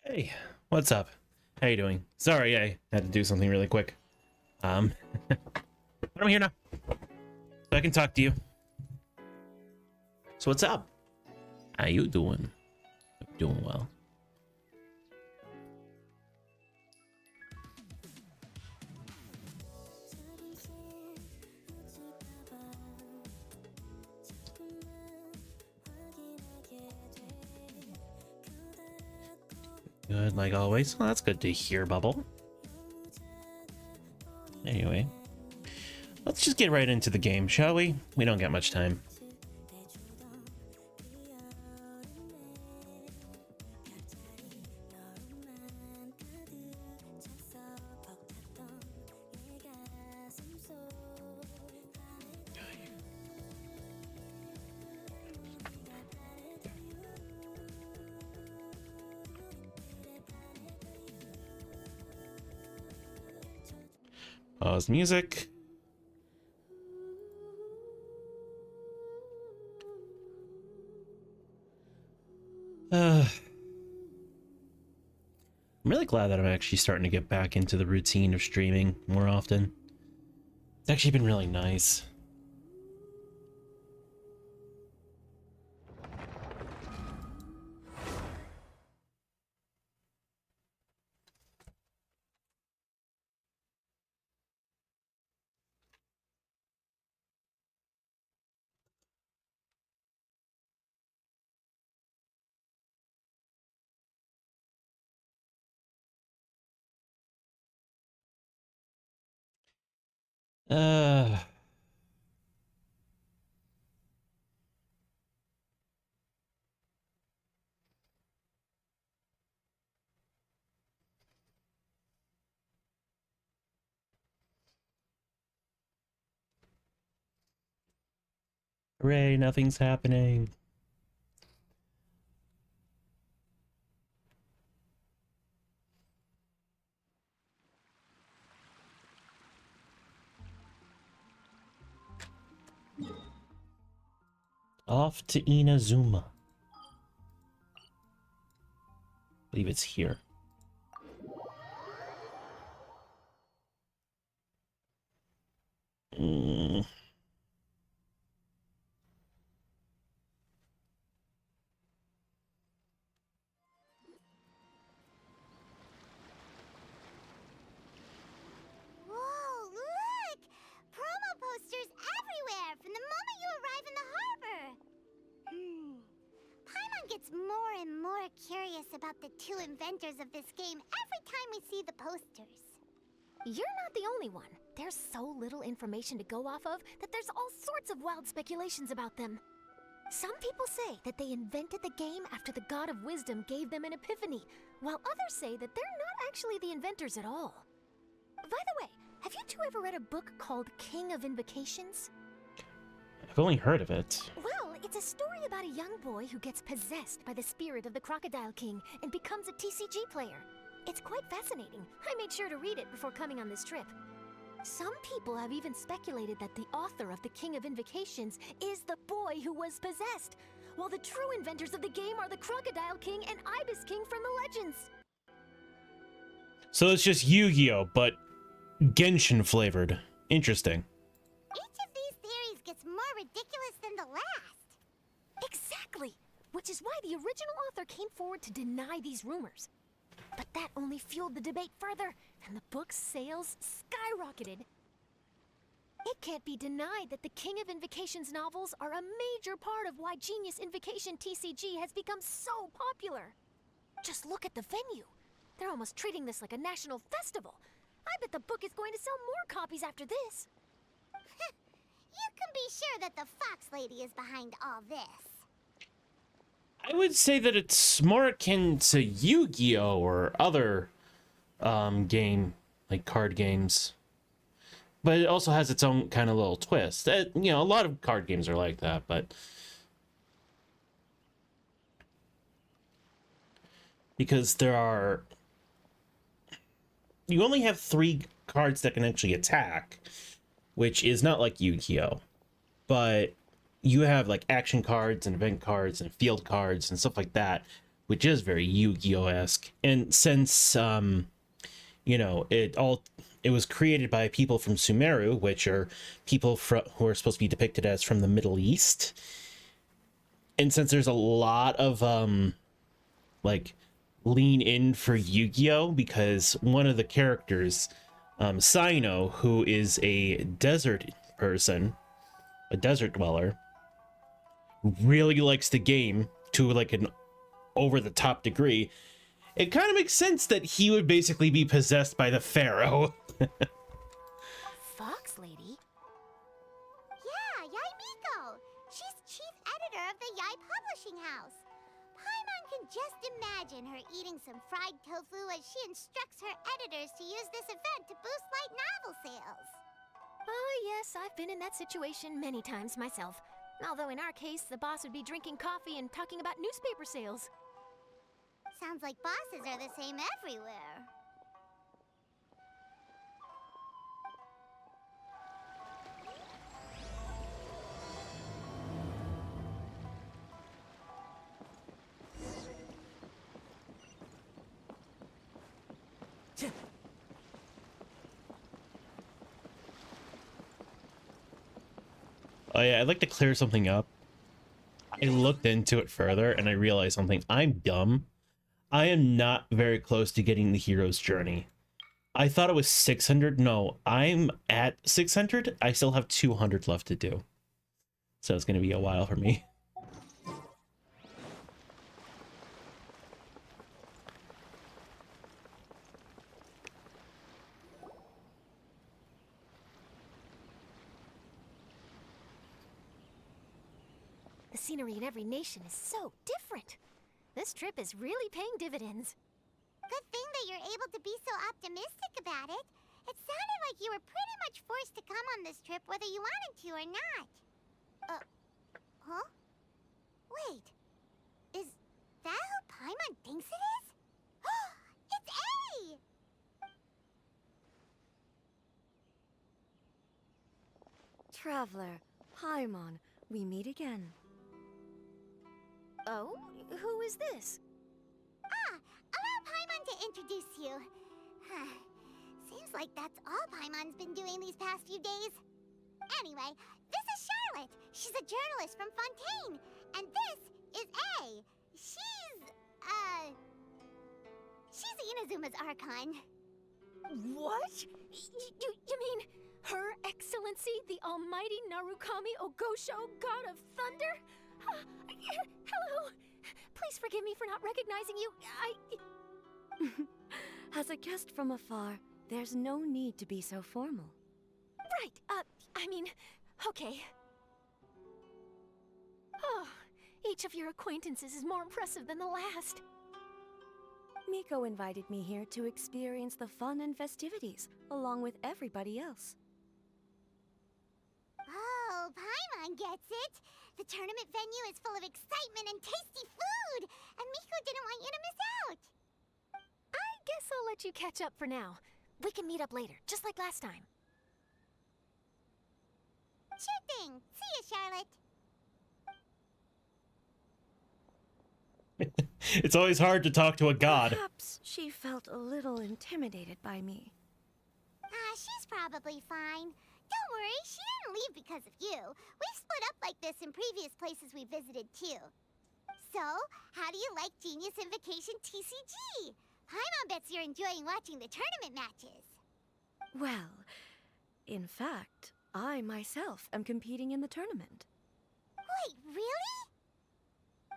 Hey, what's up? How you doing? Sorry, I had to do something really quick. But I'm here now, so I can talk to you. So what's up? How you doing? Doing well. Good, like always. Well, that's good to hear, Bubble. Anyway, let's just get right into the game, shall we? We don't get much time. Pause music. I'm really glad that I'm actually starting to get back into the routine of streaming more often. It's actually been really nice. Uh, Hooray, nothing's happening. Off to Inazuma. I believe it's here. Whoa, look! Promo posters everywhere from the moment you arrive in the harbor. Paimon gets more and more curious about the two inventors of this game every time we see the posters. You're not the only one. There's so little information to go off of that there's all sorts of wild speculations about them. Some people say that they invented the game after the God of Wisdom gave them an epiphany, while others say that they're not actually the inventors at all. By the way, have you two ever read a book called King of Invocations? I've only heard of it. Well, it's a story about a young boy who gets possessed by the spirit of the Crocodile King and becomes a TCG player. It's quite fascinating. I made sure to read it before coming on this trip. Some people have even speculated that the author of the King of Invocations is the boy who was possessed, while the true inventors of the game are the Crocodile King and Ibis King from the legends. So it's just Yu-Gi-Oh, but Genshin flavored. Interesting. Each of these theories gets more ridiculous than the last. Exactly! Which is why the original author came forward to deny these rumors. But that only fueled the debate further, and the book's sales skyrocketed. It can't be denied that the King of Invocations novels are a major part of why Genius Invocation TCG has become so popular. Just look at the venue. They're almost treating this like a national festival. I bet the book is going to sell more copies after this. You can be sure that the Fox Lady is behind all this. I would say that it's more akin to Yu-Gi-Oh or other game, like card games. But it also has its own kind of little twist. You know, a lot of card games are like that, but because you only have 3 cards that can actually attack, which is not like Yu-Gi-Oh. But you have like action cards and event cards and field cards and stuff like that, which is very Yu-Gi-Oh-esque. And since you know, it was created by people from Sumeru, which are people who are supposed to be depicted as from the Middle East. And since there's a lot of like lean in for Yu-Gi-Oh, because one of the characters, Sino, who is a desert person, a desert dweller, really likes the game to like an over-the-top degree, it kind of makes sense that he would basically be possessed by the Pharaoh. Fox Lady? Yeah, Yai Miko. She's chief editor of the Yai Publishing House. Paimon can just imagine her eating some fried tofu as she instructs her editors to use this event to boost light novel sales. Oh yes, I've been in that situation many times myself. Although in our case, the boss would be drinking coffee and talking about newspaper sales. Sounds like bosses are the same everywhere. Oh yeah, I'd like to clear something up. I looked into it further and I realized something. I'm dumb. I am not very close to getting the hero's journey. I thought it was 600. No, I'm at 600. I still have 200 left to do. So it's going to be a while for me. The scenery in every nation is so different. This trip is really paying dividends. Good thing that you're able to be so optimistic about it. It sounded like you were pretty much forced to come on this trip whether you wanted to or not. Huh? Wait. Is that who Paimon thinks it is? It's A! Traveler, Paimon, we meet again. Oh? Who is this? Allow Paimon to introduce you. Seems like that's all Paimon's been doing these past few days. Anyway, this is Charlotte. She's a journalist from Fontaine. And this is A. She's Inazuma's Archon. What? You mean Her Excellency, the Almighty Narukami Ogosho, God of Thunder? Hello. Please forgive me for not recognizing you. As a guest from afar, there's no need to be so formal. Right, okay. Oh, each of your acquaintances is more impressive than the last. Miko invited me here to experience the fun and festivities, along with everybody else. Oh, Paimon gets it. The tournament venue is full of excitement and tasty food, and Miko didn't want you to miss out. I guess I'll let you catch up for now. We can meet up later, just like last time. Sure thing. See you, Charlotte. It's always hard to talk to a god. Perhaps she felt a little intimidated by me. She's probably fine. Don't worry, she didn't leave because of you. We've split up like this in previous places we visited, too. So, how do you like Genius Invocation TCG? Paimon bets you're enjoying watching the tournament matches. Well, in fact, I myself am competing in the tournament. Wait, really?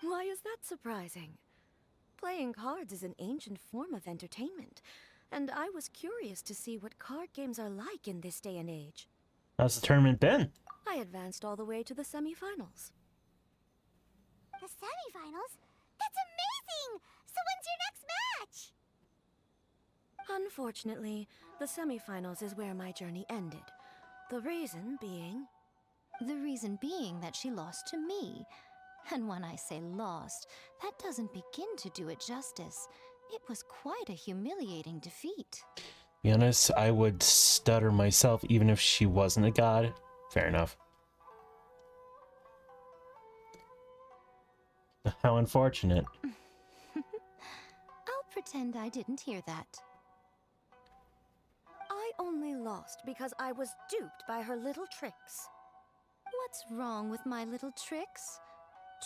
Why is that surprising? Playing cards is an ancient form of entertainment, and I was curious to see what card games are like in this day and age. How's the tournament been? I advanced all the way to the semifinals. The semifinals? That's amazing! So when's your next match? Unfortunately, the semifinals is where my journey ended. The reason being... The reason being that she lost to me. And when I say lost, that doesn't begin to do it justice. It was quite a humiliating defeat. Be honest, I would stutter myself even if she wasn't a god. Fair enough. How unfortunate. I'll pretend I didn't hear that. I only lost because I was duped by her little tricks. What's wrong with my little tricks?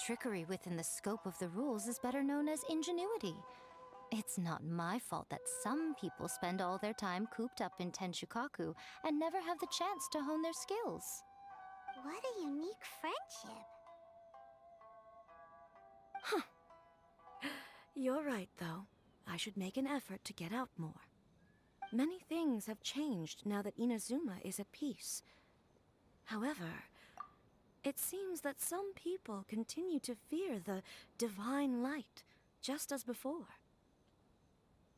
Trickery within the scope of the rules is better known as ingenuity. It's not my fault that some people spend all their time cooped up in Tenshukaku and never have the chance to hone their skills. What a unique friendship. You're right, though. I should make an effort to get out more. Many things have changed now that Inazuma is at peace. However, it seems that some people continue to fear the divine light, just as before.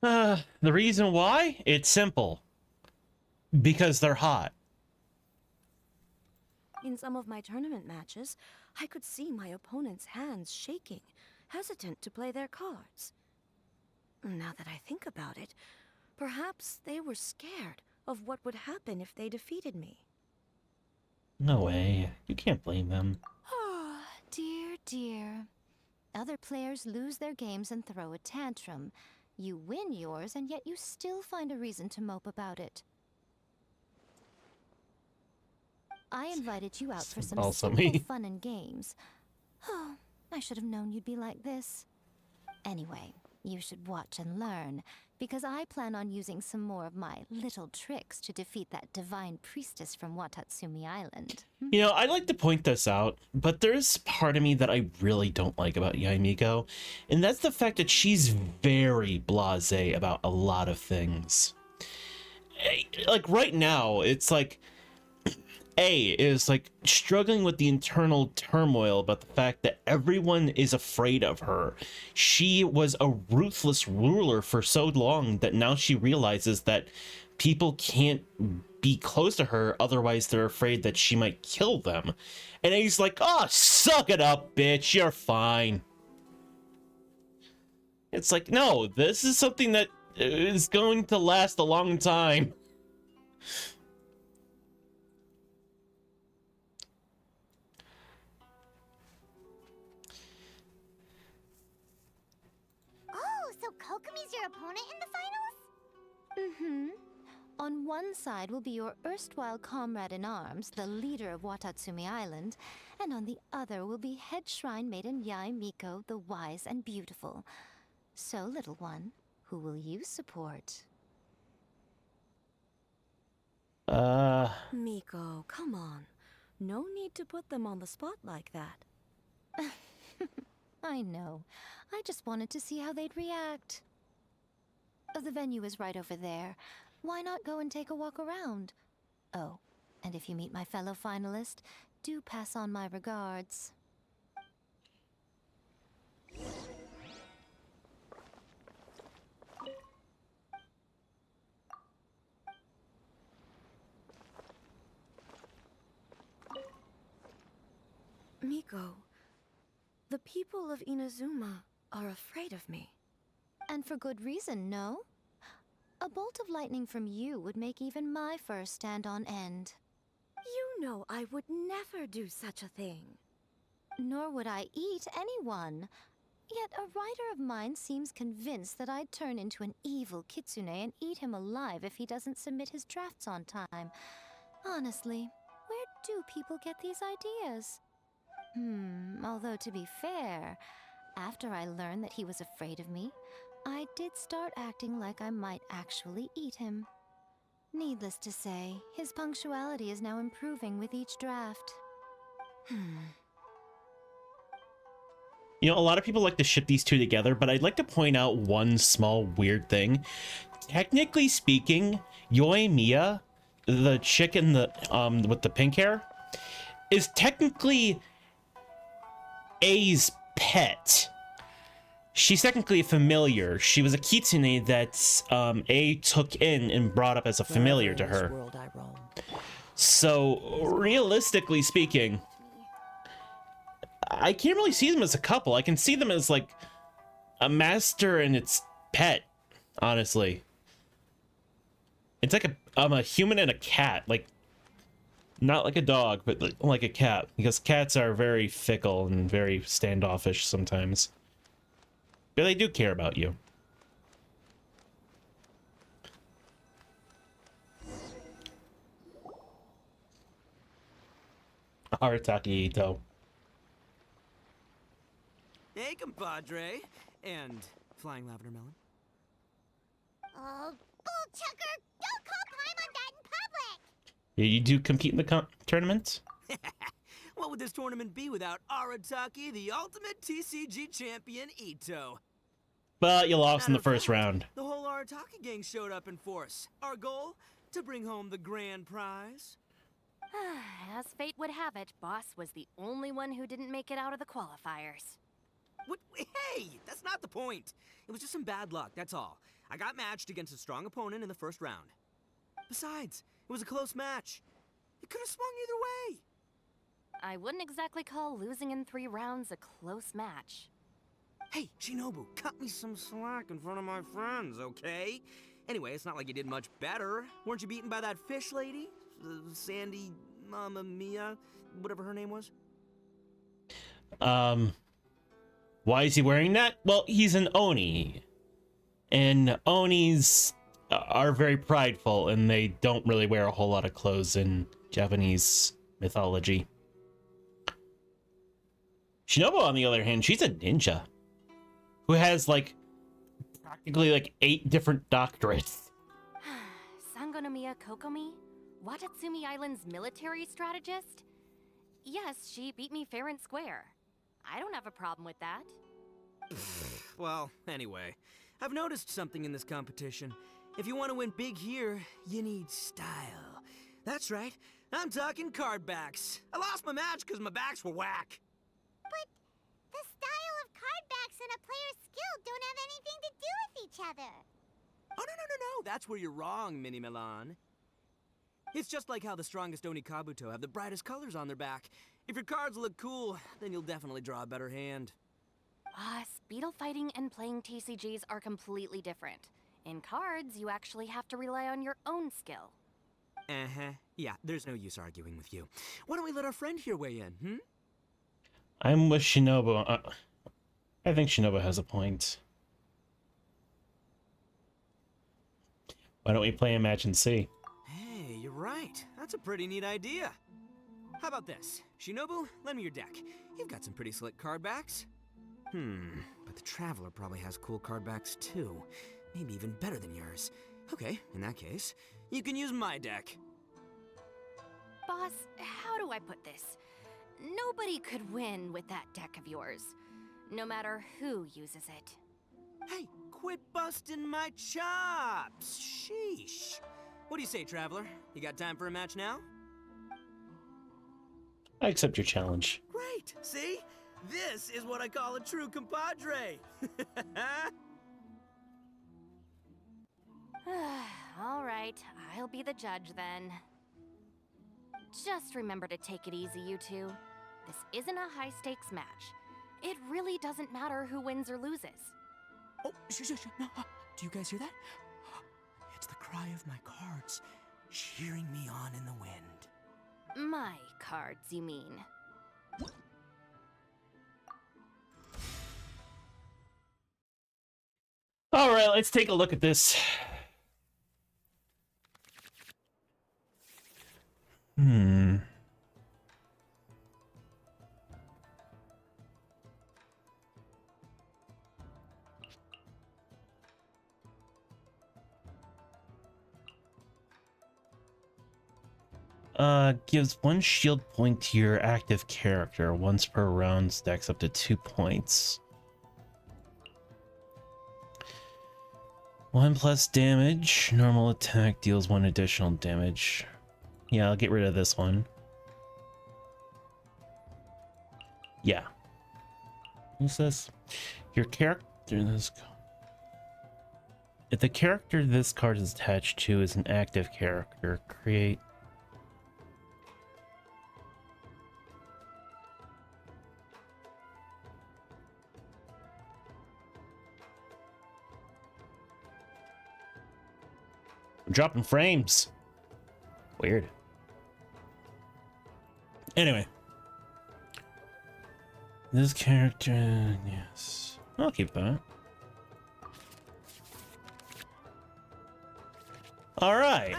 The reason why? It's simple. Because they're hot. In some of my tournament matches, I could see my opponent's hands shaking, hesitant to play their cards. Now that I think about it, perhaps they were scared of what would happen if they defeated me. No way. You can't blame them. Oh, dear, dear. Other players lose their games and throw a tantrum. You win yours, and yet you still find a reason to mope about it. I invited you out for some Also simple me. fun and games. Oh, I should have known you'd be like this. Anyway, you should watch and learn, because I plan on using some more of my little tricks to defeat that divine priestess from Watatsumi Island. You know, I'd like to point this out, but there's part of me that I really don't like about Yae Miko, and that's the fact that she's very blasé about a lot of things. Like, right now, it's like... A is like struggling with the internal turmoil about the fact that everyone is afraid of her. She was a ruthless ruler for so long that now she realizes that people can't be close to her, otherwise they're afraid that she might kill them. And he's like, oh, suck it up, bitch, you're fine. It's like, no, this is something that is going to last a long time. Oh, so Kokomi's your opponent in the finals? Mm-hmm. On one side will be your erstwhile comrade-in-arms, the leader of Watatsumi Island, and on the other will be head shrine maiden Yae Miko, the wise and beautiful. So, little one, who will you support? Miko, come on. No need to put them on the spot like that. I know. I just wanted to see how they'd react. The venue is right over there. Why not go and take a walk around? Oh, and if you meet my fellow finalist, do pass on my regards. Miko, the people of Inazuma are afraid of me. And for good reason, no? A bolt of lightning from you would make even my fur stand on end. You know I would never do such a thing. Nor would I eat anyone. Yet a writer of mine seems convinced that I'd turn into an evil kitsune and eat him alive if he doesn't submit his drafts on time. Honestly, where do people get these ideas? Although to be fair, after I learned that he was afraid of me, I did start acting like I might actually eat him. Needless to say, his punctuality is now improving with each draft. You know, a lot of people like to ship these two together, but I'd like to point out one small weird thing. Technically speaking, Yoimiya, the chick in the with the pink hair, is technically A's pet. She's technically a familiar. She was a kitsune that A took in and brought up as a familiar to her. World I roam. So, realistically speaking, I can't really see them as a couple. I can see them as like a master and its pet, honestly. It's like a human and a cat, like not like a dog, but like a cat, because cats are very fickle and very standoffish sometimes. But they do care about you. Arataki Ito. Hey, compadre. And Flying Lavender Melon. Oh, bullchucker! Don't call Paimon that in public! You do compete in the tournament? What would this tournament be without Arataki, the ultimate TCG champion, Ito? But you lost in the Matter of first fact, round. The whole Arataki gang showed up in force. Our goal? To bring home the grand prize. As fate would have it, Boss was the only one who didn't make it out of the qualifiers. What? Hey, that's not the point. It was just some bad luck, that's all. I got matched against a strong opponent in the first round. Besides, it was a close match. It could have swung either way. I wouldn't exactly call losing in 3 rounds a close match. Hey, Shinobu, cut me some slack in front of my friends, okay? Anyway, it's not like you did much better. Weren't you beaten by that fish lady? Sandy Mamma Mia, whatever her name was? Why is he wearing that? Well, he's an Oni. And Onis are very prideful, and they don't really wear a whole lot of clothes in Japanese mythology. Shinobu, on the other hand, she's a ninja who has like practically like 8 different doctorates. Sangonomiya Kokomi? Watatsumi Island's military strategist? Yes, she beat me fair and square. I don't have a problem with that. Well, anyway, I've noticed something in this competition. If you want to win big here, you need style. That's right, I'm talking card backs. I lost my match because my backs were whack. But the style of card backs and a player's skill don't have anything to do with each other. Oh, no, that's where you're wrong, Mini Milan. It's just like how the strongest Oni Kabuto have the brightest colors on their back. If your cards look cool, then you'll definitely draw a better hand. Speedle fighting and playing TCGs are completely different. In cards, you actually have to rely on your own skill. Uh-huh. Yeah, there's no use arguing with you. Why don't we let our friend here weigh in, hmm? I'm with Shinobu. I think Shinobu has a point. Why don't we play a match and see? Hey, you're right. That's a pretty neat idea. How about this? Shinobu, lend me your deck. You've got some pretty slick card backs. But the Traveler probably has cool card backs too. Maybe even better than yours. Okay, in that case, you can use my deck. Boss, how do I put this? Nobody could win with that deck of yours, no matter who uses it. Hey, quit busting my chops! Sheesh. What do you say, Traveler? You got time for a match now? I accept your challenge. Great! See? This is what I call a true compadre! All right, I'll be the judge then. Just remember to take it easy, you two. This isn't a high-stakes match. It really doesn't matter who wins or loses. Oh, shh. No. Do you guys hear that? It's the cry of my cards, cheering me on in the wind. My cards, you mean? All right, let's take a look at this. Gives 1 shield point to your active character. Once per round, stacks up to 2 points. 1 plus damage. Normal attack deals 1 additional damage. Yeah, I'll get rid of this one. Yeah. What's this? Your character... If the character this card is attached to is an active character, create... I'm dropping frames. Weird. Anyway. This character, yes. I'll keep that. Alright.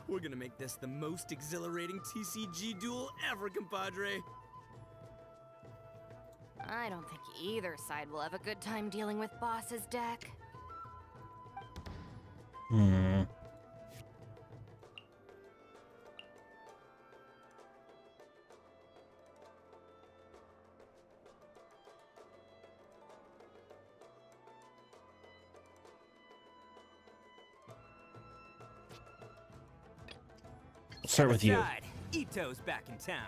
We're gonna make this the most exhilarating TCG duel ever, compadre. I don't think either side will have a good time dealing with Boss's deck. Start with you. Aside, Ito's back in town.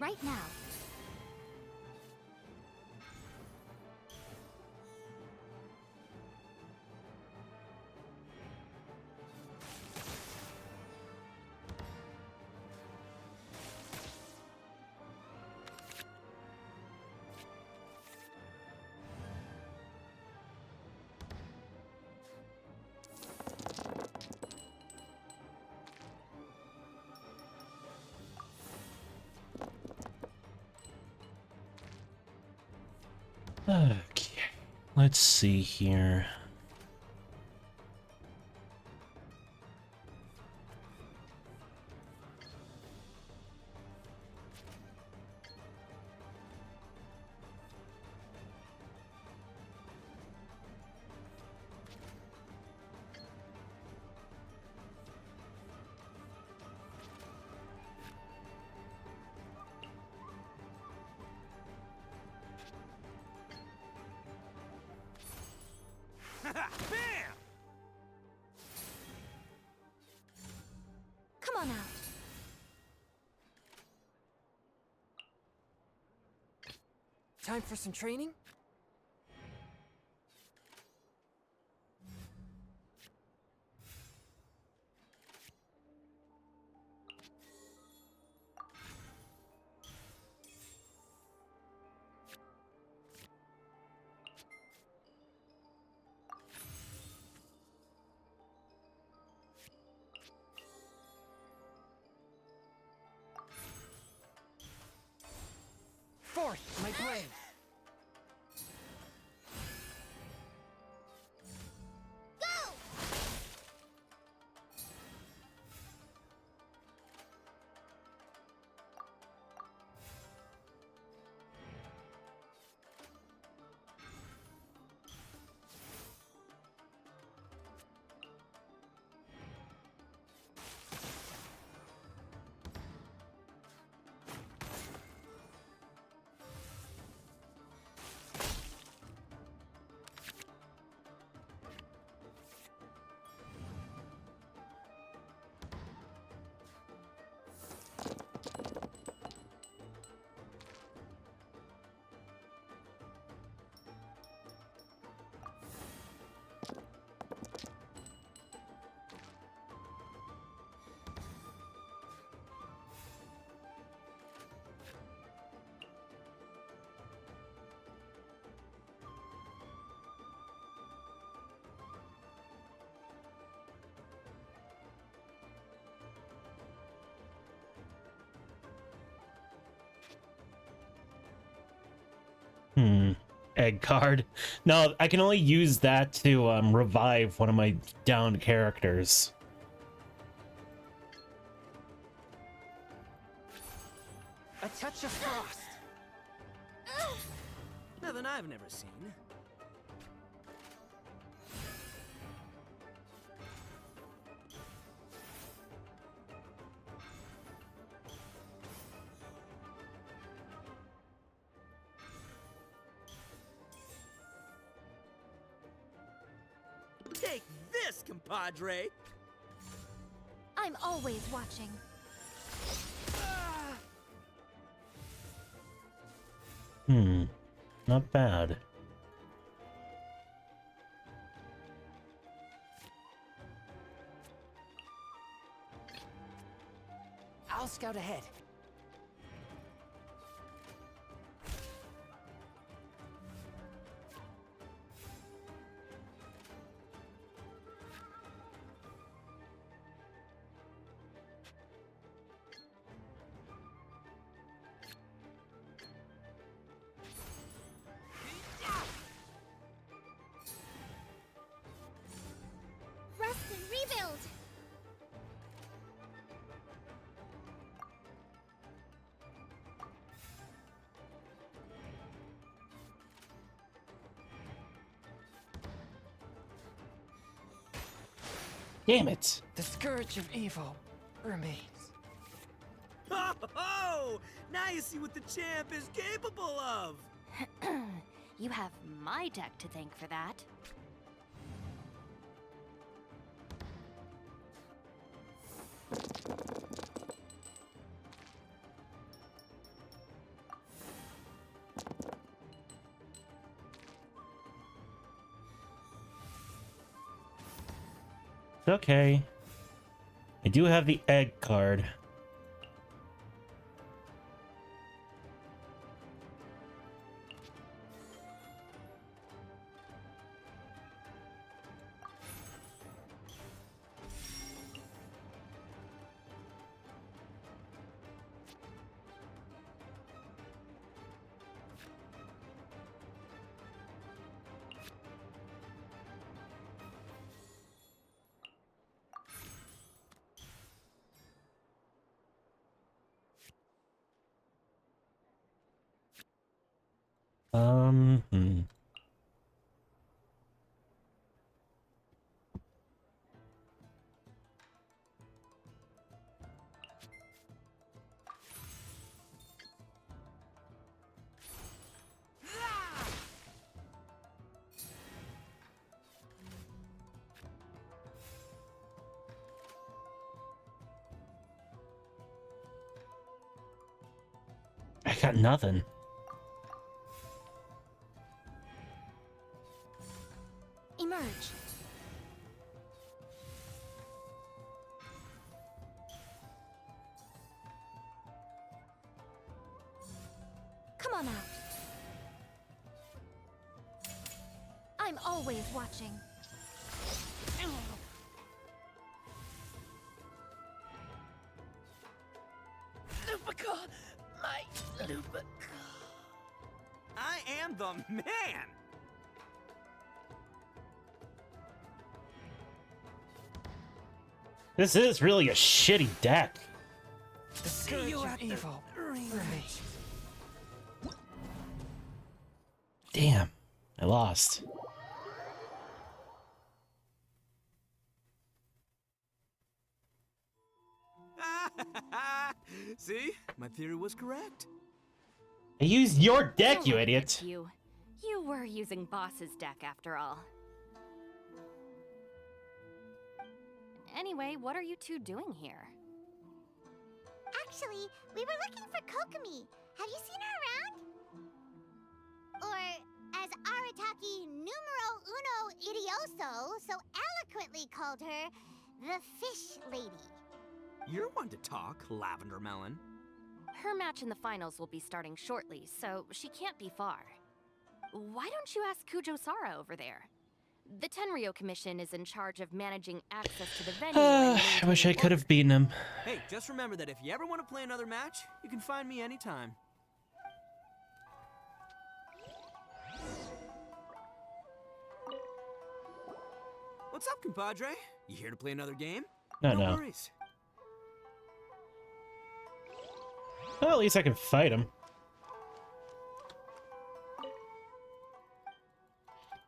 Right now. Okay, let's see here. Bam! Come on out. Time for some training? Forth, my blade! Go! Egg card. No, I can only use that to revive one of my downed characters. A touch of frost! Nothing I've never seen. Take this, compadre! I'm always watching. Not bad. I'll scout ahead. Rest and rebuild! Damn it. The scourge of evil remains. Ho ho! Now you see what the champ is capable of! You have my deck to thank for that. Okay. I do have the egg card. Hmm. I got nothing. Emerge. Come on out. I'm always watching. Lupica! My Lupica. I am the man! This is really a shitty deck. The scourge of evil. Remy. Damn, I lost. See? My theory was correct. I used your deck, Don't you look idiot. at You were using Boss's deck after all. Anyway, what are you two doing here? Actually, we were looking for Kokomi. Have you seen her around? Or, as Arataki numero uno idioso so eloquently called her, the Fish Lady. You're one to talk, Lavender Melon. Her match in the finals will be starting shortly, so she can't be far. Why don't you ask Kujo Sara over there? The Tenryo Commission is in charge of managing access to the venue. and I wish I maintaining could have beaten him. Hey, just remember that if you ever want to play another match, you can find me anytime. What's up, compadre? You here to play another game? No. worries. Well, at least I can fight him.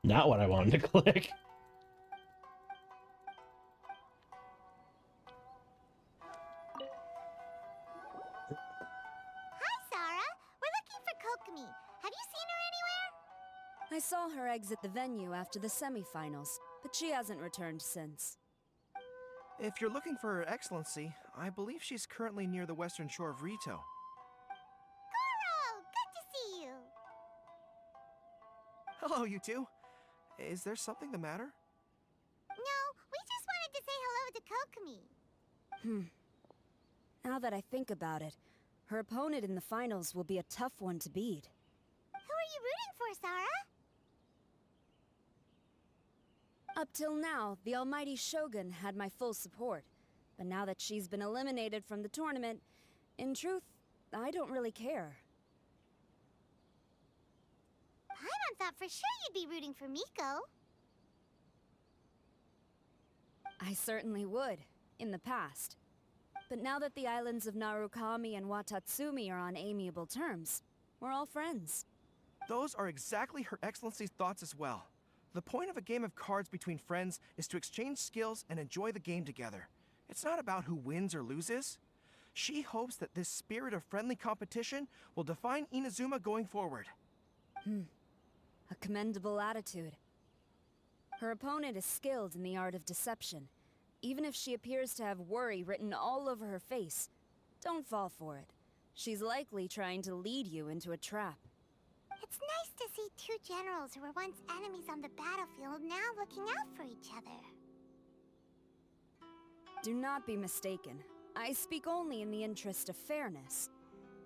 Not what I wanted to click. Hi, Sarah. We're looking for Kokomi. Have you seen her anywhere? I saw her exit the venue after the semifinals, but she hasn't returned since. If you're looking for Her Excellency, I believe she's currently near the western shore of Rito. Goro, good to see you. Hello, you two. Is there something the matter? No, we just wanted to say hello to Kokomi. Now that I think about it, her opponent in the finals will be a tough one to beat. Who are you rooting for, Sarah? Up till now, the almighty Shogun had my full support. But now that she's been eliminated from the tournament, in truth, I don't really care. Paimon thought for sure you'd be rooting for Miko. I certainly would, in the past. But now that the islands of Narukami and Watatsumi are on amiable terms, we're all friends. Those are exactly Her Excellency's thoughts as well. The point of a game of cards between friends is to exchange skills and enjoy the game together. It's not about who wins or loses. She hopes that this spirit of friendly competition will define Inazuma going forward. A commendable attitude. Her opponent is skilled in the art of deception. Even if she appears to have worry written all over her face, don't fall for it. She's likely trying to lead you into a trap. It's nice to see two generals who were once enemies on the battlefield now looking out for each other. Do not be mistaken. I speak only in the interest of fairness.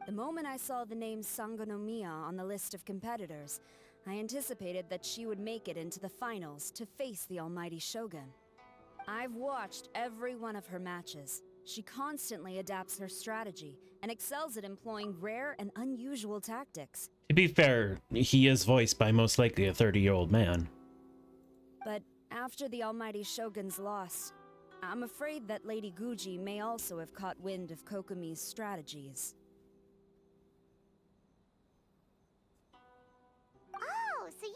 The moment I saw the name Sangonomiya on the list of competitors, I anticipated that she would make it into the finals to face the almighty Shogun. I've watched every one of her matches. She constantly adapts her strategy and excels at employing rare and unusual tactics. To be fair, he is voiced by most likely a 30-year-old man. But after the almighty Shogun's loss, I'm afraid that Lady Guji may also have caught wind of Kokomi's strategies.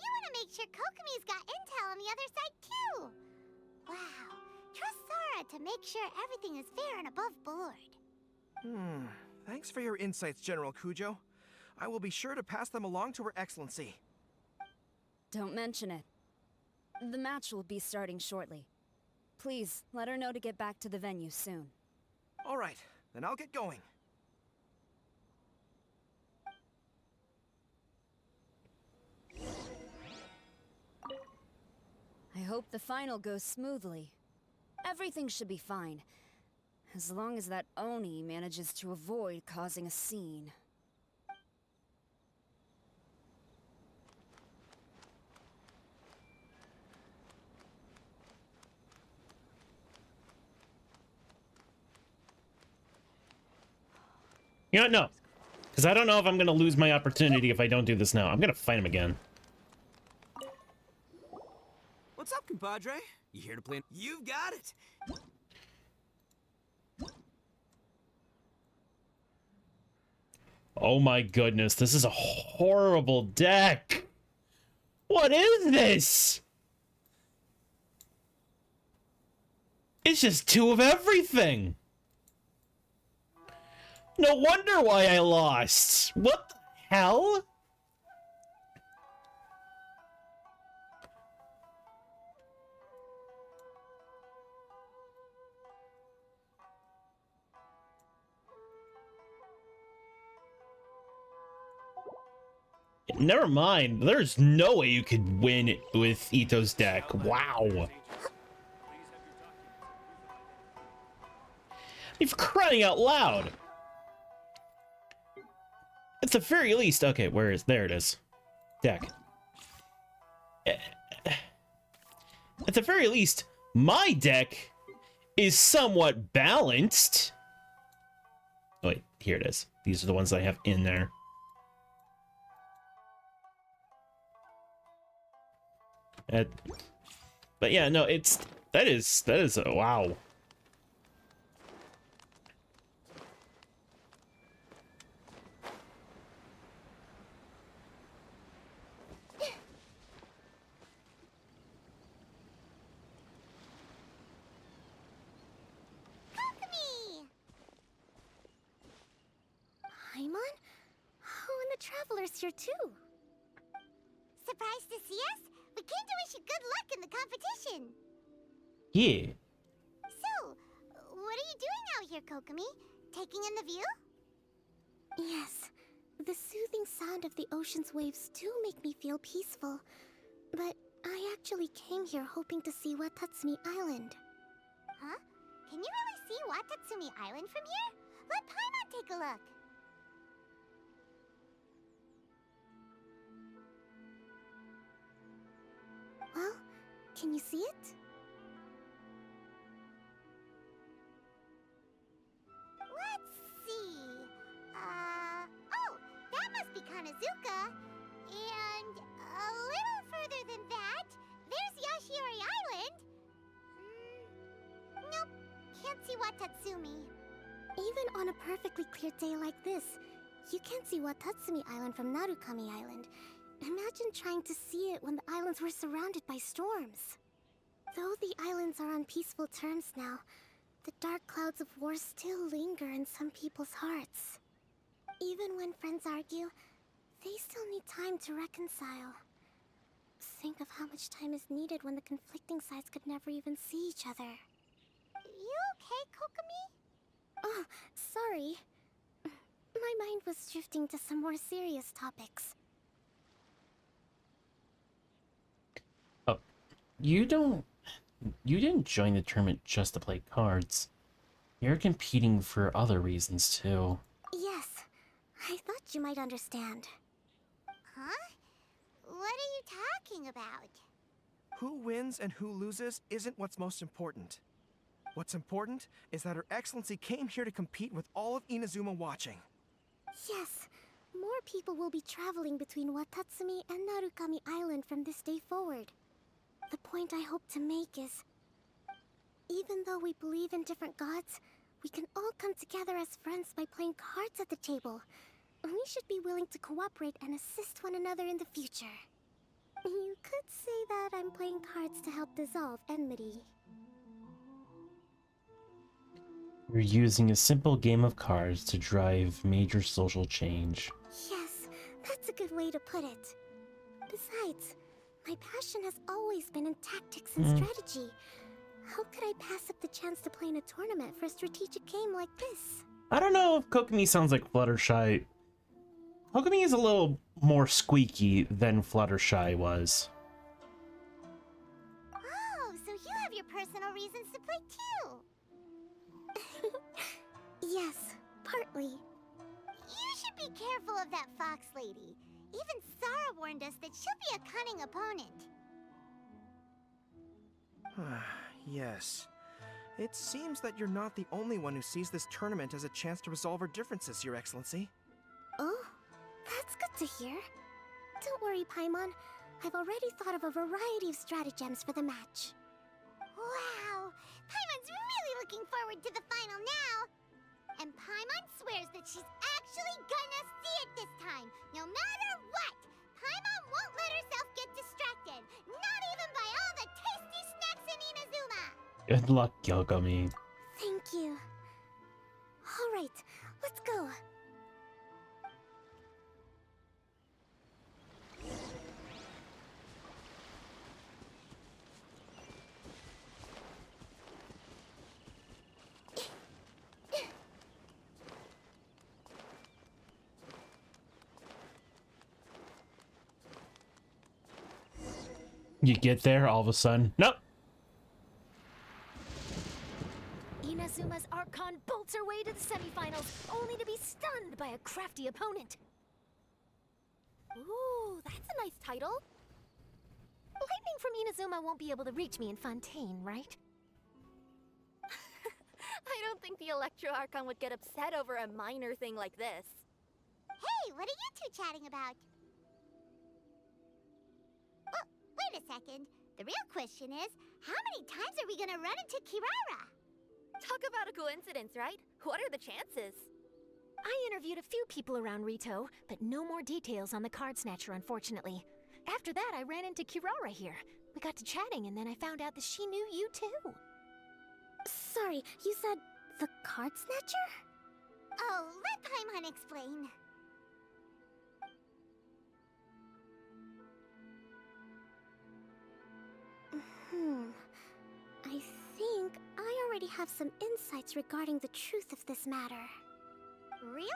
you want to make sure Kokomi's got intel on the other side, too. Wow. Trust Sora to make sure everything is fair and above board. Thanks for your insights, General Kujo. I will be sure to pass them along to Her Excellency. Don't mention it. The match will be starting shortly. Please, let her know to get back to the venue soon. All right, then I'll get going. I hope the final goes smoothly. Everything should be fine. As long as that Oni manages to avoid causing a scene. You know what? No. Because I don't know if I'm going to lose my opportunity if I don't do this now. I'm going to fight him again. What's up, compadre? You here to play? You've got it! Oh my goodness, this is a horrible deck! What is this? It's just two of everything! No wonder why I lost! What the hell? Never mind. There's no way you could win with Ito's deck. Wow. You're crying out loud. At the very least, okay, there it is. Deck. At the very least, my deck is somewhat balanced. Oh, wait, here it is. These are the ones I have in there. But yeah, no, that is a wow. Kokomi! Paimon? Oh, and the Traveler's here too. Surprised to see us? We came to wish you good luck in the competition. Yeah. So, what are you doing out here, Kokomi? Taking in the view? Yes. The soothing sound of the ocean's waves do make me feel peaceful. But I actually came here hoping to see Watatsumi Island. Huh? Can you really see Watatsumi Island from here? Let Paimon take a look. Well, can you see it? Let's see. Oh, that must be Kanazuka. And a little further than that, there's Yashiori Island. Nope, can't see Watatsumi. Even on a perfectly clear day like this, you can't see Watatsumi Island from Narukami Island. Imagine trying to see it when the islands were surrounded by storms. Though the islands are on peaceful terms now, the dark clouds of war still linger in some people's hearts. Even when friends argue, they still need time to reconcile. Think of how much time is needed when the conflicting sides could never even see each other. You okay, Kokomi? Oh, sorry. My mind was drifting to some more serious topics. You didn't join the tournament just to play cards. You're competing for other reasons too. Yes, I thought you might understand. Huh? What are you talking about? Who wins and who loses isn't what's most important. What's important is that Her Excellency came here to compete with all of Inazuma watching. Yes, more people will be traveling between Watatsumi and Narukami Island from this day forward. The point I hope to make is, even though we believe in different gods, we can all come together as friends by playing cards at the table. We should be willing to cooperate and assist one another in the future. You could say that I'm playing cards to help dissolve enmity. You're using a simple game of cards to drive major social change. Yes, that's a good way to put it. Besides, my passion has always been in tactics and strategy. How could I pass up the chance to play in a tournament for a strategic game like this? I don't know if Kokomi sounds like Fluttershy. Kokomi is a little more squeaky than Fluttershy was. Oh, so you have your personal reasons to play too. Yes, partly. You should be careful of that fox lady. Even Sarah warned us that she'll be a cunning opponent. Yes. It seems that you're not the only one who sees this tournament as a chance to resolve our differences, Your Excellency. Oh, that's good to hear. Don't worry, Paimon. I've already thought of a variety of stratagems for the match. Wow! Paimon's really looking forward to the final now! And Paimon swears that she's actually gonna see it this time, no matter what! Paimon won't let herself get distracted, not even by all the tasty snacks in Inazuma! Good luck, Kokomi. Thank you. Alright, let's go. You get there, all of a sudden, nope. Inazuma's Archon bolts her way to the semifinals, only to be stunned by a crafty opponent. Ooh, that's a nice title. Lightning from Inazuma won't be able to reach me in Fontaine, right? I don't think the Electro Archon would get upset over a minor thing like this. Hey, what are you two chatting about? Oh, wait a second. The real question is, how many times are we gonna run into Kirara? Talk about a coincidence, right? What are the chances? I interviewed a few people around Rito, but no more details on the card snatcher, unfortunately. After that, I ran into Kirara here. We got to chatting, and then I found out that she knew you too. Sorry, you said the card snatcher? Oh, let Paimon explain. I think I already have some insights regarding the truth of this matter. Really?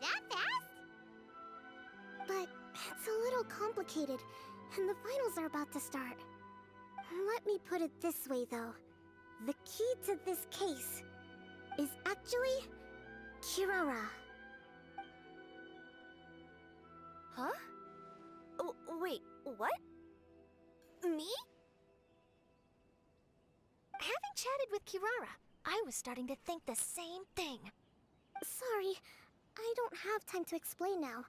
That fast? But it's a little complicated, and the finals are about to start. Let me put it this way, though. The key to this case is actually Kirara. Huh? Oh, wait, what? Me? Having chatted with Kirara, I was starting to think the same thing. Sorry, I don't have time to explain now.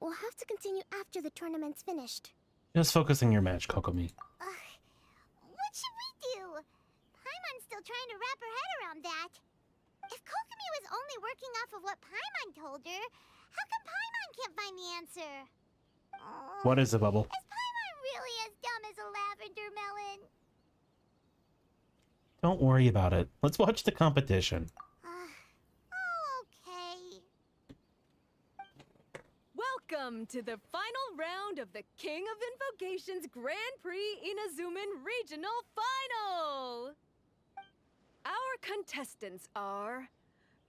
We'll have to continue after the tournament's finished. Just focus on your match, Kokomi. What should we do? Paimon's still trying to wrap her head around that. If Kokomi was only working off of what Paimon told her, how come Paimon can't find the answer? What is it, Bubble? Is Paimon really as dumb as a lavender melon? Don't worry about it. Let's watch the competition. Okay. Welcome to the final round of the King of Invocations Grand Prix Inazuman Regional Final! Our contestants are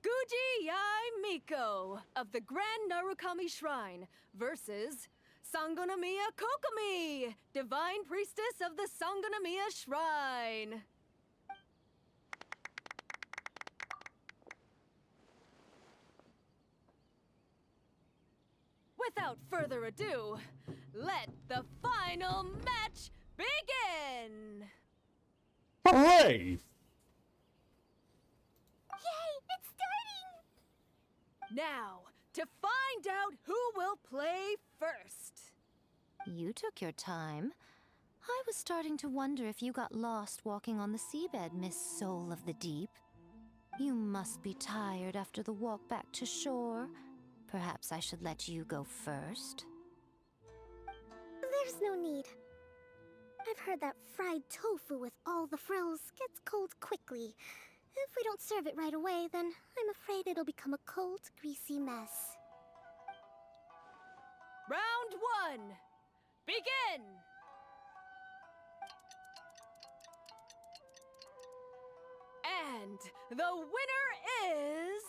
Guji Yai Miko of the Grand Narukami Shrine versus Sangonomiya Kokomi, Divine Priestess of the Sangonomiya Shrine. Without further ado, let the final match begin! Hooray! Yay, it's starting! Now, to find out who will play first. You took your time. I was starting to wonder if you got lost walking on the seabed, Miss Soul of the Deep. You must be tired after the walk back to shore. Perhaps I should let you go first. There's no need. I've heard that fried tofu with all the frills gets cold quickly. If we don't serve it right away, then I'm afraid it'll become a cold, greasy mess. Round 1. Begin! And the winner is...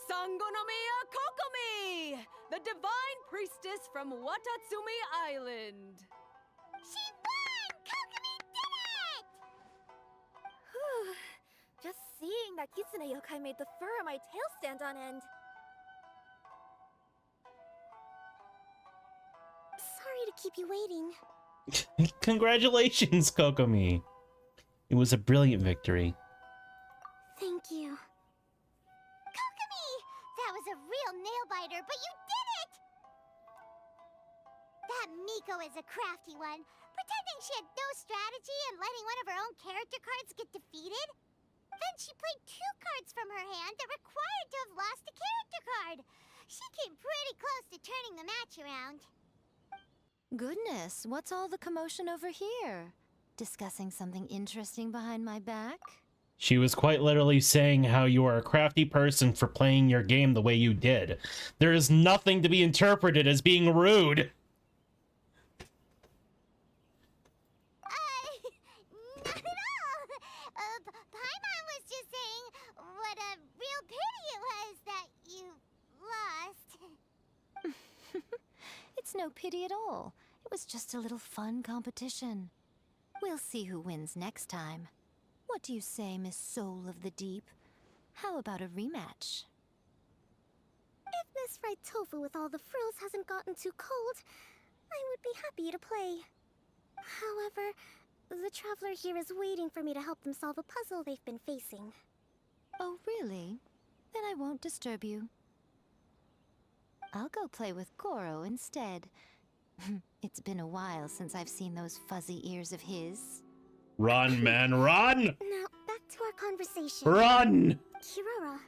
Sangonomiya Kokomi, the divine priestess from Watatsumi Island. She won! Kokomi did it! Just seeing that Kitsune yokai made the fur on my tail stand on end. Sorry to keep you waiting. Congratulations, Kokomi. It was a brilliant victory. Thank you. Kokomi! That was a real nail-biter, but you did it! That Miko is a crafty one, pretending she had no strategy and letting one of her own character cards get defeated. Then she played 2 cards from her hand that required to have lost a character card. She came pretty close to turning the match around. Goodness, what's all the commotion over here? Discussing something interesting behind my back? She was quite literally saying how you are a crafty person for playing your game the way you did. There is nothing to be interpreted as being rude. Not at all. Paimon was just saying what a real pity it was that you lost. It's no pity at all. It was just a little fun competition. We'll see who wins next time. What do you say, Miss Soul of the Deep? How about a rematch? If Miss Fried Tofu with all the frills hasn't gotten too cold, I would be happy to play. However, the traveler here is waiting for me to help them solve a puzzle they've been facing. Oh, really? Then I won't disturb you. I'll go play with Goro instead. It's been a while since I've seen those fuzzy ears of his. Run, man, run! Now, back to our conversation. Run! Kirara,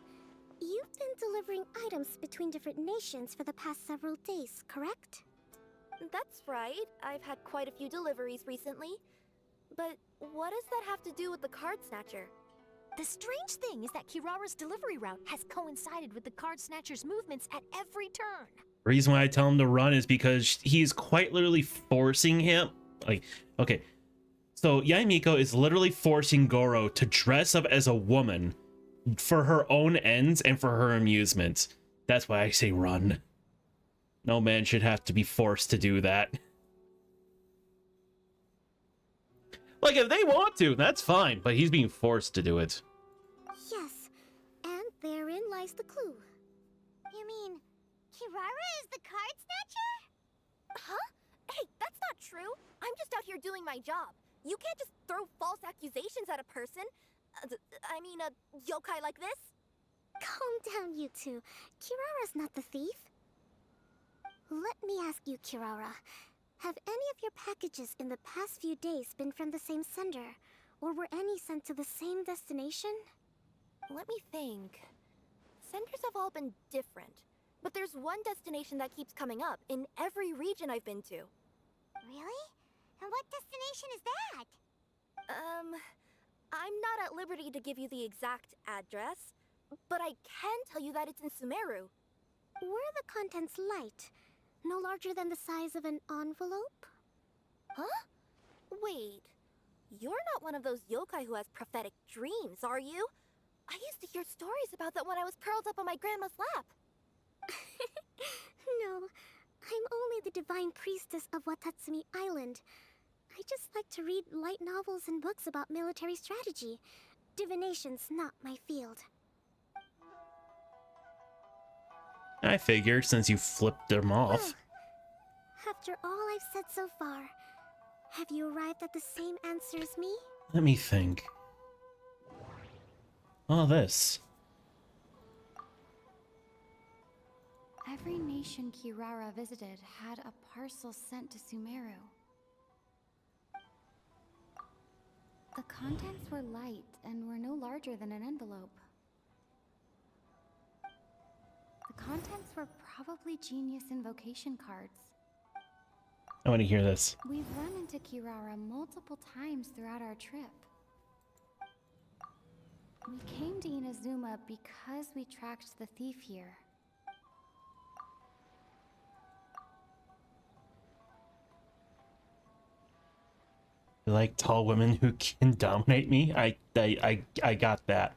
you've been delivering items between different nations for the past several days, correct? That's right. I've had quite a few deliveries recently. But what does that have to do with the Card Snatcher? The strange thing is that Kirara's delivery route has coincided with the Card Snatcher's movements at every turn. The reason why I tell him to run is because he's quite literally forcing him. Like, okay. So Yae Miko is literally forcing Goro to dress up as a woman for her own ends and for her amusement. That's why I say run. No man should have to be forced to do that. Like, if they want to, that's fine, but he's being forced to do it. Yes, and therein lies the clue. You mean, Kirara is the Card Snatcher? Huh? Hey, that's not true. I'm just out here doing my job. You can't just throw false accusations at a person. I mean, a yokai like this. Calm down, you two. Kirara's not the thief. Let me ask you, Kirara. Have any of your packages in the past few days been from the same sender? Or were any sent to the same destination? Let me think. Senders have all been different. But there's one destination that keeps coming up in every region I've been to. Really? And what destination is that? I'm not at liberty to give you the exact address, but I can tell you that it's in Sumeru. Were the contents light? No larger than the size of an envelope? Huh? Wait. You're not one of those yokai who has prophetic dreams, are you? I used to hear stories about that when I was curled up on my grandma's lap. No, I'm only the divine priestess of Watatsumi Island. I just like to read light novels and books about military strategy. Divination's not my field. I figured since you flipped them off. After all I've said so far, have you arrived at the same answer as me? Let me think. Oh, this. Every nation Kirara visited had a parcel sent to Sumeru. The contents were light and were no larger than an envelope. The contents were probably genius invocation cards. I want to hear this. We've run into Kirara multiple times throughout our trip. We came to Inazuma because we tracked the thief here. You like tall women who can dominate me? I got that.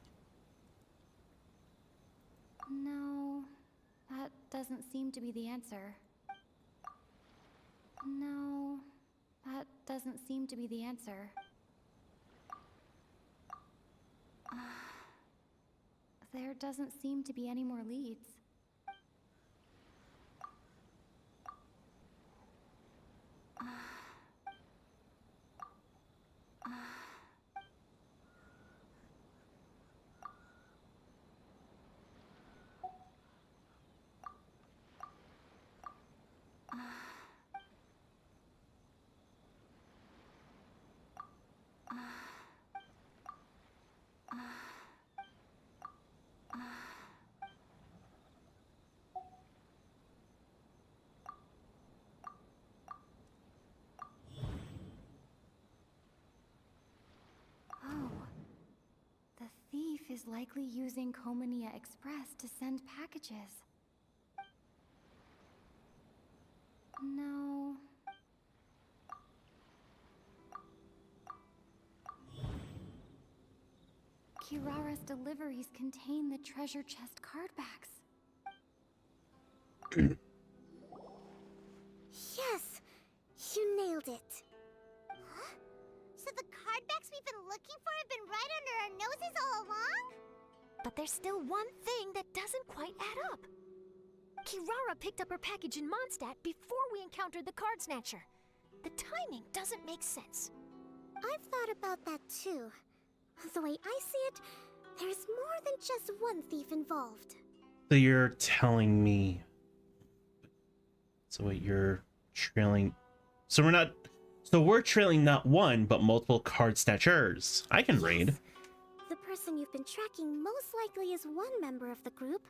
No, that doesn't seem to be the answer. No, that doesn't seem to be the answer. There doesn't seem to be any more leads. The thief is likely using Komania Express to send packages. No. Kirara's deliveries contain the treasure chest cardbacks. Yes! You nailed it. Huh? So the cardbacks we've been looking for have been right under our noses all along? But there's still one thing that doesn't quite add up. Kirara picked up her package in Mondstadt before we encountered the card snatcher. The timing doesn't make sense. I've thought about that too. The way I see it, there's more than just one thief involved. So you're telling me... So wait, you're trailing... So we're not... So we're trailing not one, but multiple card snatchers. I can raid. The person you've been tracking most likely is one member of the group.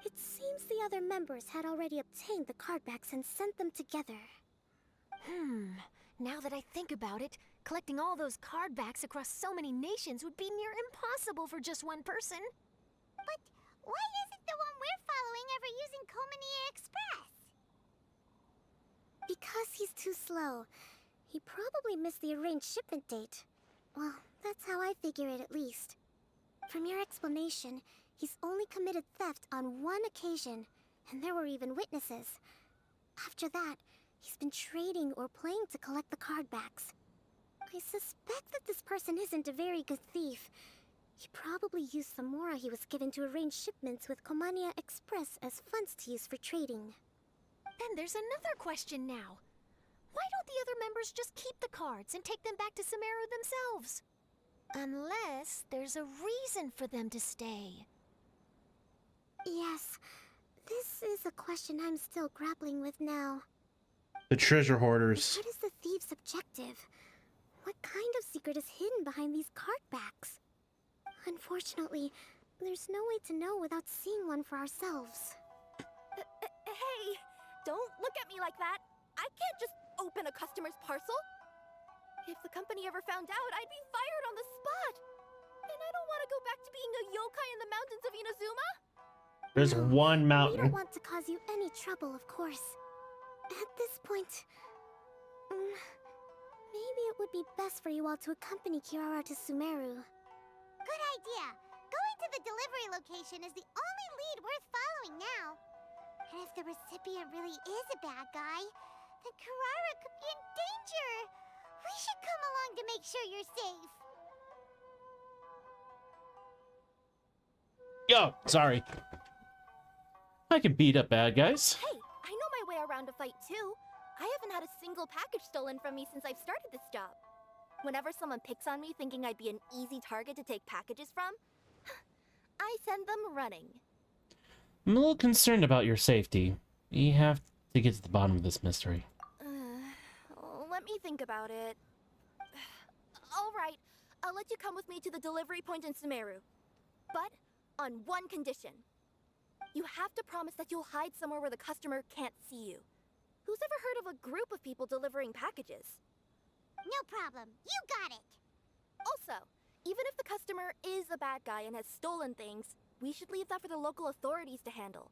It seems the other members had already obtained the cardbacks and sent them together. Now that I think about it, collecting all those cardbacks across so many nations would be near impossible for just one person. But why isn't the one we're following ever using Komania Express? Because he's too slow. He probably missed the arranged shipment date. Well, that's how I figure it at least. From your explanation, he's only committed theft on one occasion, and there were even witnesses. After that, he's been trading or playing to collect the cardbacks. I suspect that this person isn't a very good thief. He probably used the mora he was given to arrange shipments with Komania Express as funds to use for trading. Then there's another question now. Why don't the other members just keep the cards and take them back to Sumeru themselves? Unless there's a reason for them to stay. Yes, this is a question I'm still grappling with now. The treasure hoarders. What is the thief's objective? What kind of secret is hidden behind these cardbacks? Unfortunately, there's no way to know without seeing one for ourselves. Hey, don't look at me like that. I can't just open a customer's parcel. If the company ever found out, I'd be fired on the spot. And I don't want to go back to being a yokai in the mountains of Inazuma. There's one mountain. We don't want to cause you any trouble, of course. At this point, maybe it would be best for you all to accompany Kirara to Sumeru. Good idea. Going to the delivery location is the only lead worth following now. And if the recipient really is a bad guy, then Kirara could be in danger. We should come along to make sure you're safe. Yo, sorry. I can beat up bad guys. Hey, I know my way around a fight too. I haven't had a single package stolen from me since I've started this job. Whenever someone picks on me thinking I'd be an easy target to take packages from, I send them running. I'm a little concerned about your safety. We have to get to the bottom of this mystery. Let me think about it. All right, I'll let you come with me to the delivery point in Sumeru. But on one condition. You have to promise that you'll hide somewhere where the customer can't see you. Who's ever heard of a group of people delivering packages? No problem. You got it. Also, even if the customer is a bad guy and has stolen things, we should leave that for the local authorities to handle.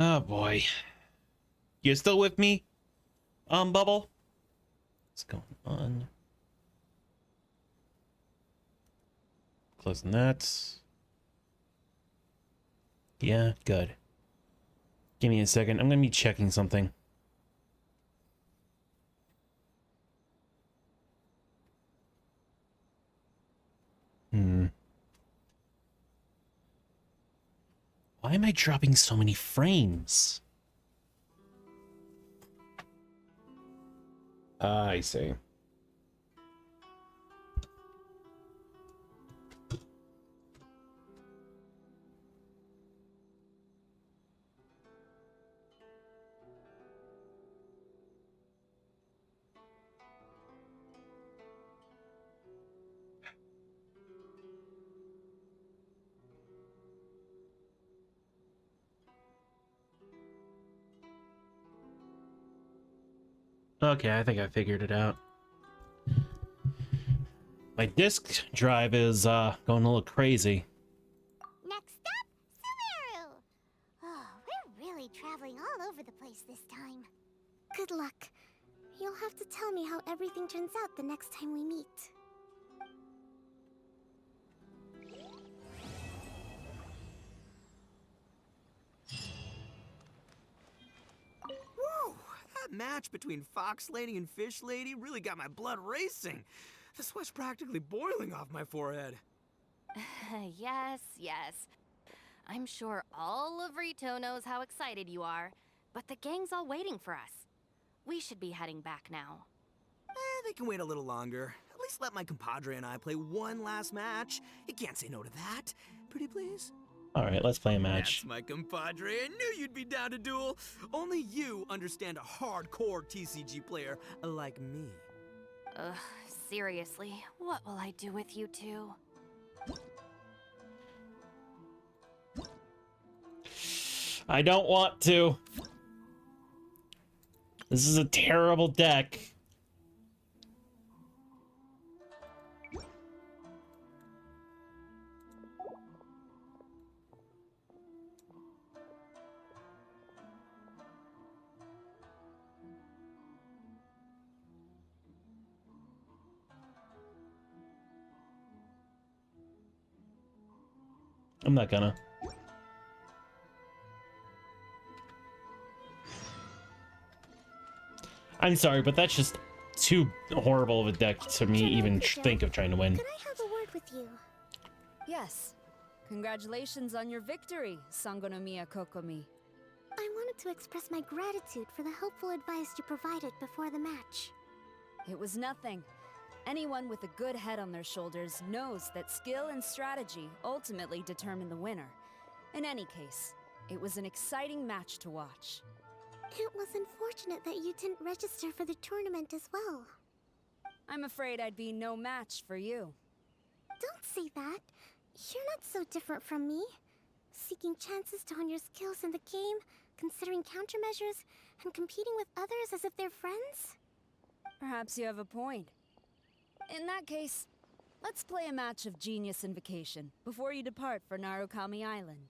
Oh boy. You still with me? Bubble? What's going on? Closing that. Yeah, good. Give me a second. I'm gonna be checking something. Why am I dropping so many frames? I see. Okay, I think I figured it out. My disk drive is going a little crazy. Next up, Sumeru. Oh, we're really traveling all over the place this time. Good luck. You'll have to tell me how everything turns out the next time we meet. Woo! That match between Fox Lady and Fish Lady really got my blood racing. The sweat's practically boiling off my forehead. Yes, yes. I'm sure all of Rito knows how excited you are, but the gang's all waiting for us. We should be heading back now. They can wait a little longer. At least let my compadre and I play one last match. You can't say no to that. Pretty please? Alright, let's play a match. That's my compadre. I knew you'd be down to duel. Only you understand a hardcore TCG player like me. Ugh, seriously, what will I do with you two? I don't want to. This is a terrible deck. I'm not gonna. I'm sorry, but that's just too horrible of a deck to me even think of trying to win. Could I have a word with you? Yes. Congratulations on your victory, Sangonomiya Kokomi. I wanted to express my gratitude for the helpful advice you provided before the match. It was nothing. Anyone with a good head on their shoulders knows that skill and strategy ultimately determine the winner. In any case, it was an exciting match to watch. It was unfortunate that you didn't register for the tournament as well. I'm afraid I'd be no match for you. Don't say that. You're not so different from me. Seeking chances to hone your skills in the game, considering countermeasures, and competing with others as if they're friends? Perhaps you have a point. In that case, let's play a match of Genius Invocation before you depart for Narukami Island.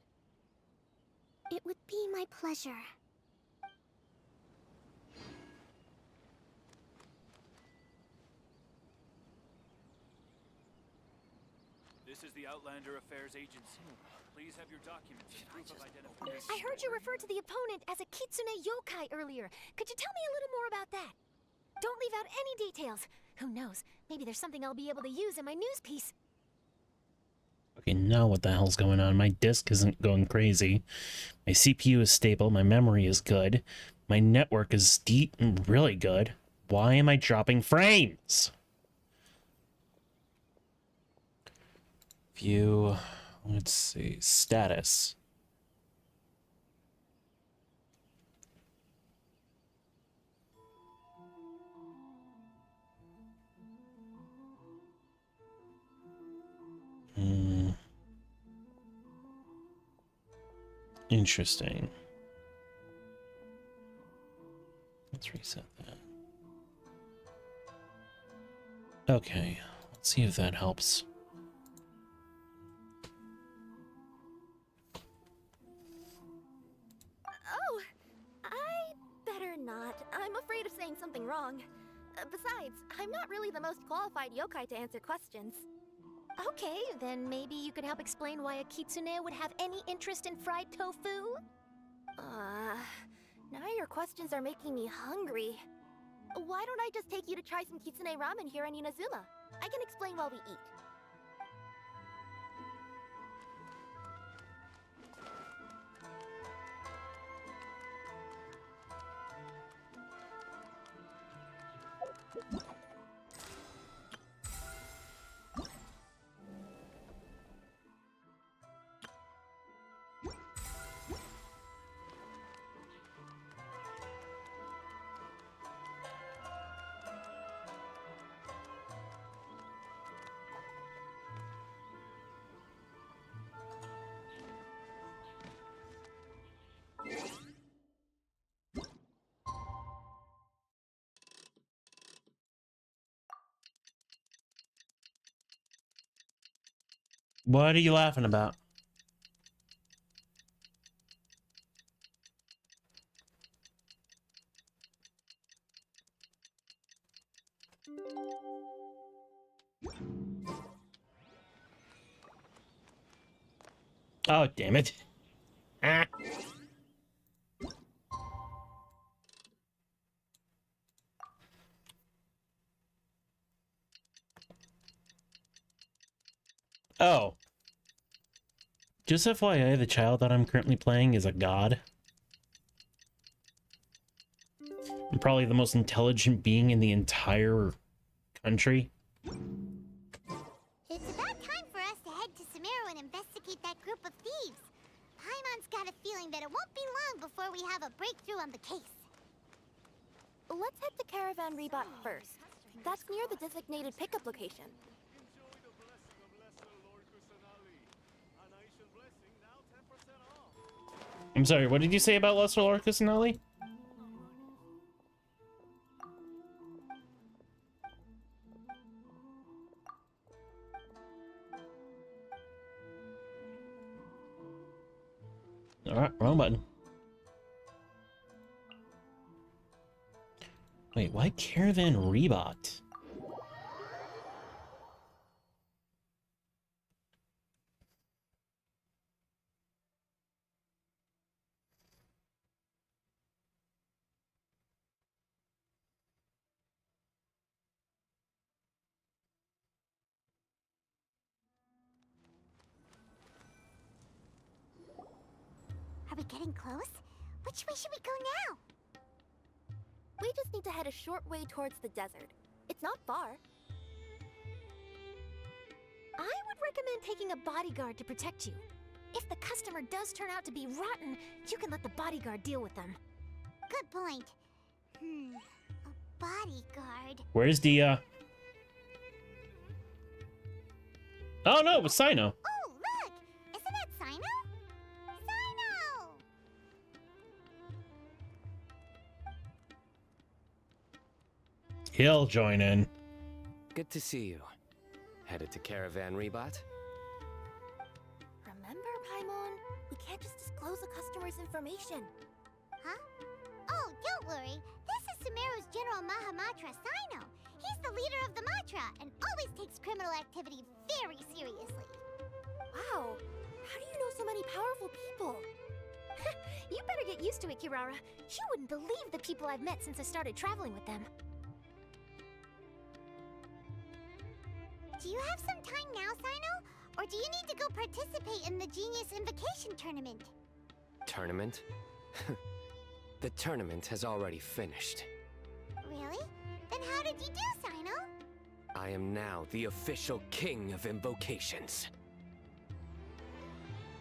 It would be my pleasure. This is the Outlander Affairs Agency. Please have your documents and proof of identification. I heard you refer to the opponent as a Kitsune yokai earlier. Could you tell me a little more about that? Don't leave out any details. Who knows? Maybe there's something I'll be able to use in my news piece. Okay, now what the hell's going on? My disk isn't going crazy. My CPU is stable. My memory is good. My network is deep and really good. Why am I dropping frames? View. Let's see. Status. Interesting. Let's reset that. Okay, let's see if that helps. Oh, I better not. I'm afraid of saying something wrong. Besides, I'm not really the most qualified yokai to answer questions. Okay, then maybe you could help explain why a kitsune would have any interest in fried tofu? Now your questions are making me hungry. Why don't I just take you to try some kitsune ramen here in Inazuma? I can explain while we eat. What are you laughing about? Oh, damn it. Ah. Oh. Just FYI, the child that I'm currently playing is a god. I'm probably the most intelligent being in the entire country. It's about time for us to head to Sumeru and investigate that group of thieves. Paimon's got a feeling that it won't be long before we have a breakthrough on the case. Let's head to Caravan Rebot first. That's near the designated pickup location. I'm sorry, what did you say about Lesser Lord Kusanali? Alright, wrong button. Wait, why Caravan Rebot? Are we getting close? Which way should we go now? We just need to head a short way towards the desert. It's not far. I would recommend taking a bodyguard to protect you. If the customer does turn out to be rotten, you can let the bodyguard deal with them. Good point. A bodyguard. Where's the, Oh no, it was Sino. Oh, look! Isn't that Sino? Sino! He'll join in. Good to see you. Headed to Caravan Rebot? Remember, Paimon? We can't just disclose a customer's information. Huh? Oh, don't worry. This is Sumeru's General Mahamatra, Sino. He's the leader of the Matra and always takes criminal activity very seriously. Wow. How do you know so many powerful people? You better get used to it, Kirara. You wouldn't believe the people I've met since I started traveling with them. Do you have some time now, Sino? Or do you need to go participate in the Genius Invocation Tournament? Tournament? The tournament has already finished. Really? Then how did you do, Sino? I am now the official king of invocations.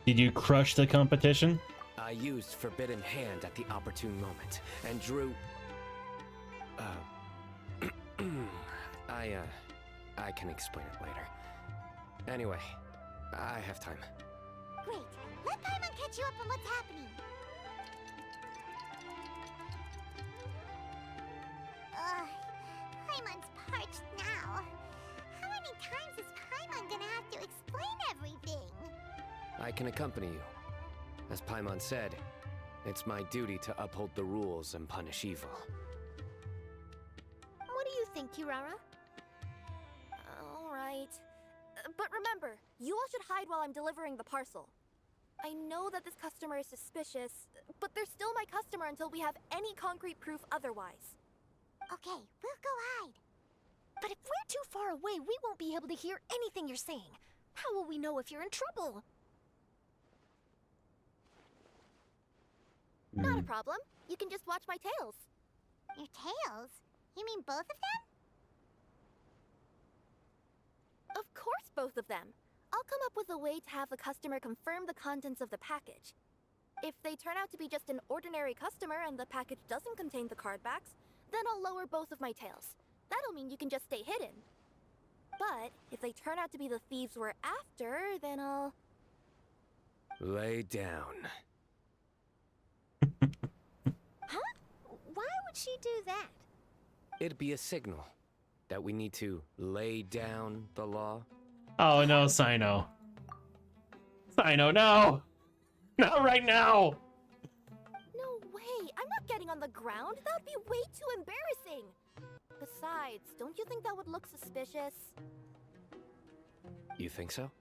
Did you crush the competition? I used Forbidden Hand at the opportune moment, and drew... I can explain it later. Anyway, I have time. Great. Let Paimon catch you up on what's happening. Paimon's parched now. How many times is Paimon gonna have to explain everything? I can accompany you. As Paimon said, it's my duty to uphold the rules and punish evil. What do you think, Kirara? Alright. But remember, you all should hide while I'm delivering the parcel. I know that this customer is suspicious, but they're still my customer until we have any concrete proof otherwise. Okay, we'll go hide. But if we're too far away, we won't be able to hear anything you're saying. How will we know if you're in trouble? Not a problem. You can just watch my tails. Your tails? You mean both of them? Of course, both of them. I'll come up with a way to have the customer confirm the contents of the package. If they turn out to be just an ordinary customer and the package doesn't contain the card backs, then I'll lower both of my tails. That'll mean you can just stay hidden. But if they turn out to be the thieves we're after, then I'll... Lay down. Huh? Why would she do that? It'd be a signal that we need to lay down the law. Oh no, Cyno. Cyno, no! Not right now! No way! I'm not getting on the ground! That would be way too embarrassing! Besides, don't you think that would look suspicious? You think so?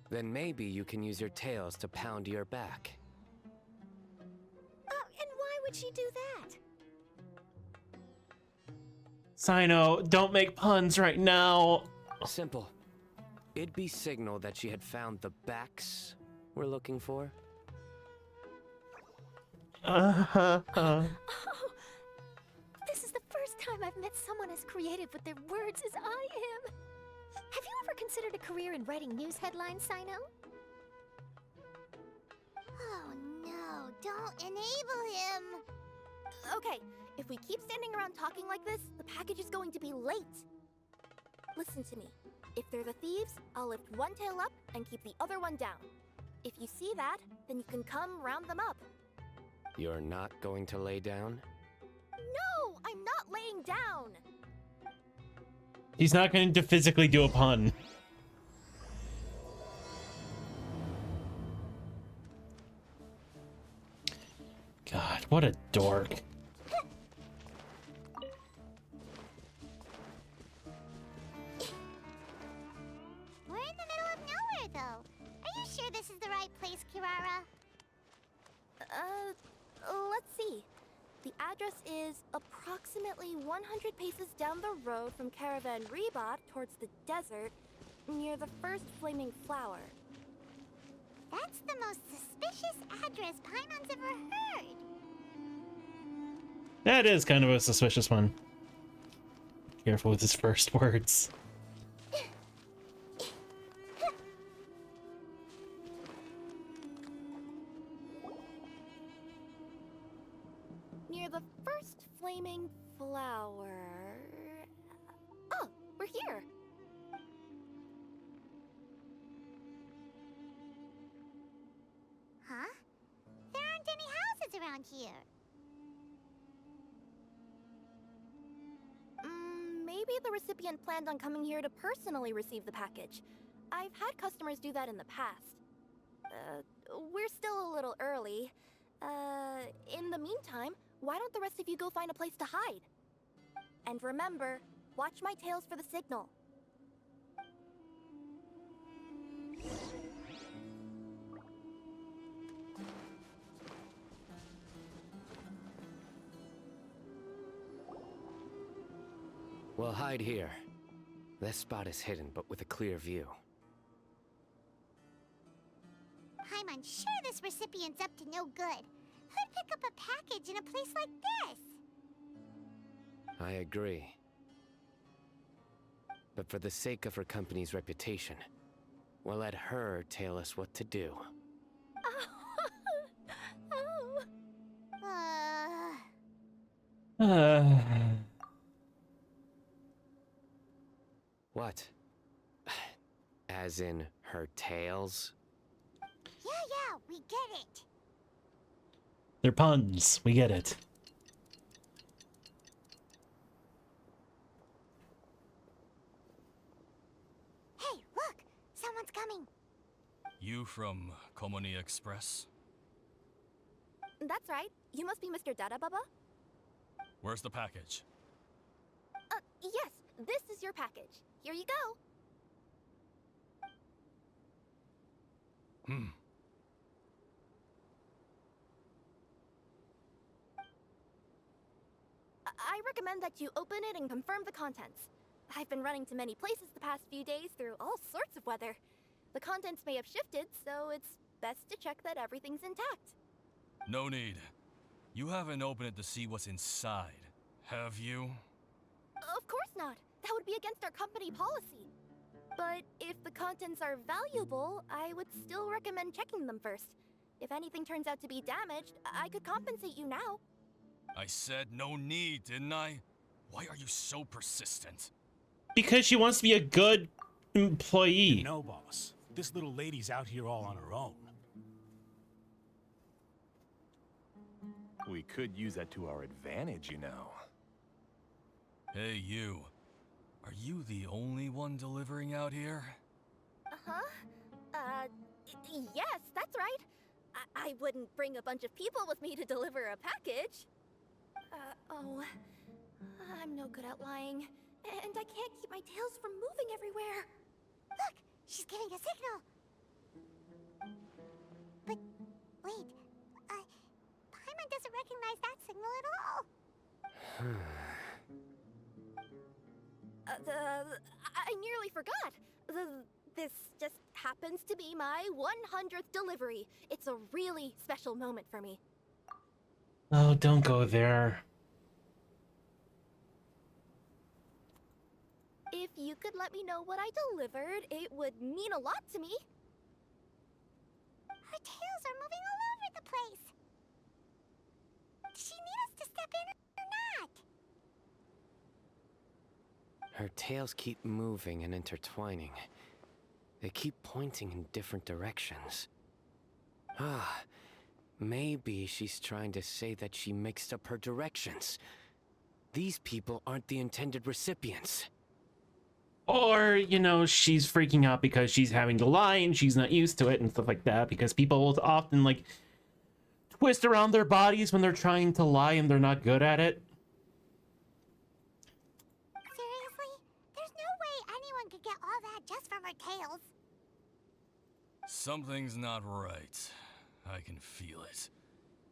Then maybe you can use your tails to pound your back. And why would she do that? Cyno, don't make puns right now. Simple. It'd be signal that she had found the backs we're looking for. Oh, this is the first time I've met someone as creative with their words as I am. Have you ever considered a career in writing news headlines, Cyno? Oh no, don't enable him! Okay, if we keep standing around talking like this, the package is going to be late. Listen to me. If they're the thieves, I'll lift one tail up and keep the other one down. If you see that, then you can come round them up. You're not going to lay down? No, I'm not laying down. He's not going to physically do a pun. God, what a dork. We're in the middle of nowhere, though. Are you sure this is the right place, Kirara? Let's see. The address is approximately 100 paces down the road from Caravan Rebot towards the desert, near the first flaming flower. That's the most suspicious address Paimon's ever heard. That is kind of a suspicious one. Careful with his first words. Near the first flaming flower... Oh, we're here! Huh? There aren't any houses around here. Maybe the recipient planned on coming here to personally receive the package. I've had customers do that in the past. We're still a little early. In the meantime, why don't the rest of you go find a place to hide? And remember, watch my tails for the signal. We'll hide here. This spot is hidden, but with a clear view. Paimon, sure this recipient's up to no good. Who'd pick up a package in a place like this? I agree. But for the sake of her company's reputation, we'll let her tell us what to do. What? As in her tails? Yeah, we get it. They're puns. We get it. Hey, look! Someone's coming. You from Komoni Express? That's right. You must be Mr. Dada Baba? Where's the package? Yes, this is your package. Here you go. I recommend that you open it and confirm the contents. I've been running to many places the past few days through all sorts of weather. The contents may have shifted, so it's best to check that everything's intact. No need. You haven't opened it to see what's inside, have you? Of course not. That would be against our company policy. But if the contents are valuable, I would still recommend checking them first. If anything turns out to be damaged, I could compensate you now. I said no need, didn't I? Why are you so persistent? Because she wants to be a good employee. No, boss. This little lady's out here all on her own. We could use that to our advantage, you know. Hey, you. Are you the only one delivering out here? Yes, that's right. I wouldn't bring a bunch of people with me to deliver a package. I'm no good at lying. And I can't keep my tails from moving everywhere. Look, she's giving a signal. But wait, Paimon doesn't recognize that signal at all. I nearly forgot. This just happens to be my 100th delivery. It's a really special moment for me. Oh, don't go there. If you could let me know what I delivered, it would mean a lot to me. Her tails are moving all over the place. Does she need us to step in or not? Her tails keep moving and intertwining. They keep pointing in different directions. Ah, maybe she's trying to say that she mixed up her directions. These people aren't the intended recipients. Or, you know, she's freaking out because she's having to lie and she's not used to it and stuff like that, because people will often, like, twist around their bodies when they're trying to lie and they're not good at it. Seriously? There's no way anyone could get all that just from her tails. Something's not right. I can feel it.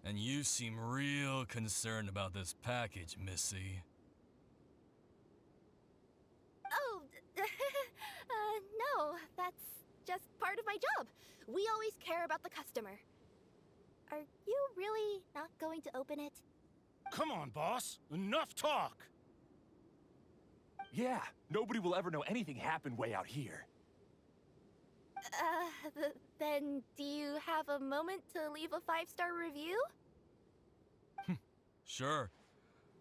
And you seem real concerned about this package, Missy. Oh, no, that's just part of my job. We always care about the customer. Are you really not going to open it? Come on, boss. Enough talk. Yeah, nobody will ever know anything happened way out here. Then do you have a moment to leave a 5-star review? Sure.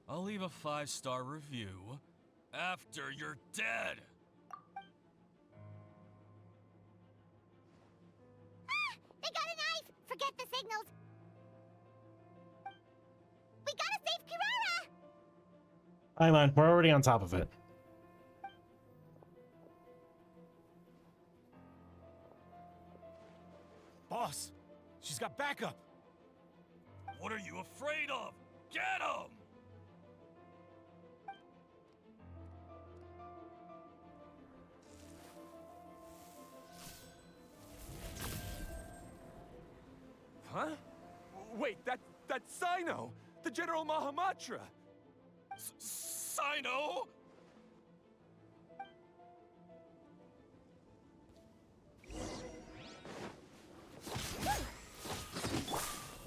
I'll leave a 5-star review after you're dead. They got a knife! Forget the signals! We gotta save Kirara! Paimon, we're already on top of it. Boss, she's got backup. What are you afraid of? Get him! Huh? Wait, that's Sino! The General Mahamatra! Sino?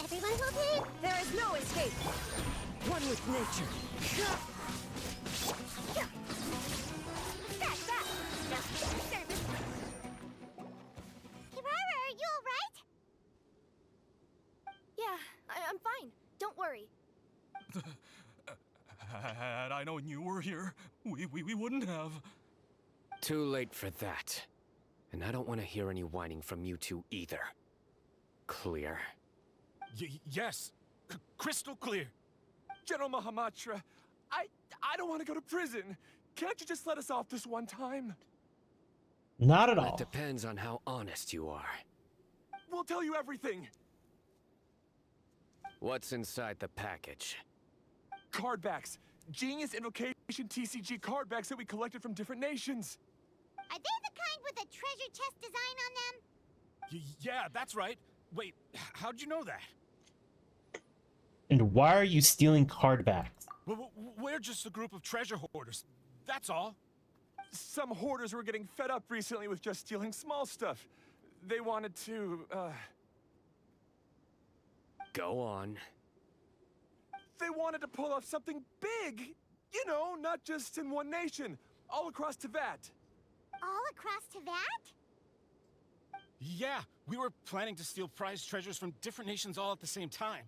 Everyone okay? There is no escape. One with nature. Kirara, are you alright? Yeah, I'm fine. Don't worry. Had I known you were here, we wouldn't have. Too late for that. And I don't want to hear any whining from you two either. clear? Yes. Crystal clear. General Mahamatra, I don't want to go to prison. Can't you just let us off this one time? Not at all. It depends on how honest you are. We'll tell you everything. What's inside the package? Card backs. Genius Invocation TCG card backs that we collected from different nations. Are they the kind with a treasure chest design on them? Yeah, that's right. Wait, how'd you know that? And why are you stealing card backs? We're just a group of treasure hoarders. That's all. Some hoarders were getting fed up recently with just stealing small stuff. They wanted to, Go on. They wanted to pull off something big. You know, not just in one nation. All across Teyvat. All across Teyvat? Yeah, we were planning to steal prized treasures from different nations all at the same time.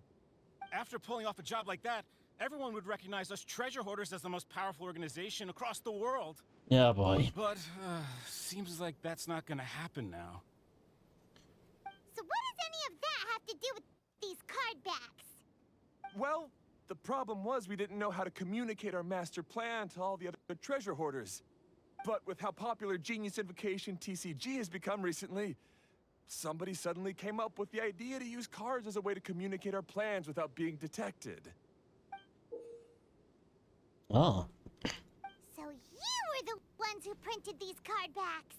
After pulling off a job like that, everyone would recognize us treasure hoarders as the most powerful organization across the world. Yeah, boy. But, seems like that's not gonna happen now. So what does any of that have to do with these card backs? Well, the problem was we didn't know how to communicate our master plan to all the other treasure hoarders. But with how popular Genius Invocation TCG has become recently, somebody suddenly came up with the idea to use cards as a way to communicate our plans without being detected. Oh. So you were the ones who printed these card backs?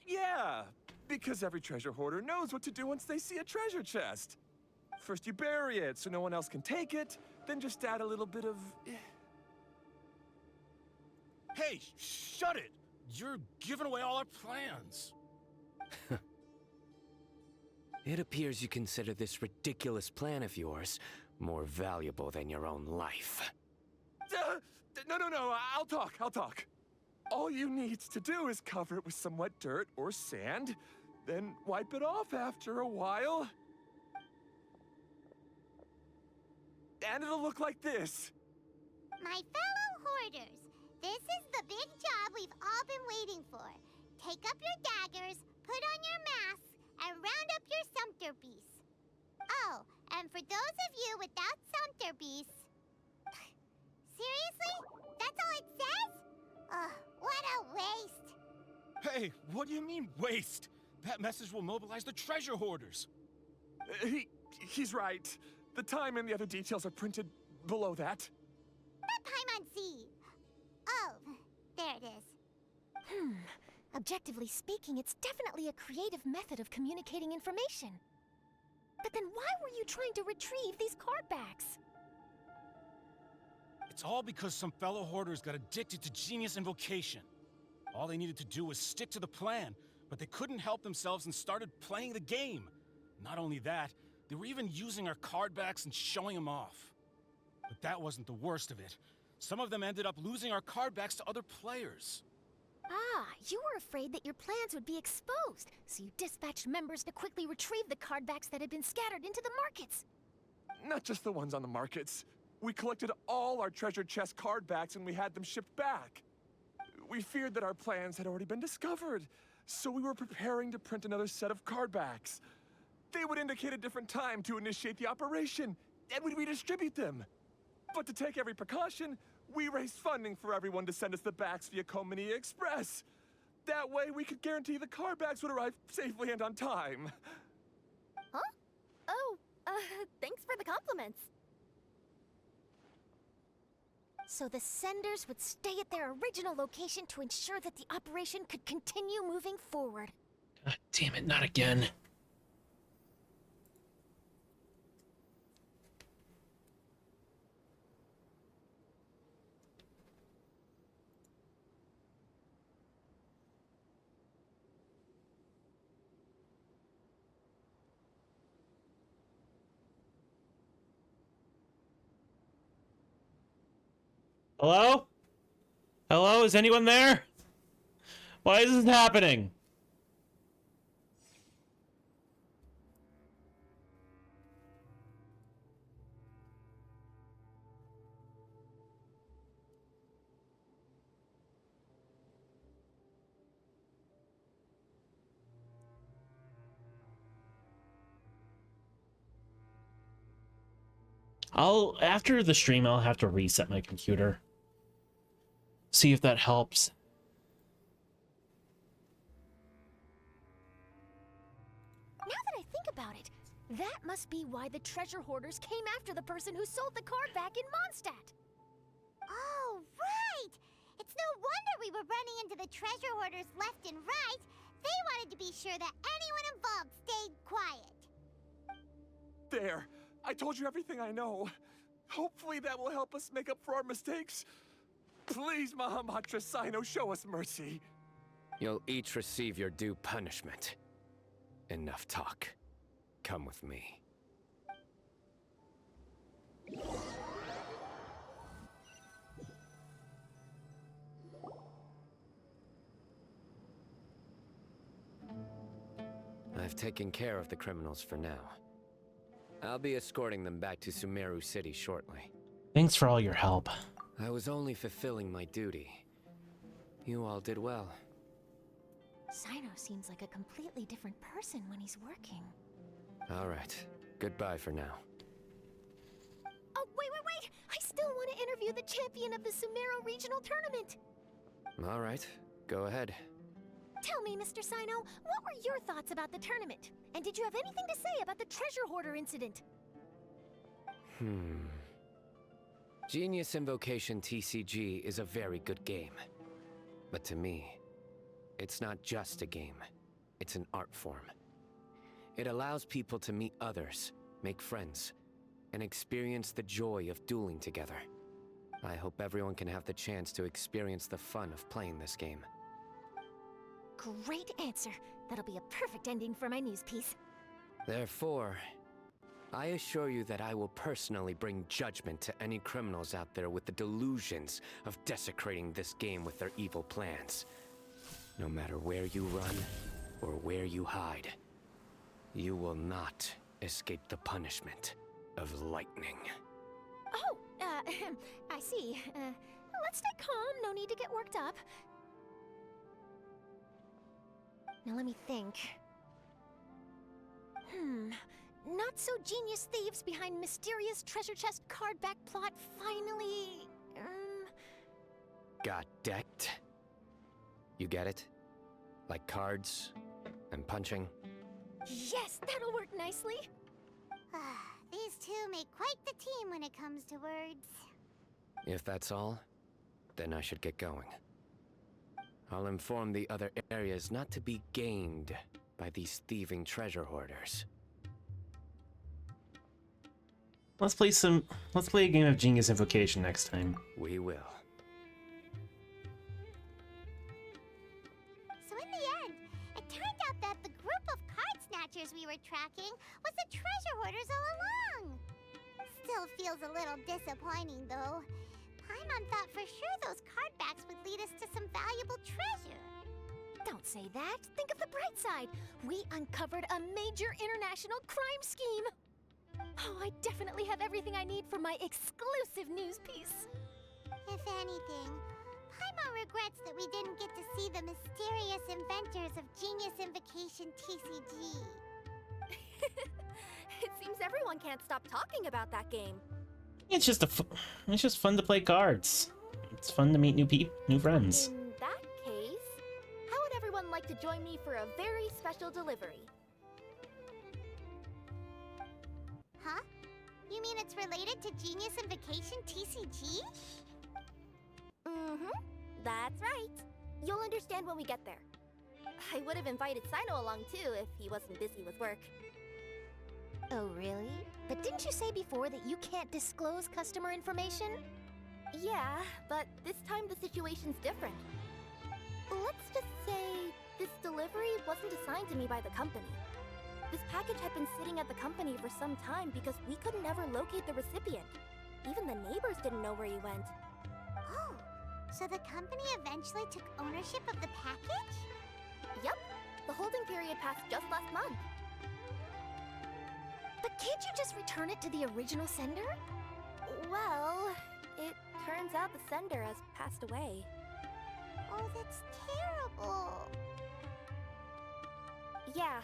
Yeah, because every treasure hoarder knows what to do once they see a treasure chest. First you bury it so no one else can take it, then just add a little bit of... Hey, shut it! You're giving away all our plans. It appears you consider this ridiculous plan of yours more valuable than your own life. No, I'll talk. All you need to do is cover it with some wet dirt or sand, then wipe it off after a while. And it'll look like this. My fellow hoarders, this is the big job we've all been waiting for. Take up your daggers, put on your masks, and round up your sumpter beasts. Oh, and for those of you without sumpter beasts... Seriously? That's all it says? Ugh, what a waste. Hey, what do you mean, waste? That message will mobilize the treasure hoarders. He's right. The time and the other details are printed below that. Not Paimon Z. Oh, there it is. Objectively speaking, it's definitely a creative method of communicating information. But then why were you trying to retrieve these card backs? It's all because some fellow hoarders got addicted to Genius Invocation. All they needed to do was stick to the plan, but they couldn't help themselves and started playing the game. Not only that, they were even using our card backs and showing them off. But that wasn't the worst of it. Some of them ended up losing our card backs to other players. Ah, you were afraid that your plans would be exposed, so you dispatched members to quickly retrieve the card backs that had been scattered into the markets. Not just the ones on the markets. We collected all our treasure chest card backs and we had them shipped back. We feared that our plans had already been discovered, so we were preparing to print another set of card backs. They would indicate a different time to initiate the operation, and we'd redistribute them. But to take every precaution, we raised funding for everyone to send us the backs via Komini Express. That way, we could guarantee the card backs would arrive safely and on time. Huh? Oh, thanks for the compliments. So the senders would stay at their original location to ensure that the operation could continue moving forward. God damn it, not again. Hello? Hello, is anyone there? Why is this happening? After the stream, I'll have to reset my computer. See if that helps. Now that I think about it, that must be why the treasure hoarders came after the person who sold the card back in Mondstadt. Oh, right! It's no wonder we were running into the treasure hoarders left and right. They wanted to be sure that anyone involved stayed quiet. There! I told you everything I know. Hopefully that will help us make up for our mistakes. Please, Mahamatra Sino, show us mercy. You'll each receive your due punishment. Enough talk. Come with me. I've taken care of the criminals for now. I'll be escorting them back to Sumeru City shortly. Thanks for all your help. I was only fulfilling my duty. You all did well. Sino seems like a completely different person when he's working. All right. Goodbye for now. Oh, wait! I still want to interview the champion of the Sumeru Regional Tournament. All right. Go ahead. Tell me, Mr. Sino, what were your thoughts about the tournament? And did you have anything to say about the treasure hoarder incident? Genius Invocation TCG is a very good game. But to me, it's not just a game. It's an art form. It allows people to meet others, make friends, and experience the joy of dueling together. I hope everyone can have the chance to experience the fun of playing this game. Great answer. That'll be a perfect ending for my news piece. Therefore, I assure you that I will personally bring judgment to any criminals out there with the delusions of desecrating this game with their evil plans. No matter where you run or where you hide, you will not escape the punishment of lightning. Oh, I see. Let's stay calm. No need to get worked up. Now let me think. Not-so-genius thieves behind mysterious treasure chest card back plot finally... Got decked? You get it? Like cards and punching? Yes, that'll work nicely. These two make quite the team when it comes to words. If that's all, then I should get going. I'll inform the other areas not to be gained by these thieving treasure hoarders. Let's play a game of Genius Invocation next time. We will. So in the end, it turned out that the group of card snatchers we were tracking was the treasure hoarders all along. Still feels a little disappointing though. Paimon thought for sure those card backs would lead us to some valuable treasure. Don't say that. Think of the bright side. We uncovered a major international crime scheme. Oh, I definitely have everything I need for my exclusive news piece. If anything, Paimon regrets that we didn't get to see the mysterious inventors of Genius Invocation TCG. It seems everyone can't stop talking about that game. It's just fun to play cards. It's fun to meet new friends. In that case, how would everyone like to join me for a very special delivery? Huh? You mean it's related to Genius Invocation TCG? That's right. You'll understand when we get there. I would have invited Sino along too if he wasn't busy with work. Oh, really? But didn't you say before that you can't disclose customer information? Yeah, but this time the situation's different. Let's just say this delivery wasn't assigned to me by the company. This package had been sitting at the company for some time because we could never locate the recipient. Even the neighbors didn't know where he went. Oh, so the company eventually took ownership of the package? Yep, the holding period passed just last month. But can't you just return it to the original sender? Well, it turns out the sender has passed away. Oh, that's terrible. Yeah,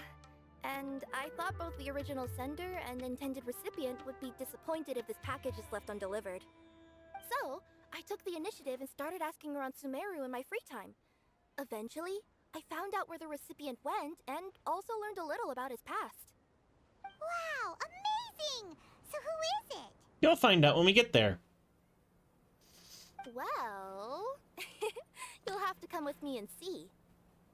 And I thought both the original sender and intended recipient would be disappointed if this package is left undelivered. So, I took the initiative and started asking around Sumeru in my free time. Eventually, I found out where the recipient went and also learned a little about his past. Wow, amazing! So who is it? You'll find out when we get there. Well, you'll have to come with me and see.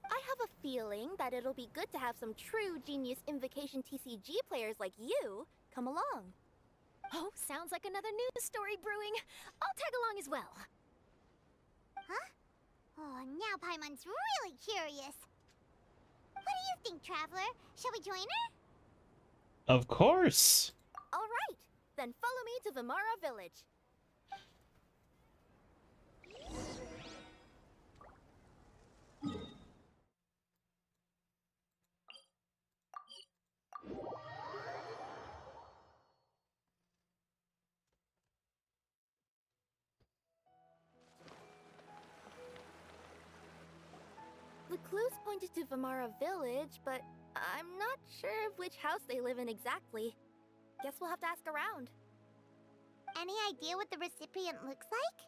I have a feeling that it'll be good to have some true genius Invocation TCG players like you come along. Oh, sounds like another news story brewing. I'll tag along as well. Huh? Oh, now Paimon's really curious. What do you think, Traveler? Shall we join her? Of course. All right, then follow me to Vimara Village. The clues pointed to Vimara Village, but I'm not sure of which house they live in exactly. Guess we'll have to ask around. Any idea what the recipient looks like?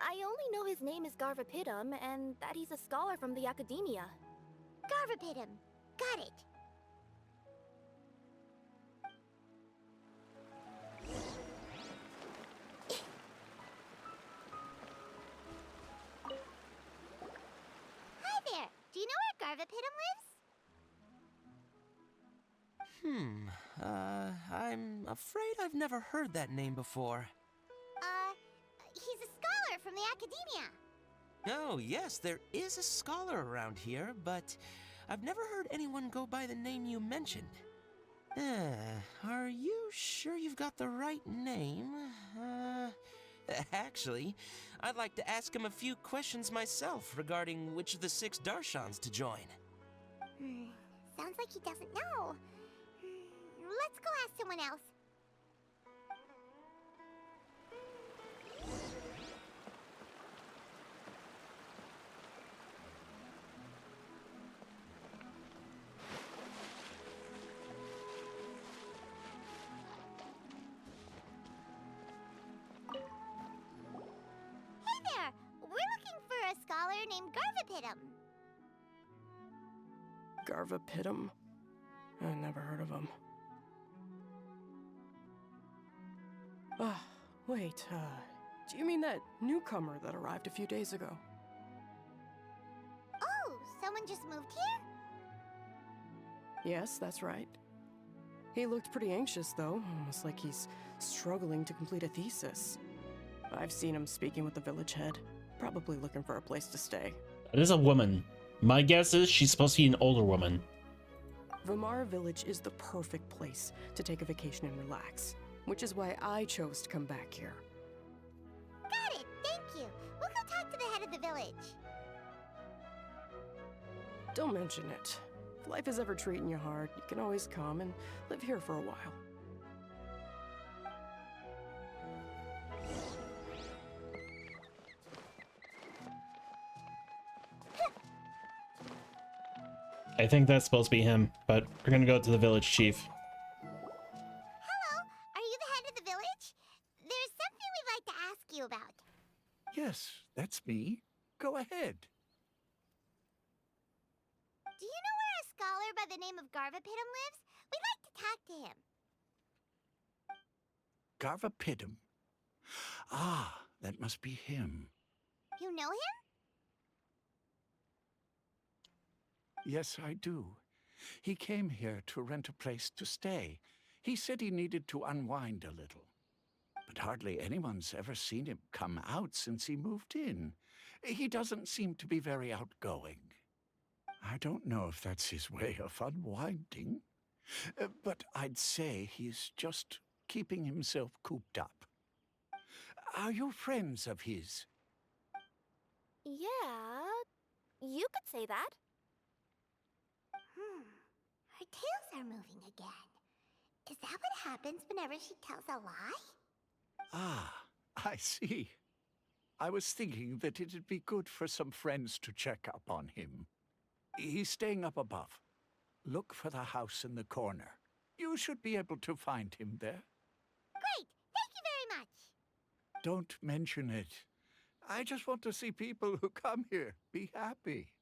I only know his name is Garvapidum and that he's a scholar from the Academia. Garvapidum. Got it. Hi there. Do you know where Garvapidum lives? I'm afraid I've never heard that name before. He's a scholar from the Academia. Oh, yes, there is a scholar around here, but I've never heard anyone go by the name you mentioned. Are you sure you've got the right name? Actually, I'd like to ask him a few questions myself regarding which of the 6 Darshans to join. Sounds like he doesn't know. Let's go ask someone else. Hey there! We're looking for a scholar named Garvapidum. Garvapidum? I never heard of him. Wait, do you mean that newcomer that arrived a few days ago? Oh, someone just moved here? Yes, that's right. He looked pretty anxious, though, almost like he's struggling to complete a thesis. I've seen him speaking with the village head, probably looking for a place to stay. It is a woman. My guess is she's supposed to be an older woman. Vimara Village is the perfect place to take a vacation and relax, which is why I chose to come back here. Got it, thank you. We'll go talk to the head of the village. Don't mention it. If life is ever treating you hard, you can always come and live here for a while. I think that's supposed to be him, but we're gonna go to the village chief. Hello, are you the head of the village? There's something we'd like to ask you about. Yes, that's me. Go ahead. Do you know where a scholar by the name of Garvapidum lives? We'd like to talk to him. Garvapidum. Ah, that must be him. You know him? Yes, I do. He came here to rent a place to stay. He said he needed to unwind a little. But hardly anyone's ever seen him come out since he moved in. He doesn't seem to be very outgoing. I don't know if that's his way of unwinding, but I'd say he's just keeping himself cooped up. Are you friends of his? Yeah, you could say that. Her tails are moving again. Is that what happens whenever she tells a lie? Ah, I see. I was thinking that it'd be good for some friends to check up on him. He's staying up above. Look for the house in the corner. You should be able to find him there. Great! Thank you very much! Don't mention it. I just want to see people who come here be happy.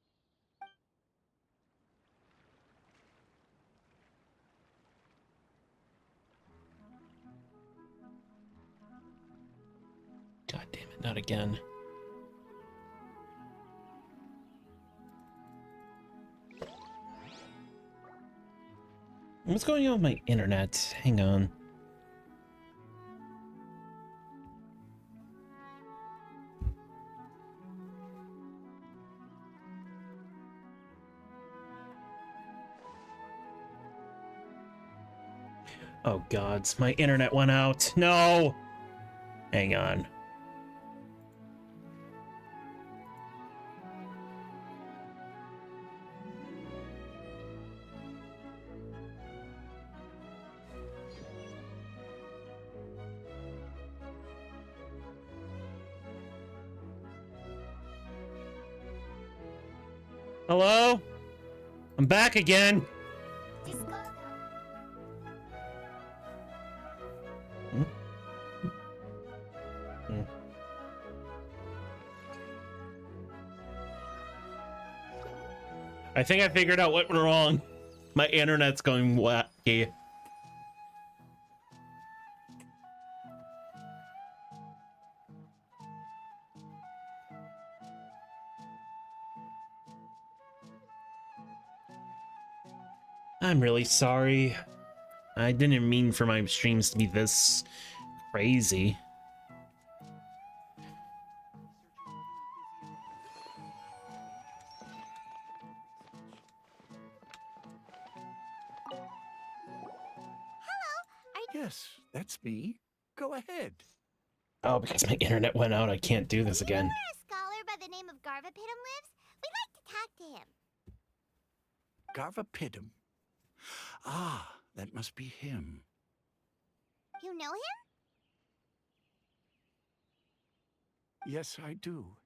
God damn it, not again. What's going on with my internet? Hang on. Oh gods, my internet went out. No! Hang on. Hello? I'm back again. Hmm? Hmm. I think I figured out what went wrong. My internet's going wacky. I'm really sorry. I didn't mean for my streams to be this crazy. Yes, that's me. Go ahead. Oh, because my internet went out, I can't do this again. Where a scholar by the name of Garvapidum lives? We'd like to talk to him. Garvapidum. Ah, that must be him. You know him? Yes, I do.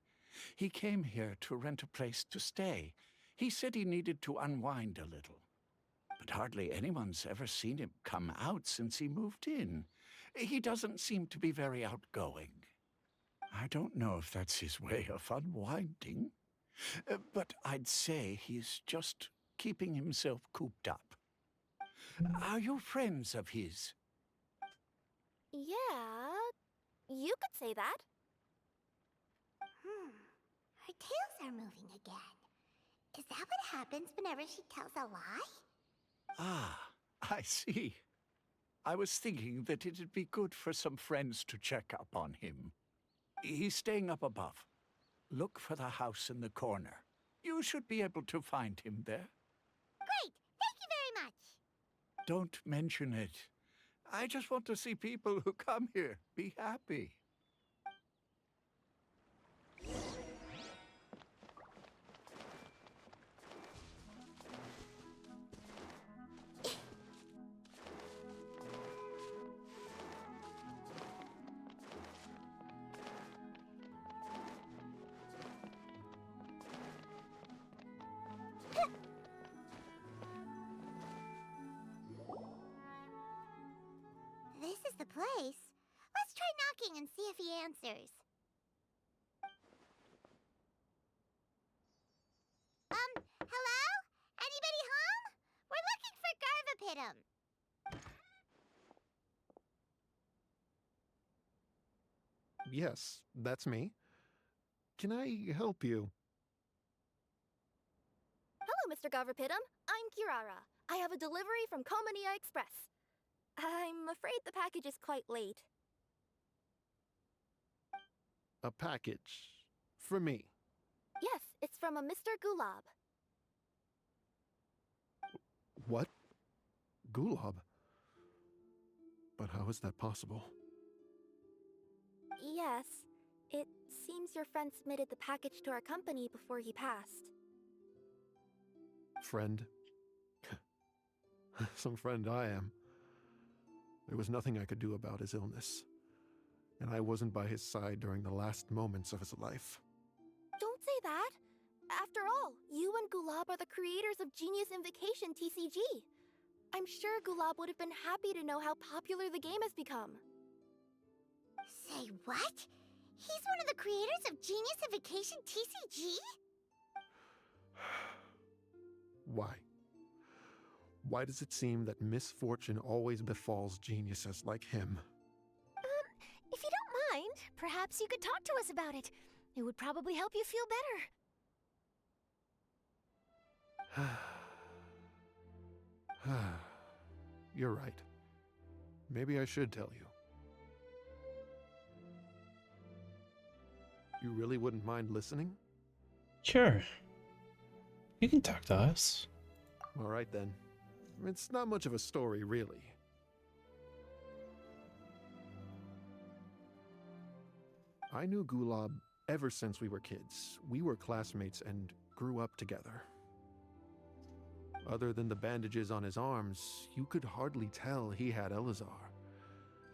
He came here to rent a place to stay. He said he needed to unwind a little. But hardly anyone's ever seen him come out since he moved in. He doesn't seem to be very outgoing. I don't know if that's his way of unwinding, but I'd say he's just keeping himself cooped up. Are you friends of his? Yeah, you could say that. Her tails are moving again. Is that what happens whenever she tells a lie? Ah, I see. I was thinking that it'd be good for some friends to check up on him. He's staying up above. Look for the house in the corner. You should be able to find him there. Great! Thank you very much! Don't mention it. I just want to see people who come here be happy. This is the place. Let's try knocking and see if he answers. Hello? Anybody home? We're looking for Garvapidum. Yes, that's me. Can I help you? Hello, Mr. Garvapidum. I'm Kirara. I have a delivery from Komania Express. I'm afraid the package is quite late. A package. For me. Yes, it's from a Mr. Gulab. What? Gulab? But how is that possible? Yes, it seems your friend submitted the package to our company before he passed. Friend? Some friend I am. There was nothing I could do about his illness, and I wasn't by his side during the last moments of his life. Don't say that. After You and Gulab are the creators of Genius Invocation TCG. I'm sure Gulab would have been happy to know how popular the game has become. Say what? He's one of the creators of Genius Invocation TCG? Why? Why does it seem that misfortune always befalls geniuses like him? If you don't mind, perhaps you could talk to us about it. It would probably help you feel better. You're right. Maybe I should tell you. You really wouldn't mind listening? Sure. You can talk to us. All right then. It's not much of a story, really. I knew Gulab ever since we were kids. We were classmates and grew up together. Other than the bandages on his arms, you could hardly tell he had Elazar.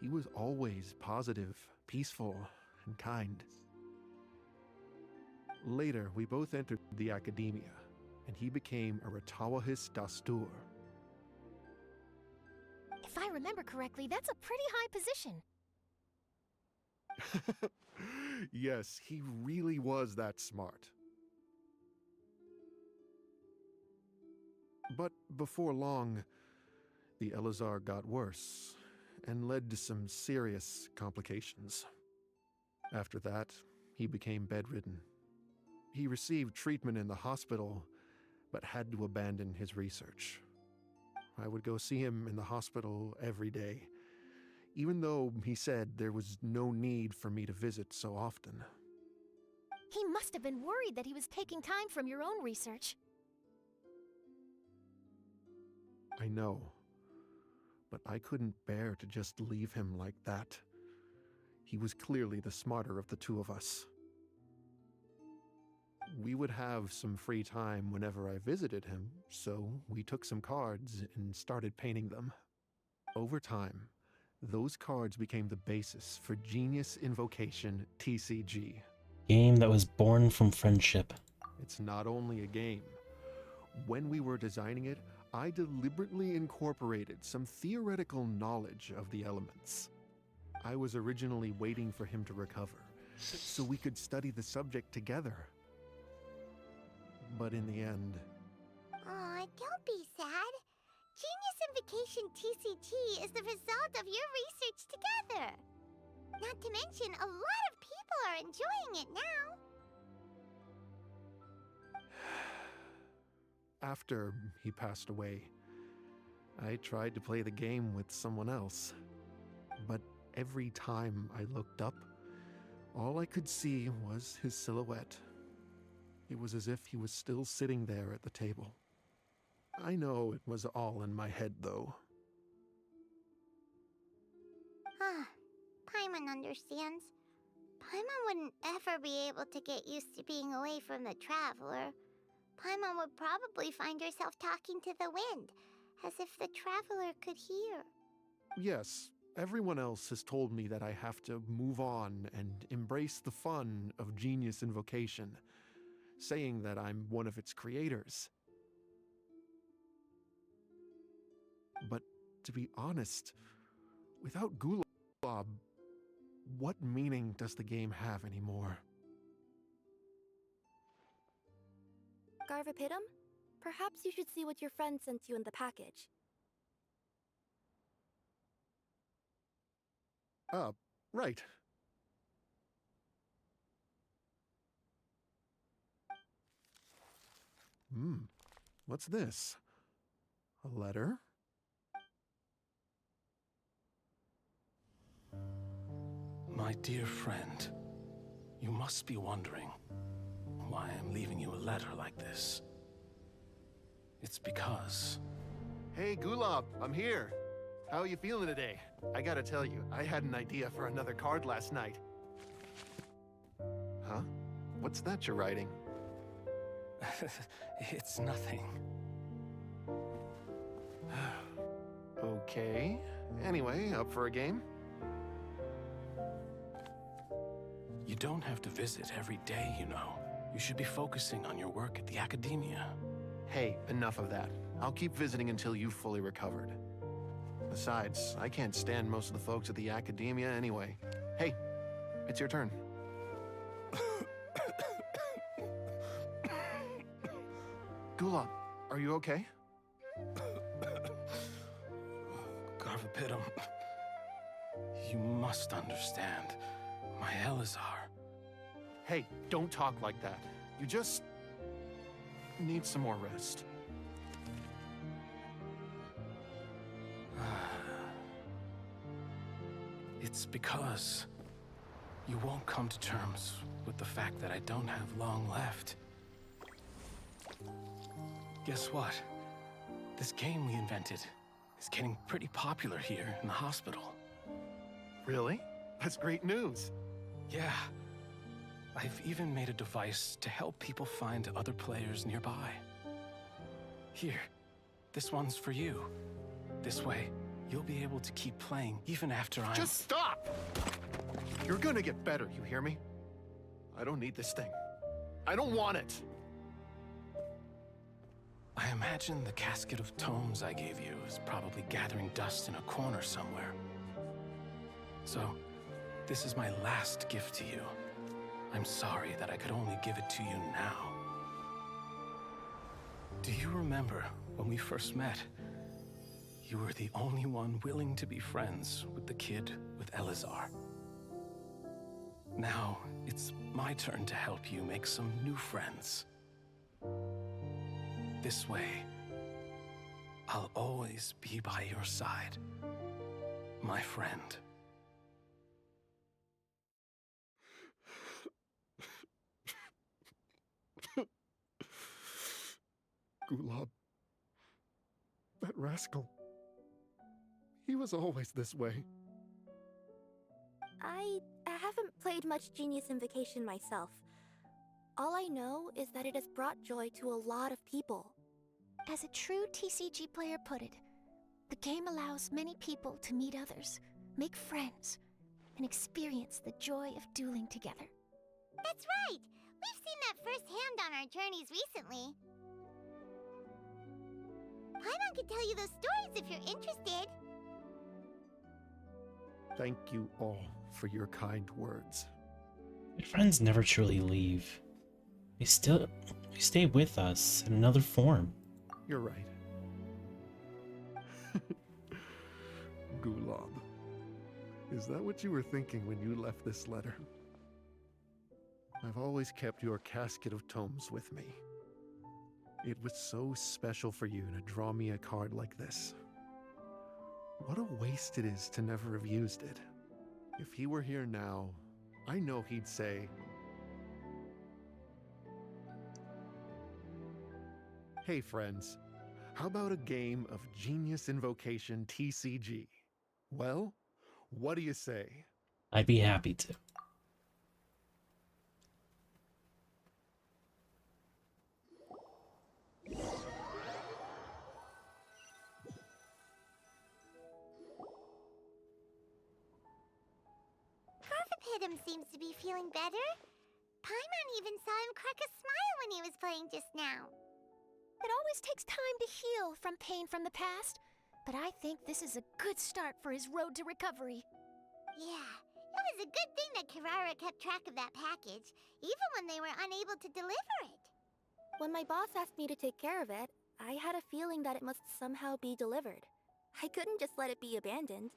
He was always positive, peaceful, and kind. Later, we both entered the academia, and he became a Ratawahis Dastur. If I remember correctly, that's a pretty high position. Yes, he really was that smart. But before long, the Elazar got worse and led to some serious complications. After that, he became bedridden. He received treatment in the hospital, but had to abandon his research. I would go see him in the hospital every day, even though he said there was no need for me to visit so often. He must have been worried that he was taking time from your own research. I know, but I couldn't bear to just leave him like that. He was clearly the smarter of the two of us. We would have some free time whenever I visited him, so we took some cards and started painting them. Over time, those cards became the basis for Genius Invocation TCG. Game that was born from friendship. It's not only a game. When we were designing it, I deliberately incorporated some theoretical knowledge of the elements. I was originally waiting for him to recover, so we could study the subject together. But in the end... Aw, don't be sad. Genius Invocation TCG is the result of your research together. Not to mention, a lot of people are enjoying it now. After he passed away, I tried to play the game with someone else. But every time I looked up, all I could see was his silhouette. It was as if he was still sitting there at the table. I know it was all in my head, though. Paimon understands. Paimon wouldn't ever be able to get used to being away from the Traveler. Paimon would probably find herself talking to the wind, as if the Traveler could hear. Yes, everyone else has told me that I have to move on and embrace the fun of Genius Invocation, saying that I'm one of its creators. But to be honest, without Gulab, what meaning does the game have anymore? Garvapidum, perhaps you should see what your friend sent you in the package. Right. What's this? A letter? My dear friend, you must be wondering why I'm leaving you a letter like this. It's because... Hey, Gulab, I'm here. How are you feeling today? I gotta tell you, I had an idea for another card last night. Huh? What's that you're writing? It's nothing. Okay. Anyway, up for a game? You don't have to visit every day, you know. You should be focusing on your work at the academia. Hey, enough of that. I'll keep visiting until you've fully recovered. Besides, I can't stand most of the folks at the academia anyway. Hey, it's your turn. Gulab, are you okay? Garvapitum, you must understand. My Elazar. Hey, don't talk like that. You just need some more rest. It's because you won't come to terms with the fact that I don't have long left. Guess what? This game we invented is getting pretty popular here in the hospital. Really? That's great news. Yeah. I've even made a device to help people find other players nearby. Here, this one's for you. This way, you'll be able to keep playing even after I'm— Just stop! You're gonna get better, you hear me? I don't need this thing. I don't want it! I imagine the casket of tomes I gave you is probably gathering dust in a corner somewhere. So, this is my last gift to you. I'm sorry that I could only give it to you now. Do you remember when we first met? You were the only one willing to be friends with the kid with Elazar. Now, it's my turn to help you make some new friends. This way, I'll always be by your side, my friend. Gulab. That rascal. He was always this way. I haven't played much Genius Invocation myself. All I know is that it has brought joy to a lot of people. As a true TCG player put it, the game allows many people to meet others, make friends, and experience the joy of dueling together. That's right! We've seen that firsthand on our journeys recently. Paimon can tell you those stories if you're interested. Thank you all for your kind words. Good friends never truly leave. They stay with us in another form. You're right. Gulab. Is that what you were thinking when you left this letter? I've always kept your casket of tomes with me. It was so special for you to draw me a card like this. What a waste it is to never have used it. If he were here now, I know he'd say, "Hey friends, how about a game of Genius Invocation TCG? Well, what do you say?" I'd be happy to. Garvapitum seems to be feeling better. Paimon even saw him crack a smile when he was playing just now. It always takes time to heal from pain from the past, but I think this is a good start for his road to recovery. Yeah, it was a good thing that Kirara kept track of that package, even when they were unable to deliver it. When my boss asked me to take care of it, I had a feeling that it must somehow be delivered. I couldn't just let it be abandoned.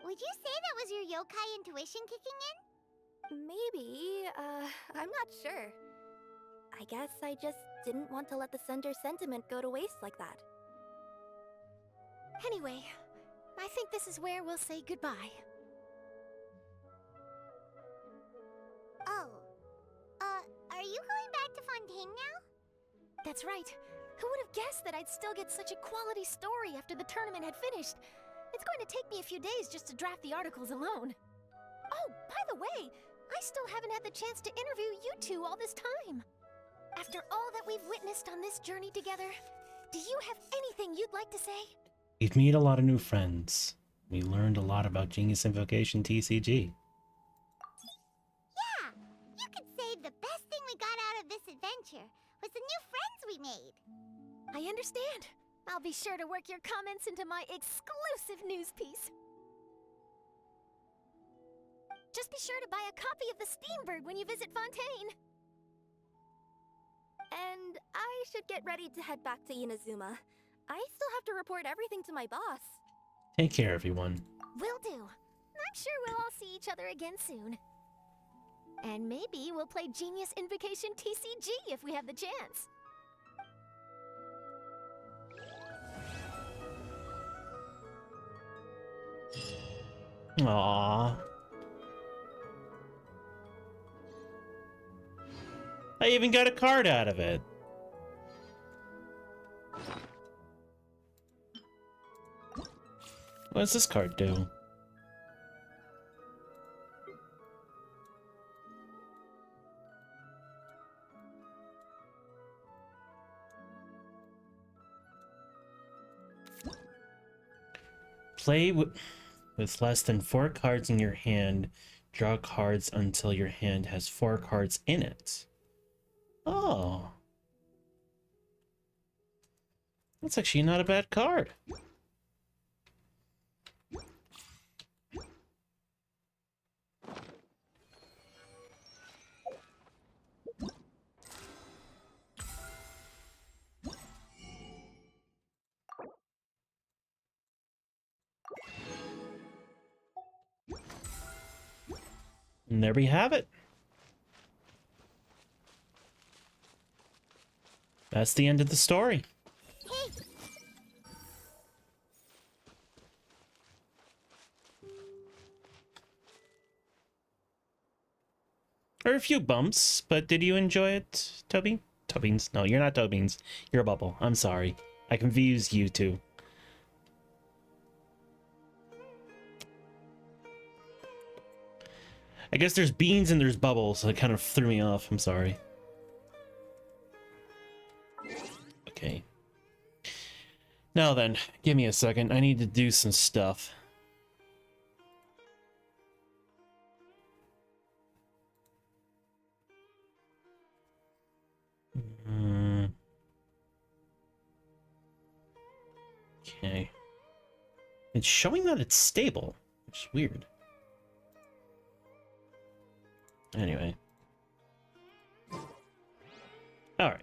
Would you say that was your yokai intuition kicking in? Maybe, I'm not sure. I guess I just didn't want to let the sender's sentiment go to waste like that. Anyway, I think this is where we'll say goodbye. Oh. Are you going back to Fontaine now? That's right. Who would have guessed that I'd still get such a quality story after the tournament had finished? It's going to take me a few days just to draft the articles alone. Oh, by the way, I still haven't had the chance to interview you two all this time. After all that we've witnessed on this journey together, do you have anything you'd like to say? We've made a lot of new friends. We learned a lot about Genius Invocation TCG. Yeah, adventure was the new friends we made. I understand. I'll be sure to work your comments into my exclusive news piece. Just be sure to buy a copy of the Steambird when you visit Fontaine. And I should get ready to head back to Inazuma. I still have to report everything to my boss. Take care, everyone. Will do. I'm sure we'll all see each other again soon. And maybe we'll play Genius Invocation TCG if we have the chance. Aww. I even got a card out of it. What does this card do? Play with less than 4 cards in your hand. Draw cards until your hand has 4 cards in it. Oh. That's actually not a bad card. And there we have it. That's the end of the story. There were a few bumps, but did you enjoy it, Toby? Tobeans? No, you're not Tobeans. You're a Bubble. I'm sorry. I confused you two. I guess there's beans and there's bubbles, so it kind of threw me off. I'm sorry. Okay. Now then, give me a second. I need to do some stuff. Okay. It's showing that it's stable, which is weird. Anyway. Alright.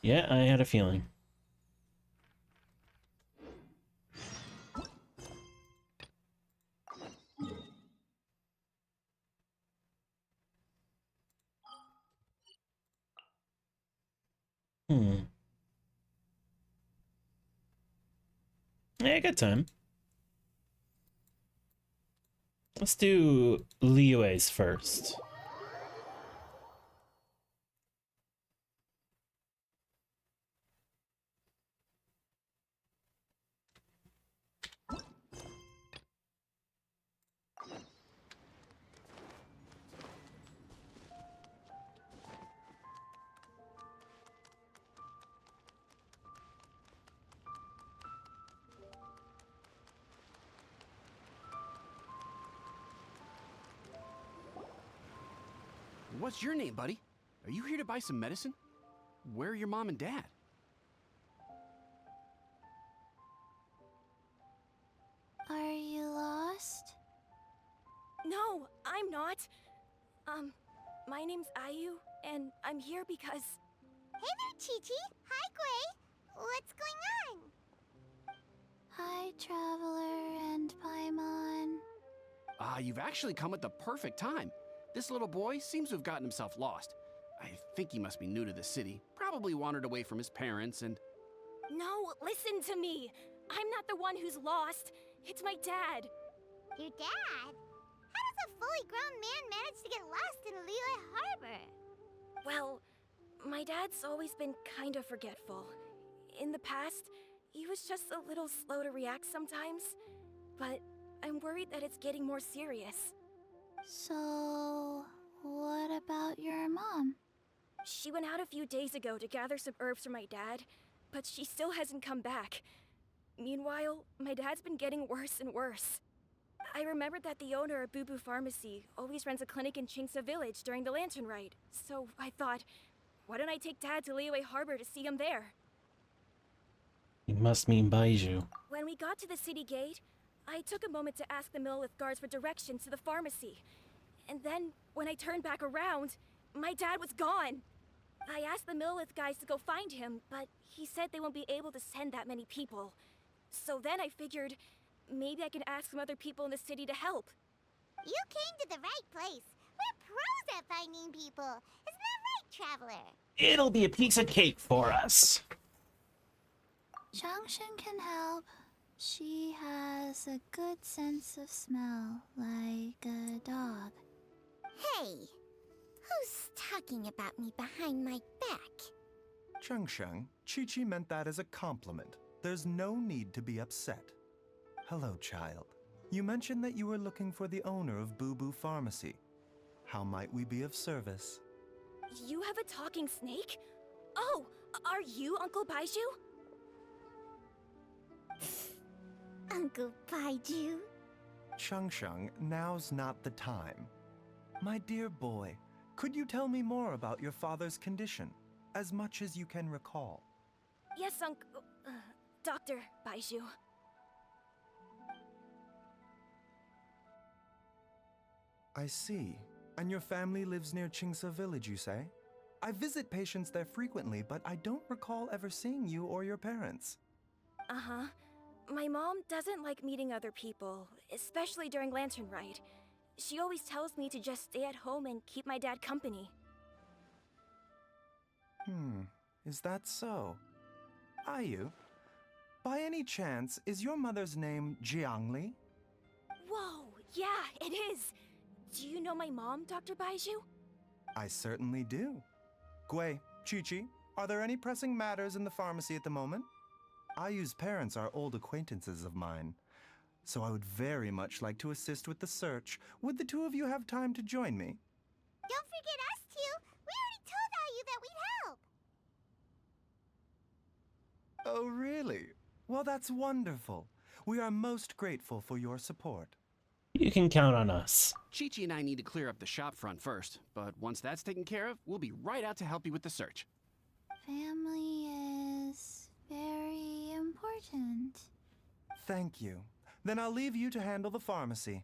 Yeah, I had a feeling. Yeah, good time. Let's do Liyue's first. What's your name, buddy? Are you here to buy some medicine? Where are your mom and dad? Are you lost? No, I'm not. My name's Ayu, and I'm here because... Hey there, Chi-Chi. Hi, Gui. What's going on? Hi, Traveler and Paimon. You've actually come at the perfect time. This little boy seems to have gotten himself lost. I think he must be new to the city. Probably wandered away from his parents and... No, listen to me. I'm not the one who's lost. It's my dad. Your dad? How does a fully grown man manage to get lost in Liyue Harbor? Well, My dad's always been kind of forgetful. In the past, he was just a little slow to react sometimes, but I'm worried that it's getting more serious. So, what about your mom? She went out a few days ago to gather some herbs for my dad, but she still hasn't come back. Meanwhile, my dad's been getting worse and worse. I remembered that the owner of Boo Boo Pharmacy always runs a clinic in Chingsa Village during the Lantern Rite, so I thought, why don't I take Dad to Liyue Harbor to see him there? You must mean Baiju. When we got to the city gate, I took a moment to ask the Millelith guards for directions to the pharmacy. And then, when I turned back around, my dad was gone. I asked the Millelith guys to go find him, but he said they won't be able to send that many people. So then I figured, maybe I can ask some other people in the city to help. You came to the right place. We're pros at finding people. Isn't that right, Traveler? It'll be a piece of cake for us. Changshen can help. She has a good sense of smell, like a dog. Hey, who's talking about me behind my back? Chengsheng, Chi-Chi meant that as a compliment. There's no need to be upset. Hello, child. You mentioned that you were looking for the owner of Boo Boo Pharmacy. How might we be of service? You have a talking snake? Oh, are you Uncle Baiju? Uncle Baiju? Chengsheng, now's not the time. My dear boy, could you tell me more about your father's condition, as much as you can recall? Yes, Dr. Baiju. I see. And your family lives near Chingsa Village, you say? I visit patients there frequently, but I don't recall ever seeing you or your parents. Uh-huh. My mom doesn't like meeting other people, especially during Lantern Rite. She always tells me to just stay at home and keep my dad company. Is that so? Ayu, by any chance, is your mother's name Jiangli? Whoa, yeah, it is! Do you know my mom, Dr. Baiju? I certainly do. Gui, Chi-Chi, are there any pressing matters in the pharmacy at the moment? Ayu's parents are old acquaintances of mine, so I would very much like to assist with the search. Would the two of you have time to join me? Don't forget us two! We already told Ayu that we'd help! Oh, really? Well, that's wonderful. We are most grateful for your support. You can count on us. Chi-Chi and I need to clear up the shop front first, but once that's taken care of, we'll be right out to help you with the search. Family is very important. Thank you. Then I'll leave you to handle the pharmacy.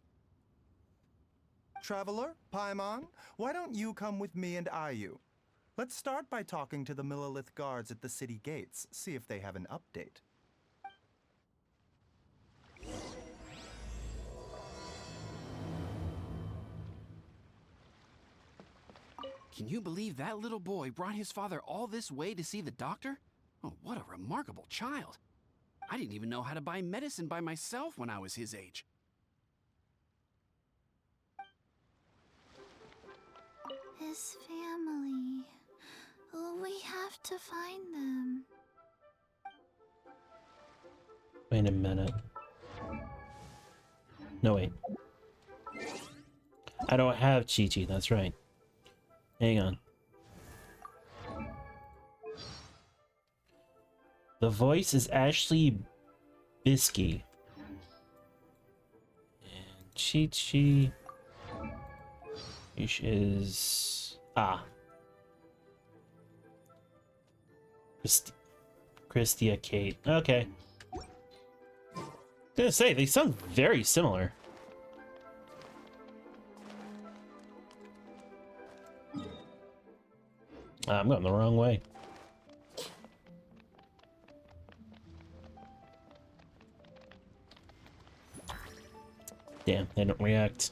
Traveler, Paimon, why don't you come with me and Ayu? Let's start by talking to the Millelith guards at the city gates, see if they have an update. Can you believe that little boy brought his father all this way to see the doctor? Oh, what a remarkable child. I didn't even know how to buy medicine by myself when I was his age. His family. We have to find them. Wait a minute. No, wait. I don't have Chi-Chi, that's right. Hang on. The voice is Ashley Bisky. And Chi-Chi is... Christia Kate. Okay. I was gonna say, they sound very similar. I'm going the wrong way. Damn, they don't react.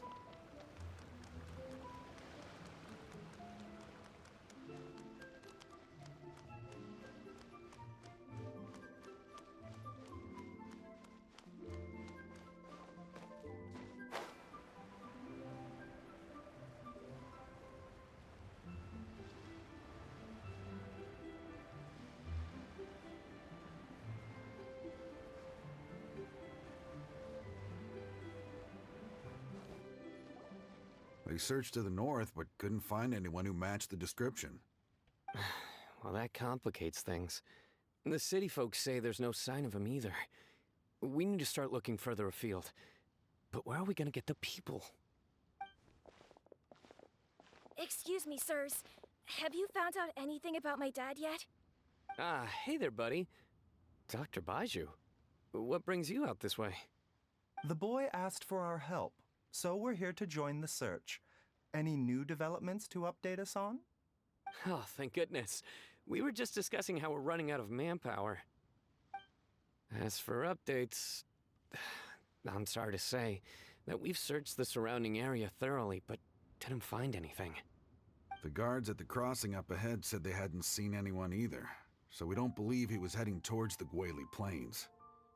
We searched to the north, but couldn't find anyone who matched the description. Well, that complicates things. The city folks say there's no sign of him either. We need to start looking further afield. But where are we gonna get the people? Excuse me, sirs. Have you found out anything about my dad yet? Ah, hey there, buddy. Dr. Baiju. What brings you out this way? The boy asked for our help, so we're here to join the search. Any new developments to update us on? Oh, thank goodness. We were just discussing how we're running out of manpower. As for updates, I'm sorry to say that we've searched the surrounding area thoroughly, but didn't find anything. The guards at the crossing up ahead said they hadn't seen anyone either, so we don't believe he was heading towards the Guili Plains.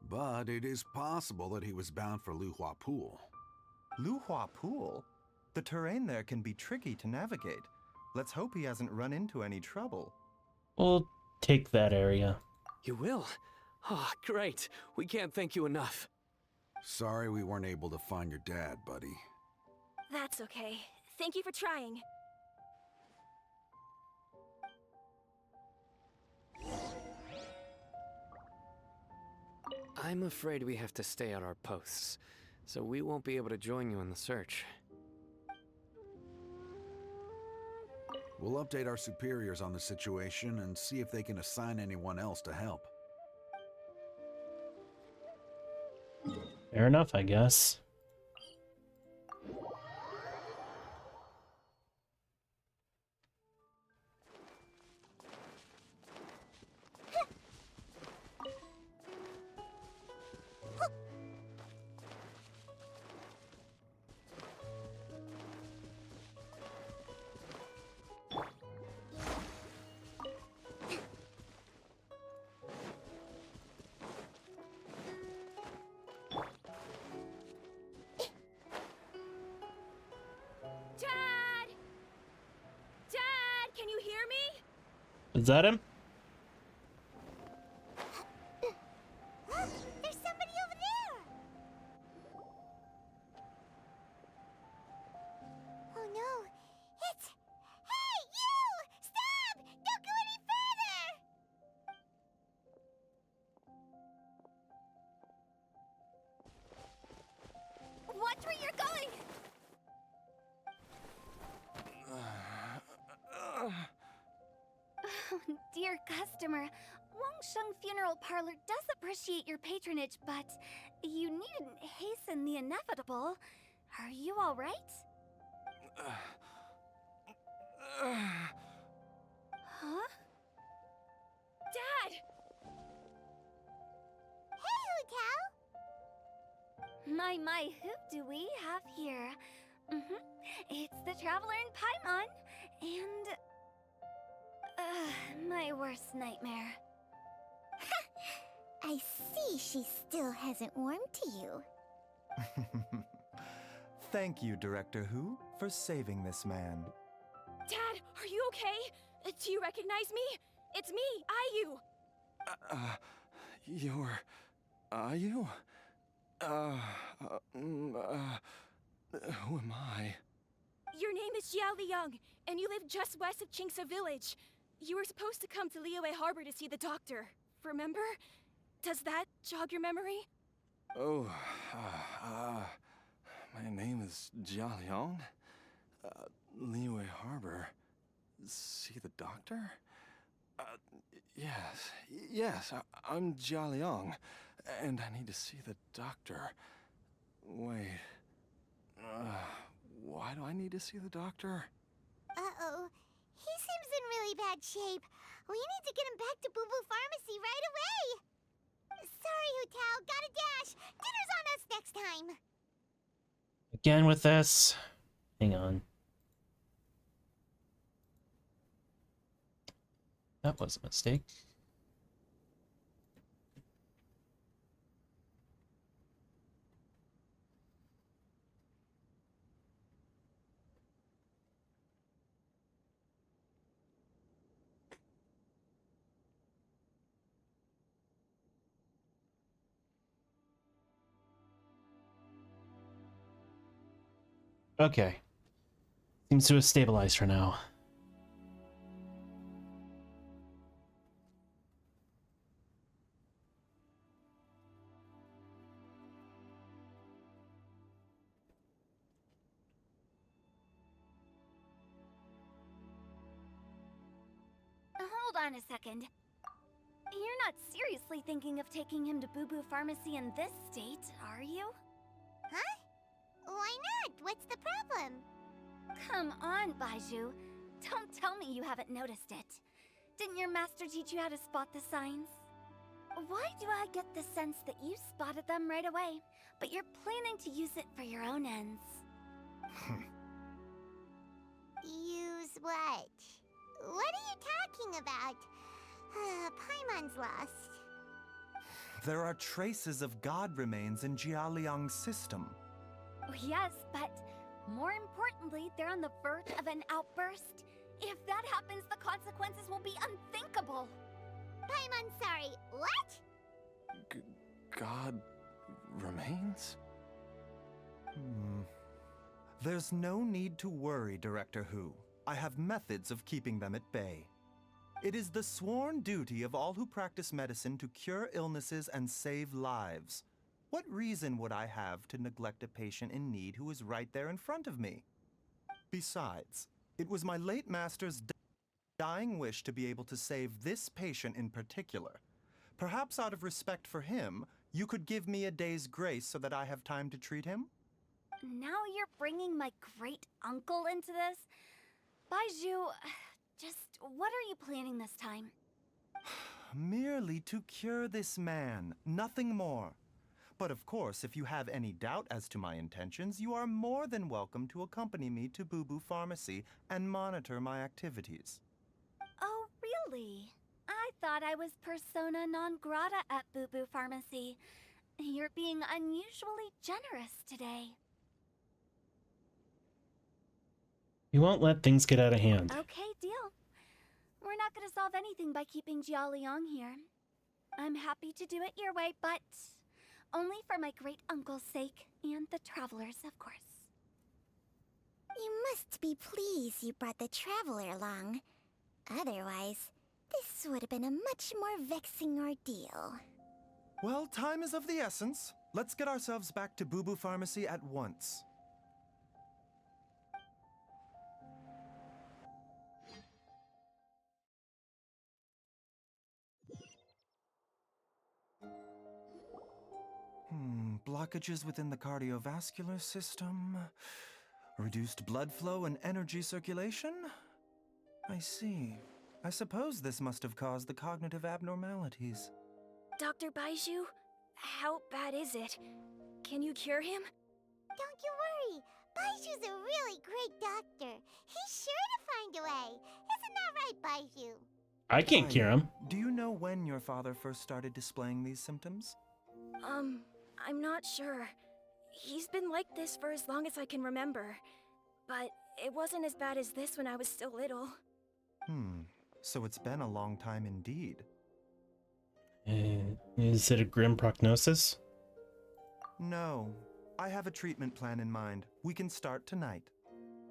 But it is possible that he was bound for Luhua Pool. Luhua Pool? The terrain there can be tricky to navigate. Let's hope he hasn't run into any trouble. We'll take that area. You will? Oh, great. We can't thank you enough. Sorry we weren't able to find your dad, buddy. That's okay. Thank you for trying. I'm afraid we have to stay at our posts, so we won't be able to join you in the search. We'll update our superiors on the situation and see if they can assign anyone else to help. Fair enough, I guess. Is that him? There's somebody over there! Oh no, it's... Hey, you! Stop! Don't go any further! Watch where you're going! Oh, dear customer, Wangsheng Funeral Parlor does appreciate your patronage, but you needn't hasten the inevitable. Are you all right? Huh? Dad! Hey, Hu Tao! My, who do we have here? It's the Traveler in Paimon, and... my worst nightmare. I see she still hasn't warmed to you. Thank you, Director Hu, for saving this man. Dad, are you okay? Do you recognize me? It's me, Ayu. You're... Ayu? Who am I? Your name is Jiao Liang, and you live just west of Qingse Village. You were supposed to come to Liyue Harbor to see the doctor, remember? Does that jog your memory? Oh, my name is Jia Liang. Liyue Harbor. See the doctor? Yes, I'm Jia Liang, and I need to see the doctor. Wait, why do I need to see the doctor? Uh-oh. He seems in really bad shape. We need to get him back to Boo Boo Pharmacy right away. Sorry, Hu Tao. Gotta dash. Dinner's on us next time. Again with this. Hang on. That was a mistake. Okay. Seems to have stabilized for now. Hold on a second. You're not seriously thinking of taking him to Boo Boo Pharmacy in this state, are you? Huh? Why not? What's the problem? Come on, Baizhu. Don't tell me you haven't noticed it. Didn't your master teach you how to spot the signs? Why do I get the sense that you spotted them right away, but you're planning to use it for your own ends? Use what? What are you talking about? Paimon's lost. There are traces of god remains in Jialiang's system. Yes, but more importantly, they're on the verge of an outburst. If that happens, the consequences will be unthinkable. Paimon, sorry, what? God remains? There's no need to worry, Director Hu. I have methods of keeping them at bay. It is the sworn duty of all who practice medicine to cure illnesses and save lives. What reason would I have to neglect a patient in need who is right there in front of me? Besides, it was my late master's dying wish to be able to save this patient in particular. Perhaps out of respect for him, you could give me a day's grace so that I have time to treat him? Now you're bringing my great-uncle into this? Baizhu, just what are you planning this time? Merely to cure this man, nothing more. But of course, if you have any doubt as to my intentions, you are more than welcome to accompany me to Boo Boo Pharmacy and monitor my activities. Oh, really? I thought I was persona non grata at Boo Boo Pharmacy. You're being unusually generous today. You won't let things get out of hand. Okay, deal. We're not gonna solve anything by keeping Jialiang here. I'm happy to do it your way, but only for my great-uncle's sake and the travelers, of course. You must be pleased you brought the traveler along. Otherwise, this would have been a much more vexing ordeal. Well, time is of the essence. Let's get ourselves back to Boo Boo Pharmacy at once. Blockages within the cardiovascular system, reduced blood flow and energy circulation? I see. I suppose this must have caused the cognitive abnormalities. Dr. Baizhu, how bad is it? Can you cure him? Don't you worry. Baiju's a really great doctor. He's sure to find a way. Isn't that right, Baizhu? I can't cure him. Do you know when your father first started displaying these symptoms? I'm not sure. He's been like this for as long as I can remember. But it wasn't as bad as this when I was still little. So it's been a long time indeed. Is it a grim prognosis? No. I have a treatment plan in mind. We can start tonight.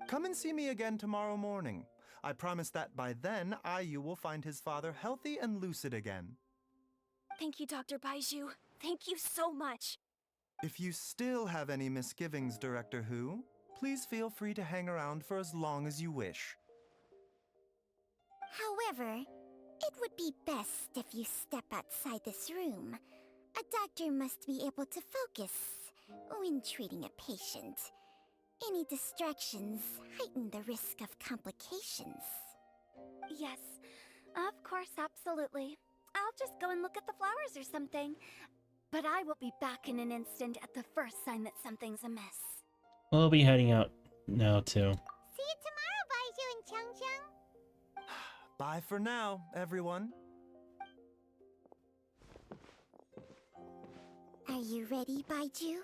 Come and see me again tomorrow morning. I promise that by then, Ayu will find his father healthy and lucid again. Thank you, Dr. Baizhu. Thank you so much. If you still have any misgivings, Director Hu, please feel free to hang around for as long as you wish. However, it would be best if you step outside this room. A doctor must be able to focus when treating a patient. Any distractions heighten the risk of complications. Yes, of course, absolutely. I'll just go and look at the flowers or something. But I will be back in an instant at the first sign that something's amiss. We'll be heading out now, too. See you tomorrow, Baizhu and Changcheng. Bye for now, everyone. Are you ready, Baizhu?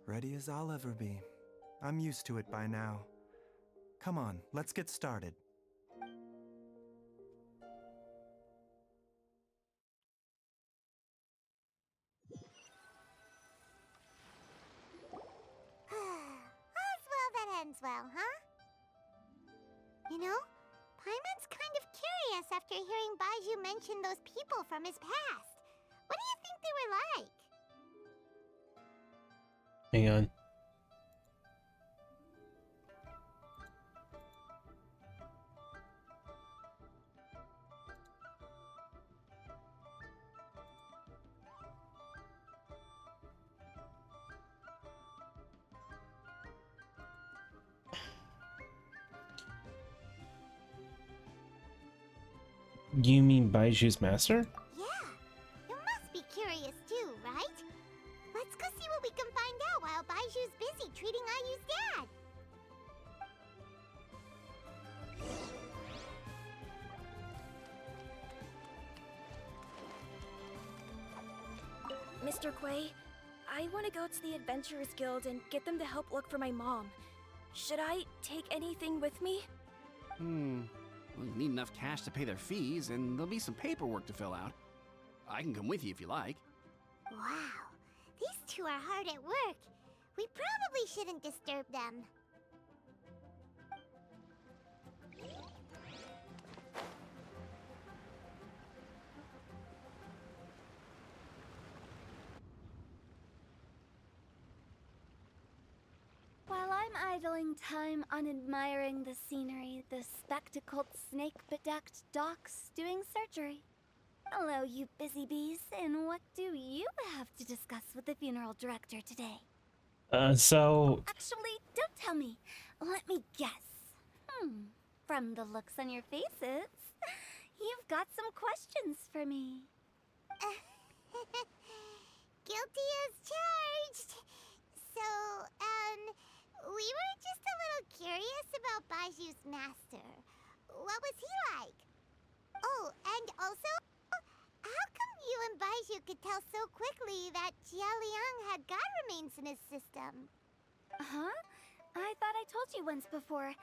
Ready as I'll ever be. I'm used to it by now. Come on, let's get started. All's well that ends ends well, huh? You know, Paimon's kind of curious after hearing Baizhu mention those people from his past. What do you think they were like? Hang on. You mean Baiju's master? Yeah, you must be curious too, right? Let's go see what we can find out while Baiju's busy treating Ayu's dad. Mr. Quay, I want to go to the Adventurers Guild and get them to help look for my mom. Should I take anything with me? Well, you need enough cash to pay their fees, and there'll be some paperwork to fill out. I can come with you if you like. Wow, these two are hard at work. We probably shouldn't disturb them. While I'm idling time on admiring the scenery, the spectacled snake-bedecked docs doing surgery. Hello, you busy bees, and what do you have to discuss with the funeral director today? Actually, don't tell me. Let me guess. From the looks on your faces, you've got some questions for me. Guilty as charged. So, we were just a little curious about Baiju's master. What was he like? Oh, and also, how come you and Baizhu could tell so quickly that Jia Liang had god remains in his system? Huh? I thought I told you once before.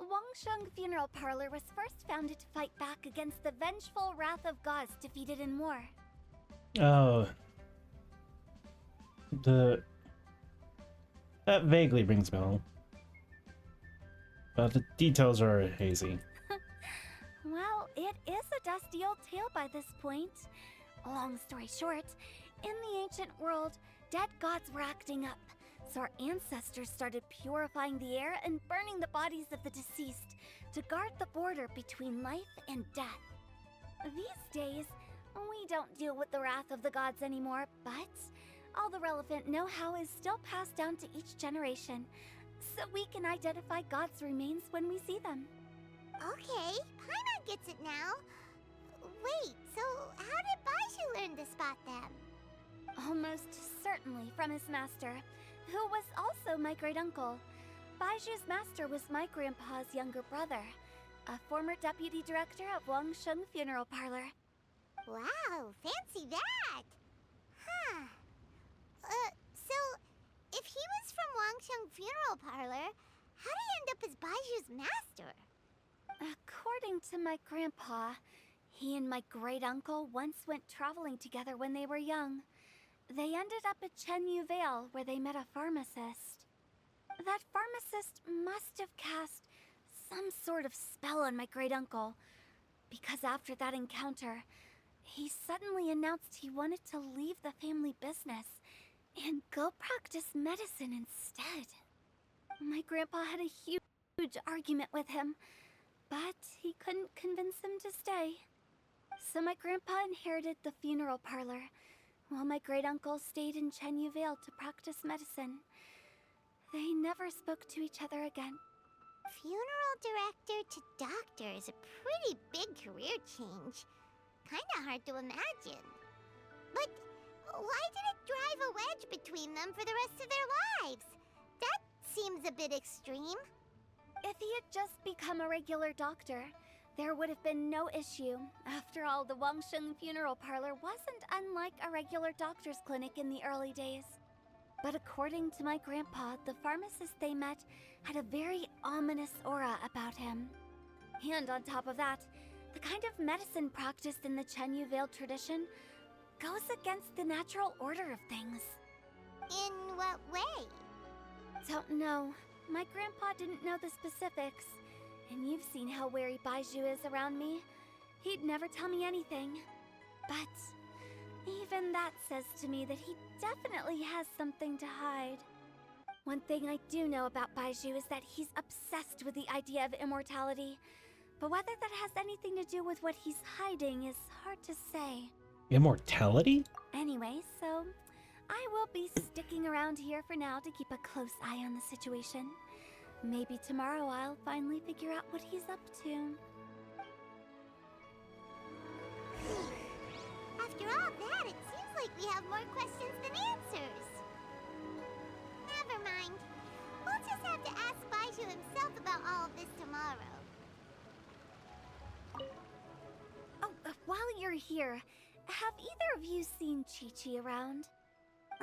Wangsheng Funeral Parlor was first founded to fight back against the vengeful wrath of gods defeated in war. Oh. That vaguely rings a bell. But the details are hazy. Well, it is a dusty old tale by this point. Long story short, in the ancient world, dead gods were acting up, so our ancestors started purifying the air and burning the bodies of the deceased to guard the border between life and death. These days, we don't deal with the wrath of the gods anymore, but all the relevant know-how is still passed down to each generation, so we can identify gods' remains when we see them. Okay, Paimon gets it now. Wait, so how did Baizhu learn to spot them? Almost certainly from his master, who was also my great-uncle. Baiju's master was my grandpa's younger brother, a former deputy director of Wangsheng Funeral Parlor. Wow, fancy that! Huh. So, if he was from Wangsheng Funeral Parlor, how did he end up as Baiju's master? According to my grandpa, he and my great-uncle once went traveling together when they were young. They ended up at Chenyu Vale, where they met a pharmacist. That pharmacist must have cast some sort of spell on my great-uncle, because after that encounter, he suddenly announced he wanted to leave the family business and go practice medicine instead. My grandpa had a huge argument with him, but he couldn't convince him to stay. So my grandpa inherited the funeral parlor, while my great-uncle stayed in Chenyu Vale to practice medicine. They never spoke to each other again. Funeral director to doctor is a pretty big career change. Kinda hard to imagine. But why did it drive a wedge between them for the rest of their lives? That seems a bit extreme. If he had just become a regular doctor, there would have been no issue. After all, the Wangsheng Funeral Parlor wasn't unlike a regular doctor's clinic in the early days. But according to my grandpa, the pharmacist they met had a very ominous aura about him. And on top of that, the kind of medicine practiced in the Chenyu Vale tradition goes against the natural order of things. In what way? Don't know. My grandpa didn't know the specifics, and you've seen how wary Baizhu is around me. He'd never tell me anything. But even that says to me that he definitely has something to hide. One thing I do know about Baizhu is that he's obsessed with the idea of immortality. But whether that has anything to do with what he's hiding is hard to say. Immortality? Anyway, so I will be sticking around here for now to keep a close eye on the situation. Maybe tomorrow I'll finally figure out what he's up to. After all that, it seems like we have more questions than answers. Never mind. We'll just have to ask Baizhu himself about all of this tomorrow. Oh, while you're here, have either of you seen Qiqi around?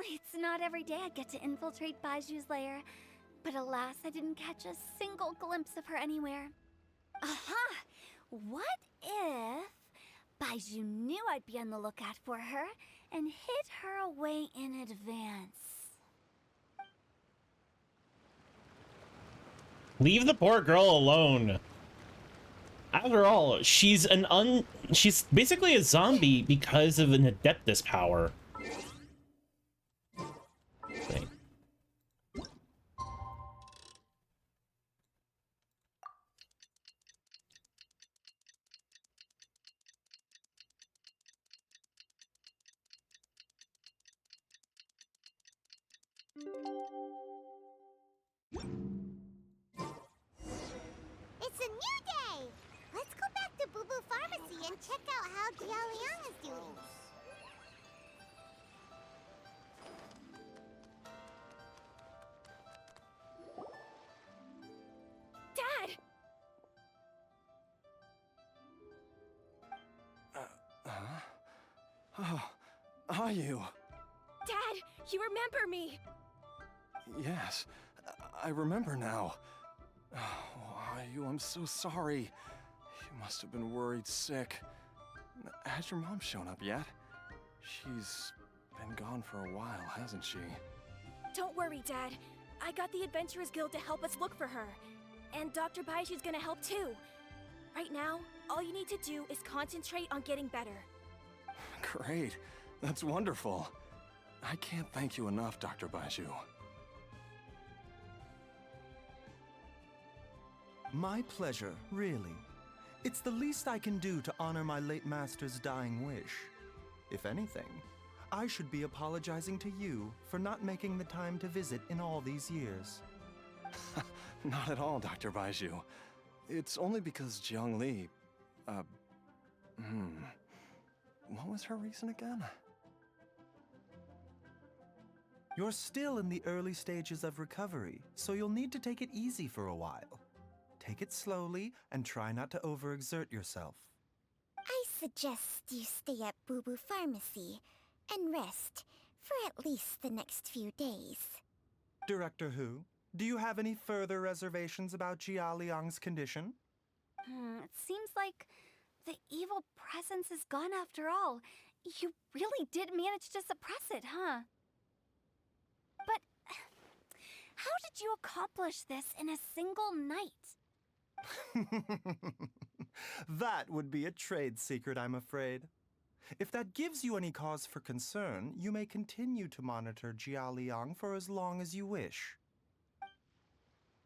It's not every day I get to infiltrate Baizhu's lair, but alas, I didn't catch a single glimpse of her anywhere. Aha! What if Baizhu knew I'd be on the lookout for her and hid her away in advance? Leave the poor girl alone. After all, she's basically a zombie because of an Adeptus power. Okay. It's a new day! Let's go back to Boo Boo Pharmacy and check out how Jialiang is doing. Dad! Oh, are you? Dad, you remember me! Yes, I remember now. Oh, are you? I'm so sorry. You must have been worried sick. Has your mom shown up yet? She's been gone for a while, hasn't she? Don't worry, Dad. I got the Adventurers Guild to help us look for her. And Dr. Baizhu's gonna help too. Right now, all you need to do is concentrate on getting better. Great. That's wonderful. I can't thank you enough, Dr. Baizhu. My pleasure, really. It's the least I can do to honor my late master's dying wish. If anything, I should be apologizing to you for not making the time to visit in all these years. Not at all, Dr. Baizhu. It's only because Jiang Li... What was her reason again? You're still in the early stages of recovery, so you'll need to take it easy for a while. Take it slowly and try not to overexert yourself. I suggest you stay at Boo Boo Pharmacy and rest for at least the next few days. Director Hu, do you have any further reservations about Jia Liang's condition? It seems like the evil presence is gone after all. You really did manage to suppress it, huh? But how did you accomplish this in a single night? That would be a trade secret, I'm afraid. If that gives you any cause for concern, you may continue to monitor Jia Liang for as long as you wish.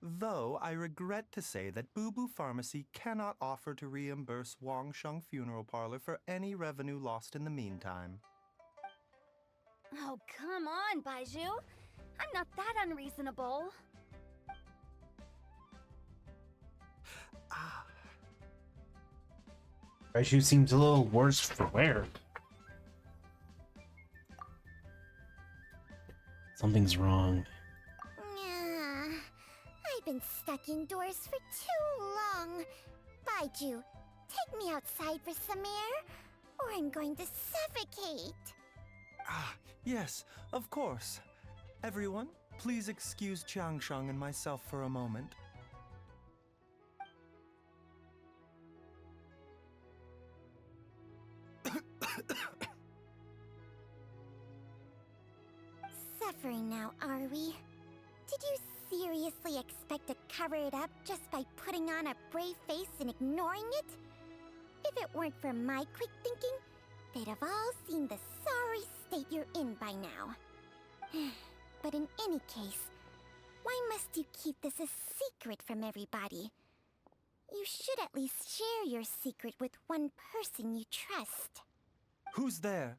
Though I regret to say that Boo Boo Pharmacy cannot offer to reimburse Wang Sheng Funeral Parlor for any revenue lost in the meantime. Oh, come on, Baizhu. I'm not that unreasonable. Baizhu seems a little worse for wear. Something's wrong. I've been stuck indoors for too long. Baizhu, take me outside for some air, or I'm going to suffocate. Yes, of course. Everyone, please excuse Qiangsheng and myself for a moment. Suffering now, are we? Did you seriously expect to cover it up just by putting on a brave face and ignoring it? If it weren't for my quick thinking, they'd have all seen the sorry state you're in by now. But in any case, why must you keep this a secret from everybody? You should at least share your secret with one person you trust. Who's there?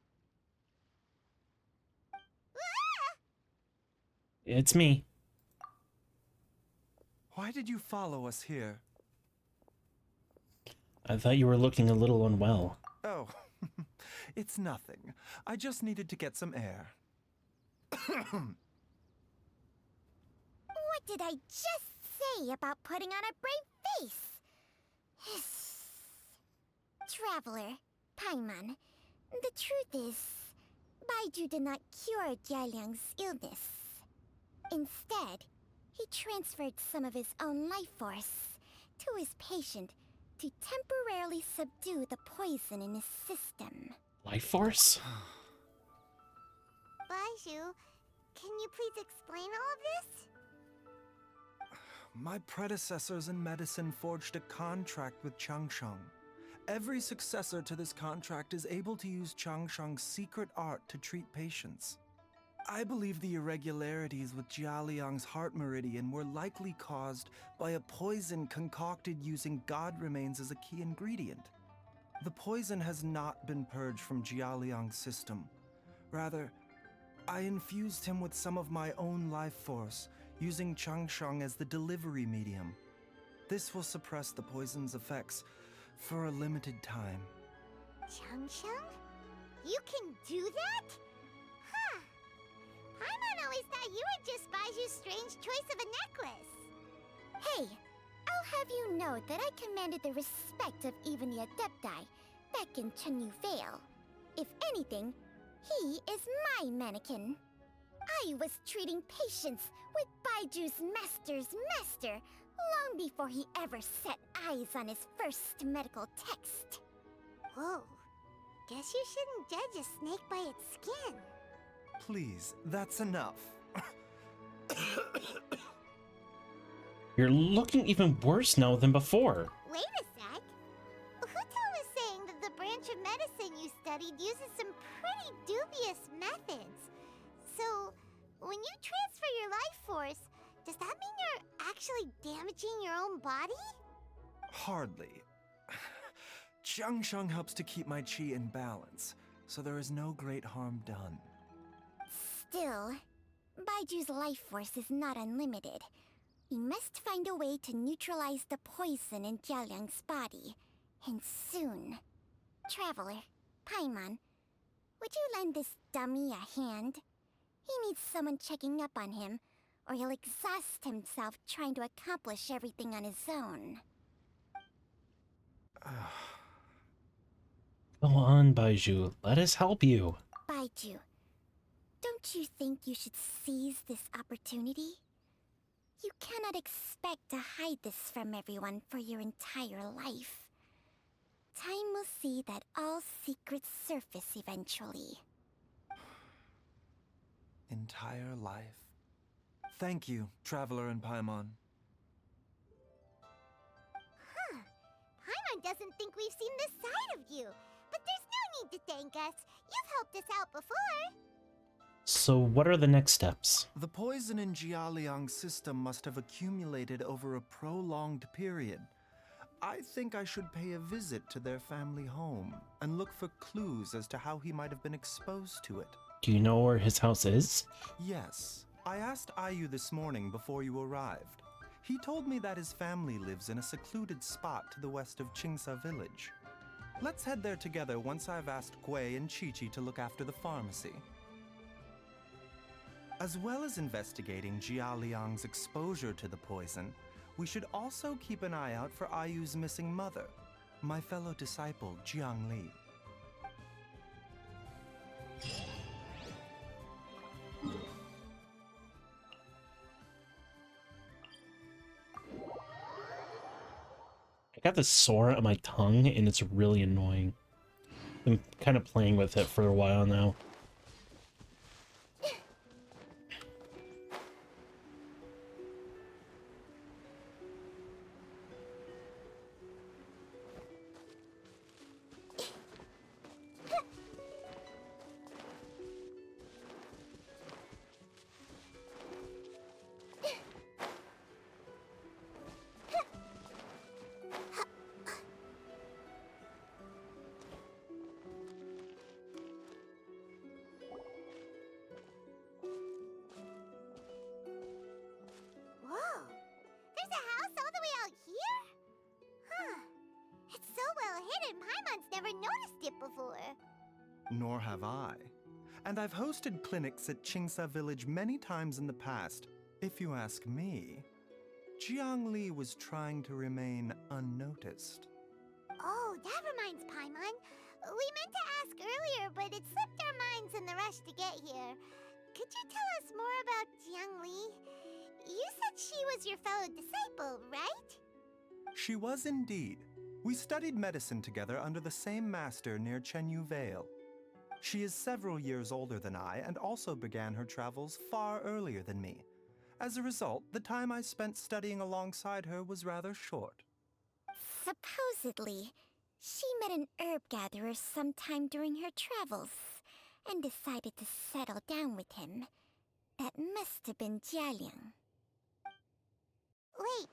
It's me. Why did you follow us here? I thought you were looking a little unwell. Oh, it's nothing. I just needed to get some air. What did I just say about putting on a brave face? Traveler, Paimon, the truth is, Baizhu did not cure Jialiang's illness. Instead, he transferred some of his own life force to his patient to temporarily subdue the poison in his system. Life force? Baizhu, can you please explain all of this? My predecessors in medicine forged a contract with Changsheng. Every successor to this contract is able to use Changsheng's secret art to treat patients. I believe the irregularities with Jialiang's heart meridian were likely caused by a poison concocted using god remains as a key ingredient. The poison has not been purged from Jialiang's system. Rather, I infused him with some of my own life force, using Changsheng as the delivery medium. This will suppress the poison's effects for a limited time. Changsheng? You can do that? Huh. Paimon always thought you were just Baiju's strange choice of a necklace. Hey, I'll have you know that I commanded the respect of even the Adepti back in Chenyu Vale. If anything, he is my mannequin. I was treating patients with Baiju's master's master long before he ever set eyes on his first medical text. Whoa. Guess you shouldn't judge a snake by its skin. Please, that's enough. You're looking even worse now than before. Wait a sec. Huto was saying that the branch of medicine you studied uses some pretty dubious methods. So, when you transfer your life force, does that mean you're actually damaging your own body? Hardly. Changsheng helps to keep my chi in balance, so there is no great harm done. Still, Baiju's life force is not unlimited. We must find a way to neutralize the poison in Jialiang's body, and soon. Traveler, Paimon, would you lend this dummy a hand? He needs someone checking up on him, or he'll exhaust himself trying to accomplish everything on his own. Go on, Baizhu. Let us help you. Baizhu, don't you think you should seize this opportunity? You cannot expect to hide this from everyone for your entire life. Time will see that all secrets surface eventually. Entire life. Thank you, Traveler and Paimon. Huh. Paimon doesn't think we've seen this side of you. But there's no need to thank us. You've helped us out before. So what are the next steps? The poison in Jialiang's system must have accumulated over a prolonged period. I think I should pay a visit to their family home and look for clues as to how he might have been exposed to it. Do you know where his house is? Yes. I asked Ayu this morning before you arrived. He told me that his family lives in a secluded spot to the west of Qingsa village. Let's head there together once I've asked Gui and Qiqi to look after the pharmacy. As well as investigating Jialiang's exposure to the poison, we should also keep an eye out for Ayu's missing mother, my fellow disciple Jiang Li. I got this sore on my tongue and it's really annoying. I'm kind of playing with it for a while now. noticed it before. Nor have I. And I've hosted clinics at Qingsa Village many times in the past. If you ask me, Jiang Li was trying to remain unnoticed. Oh, that reminds Paimon. We meant to ask earlier, but it slipped our minds in the rush to get here. Could you tell us more about Jiang Li? You said she was your fellow disciple, right? She was indeed. We studied medicine together under the same master near Chenyu Vale. She is several years older than I and also began her travels far earlier than me. As a result, the time I spent studying alongside her was rather short. Supposedly, she met an herb gatherer sometime during her travels and decided to settle down with him. That must have been Jialiang. Wait,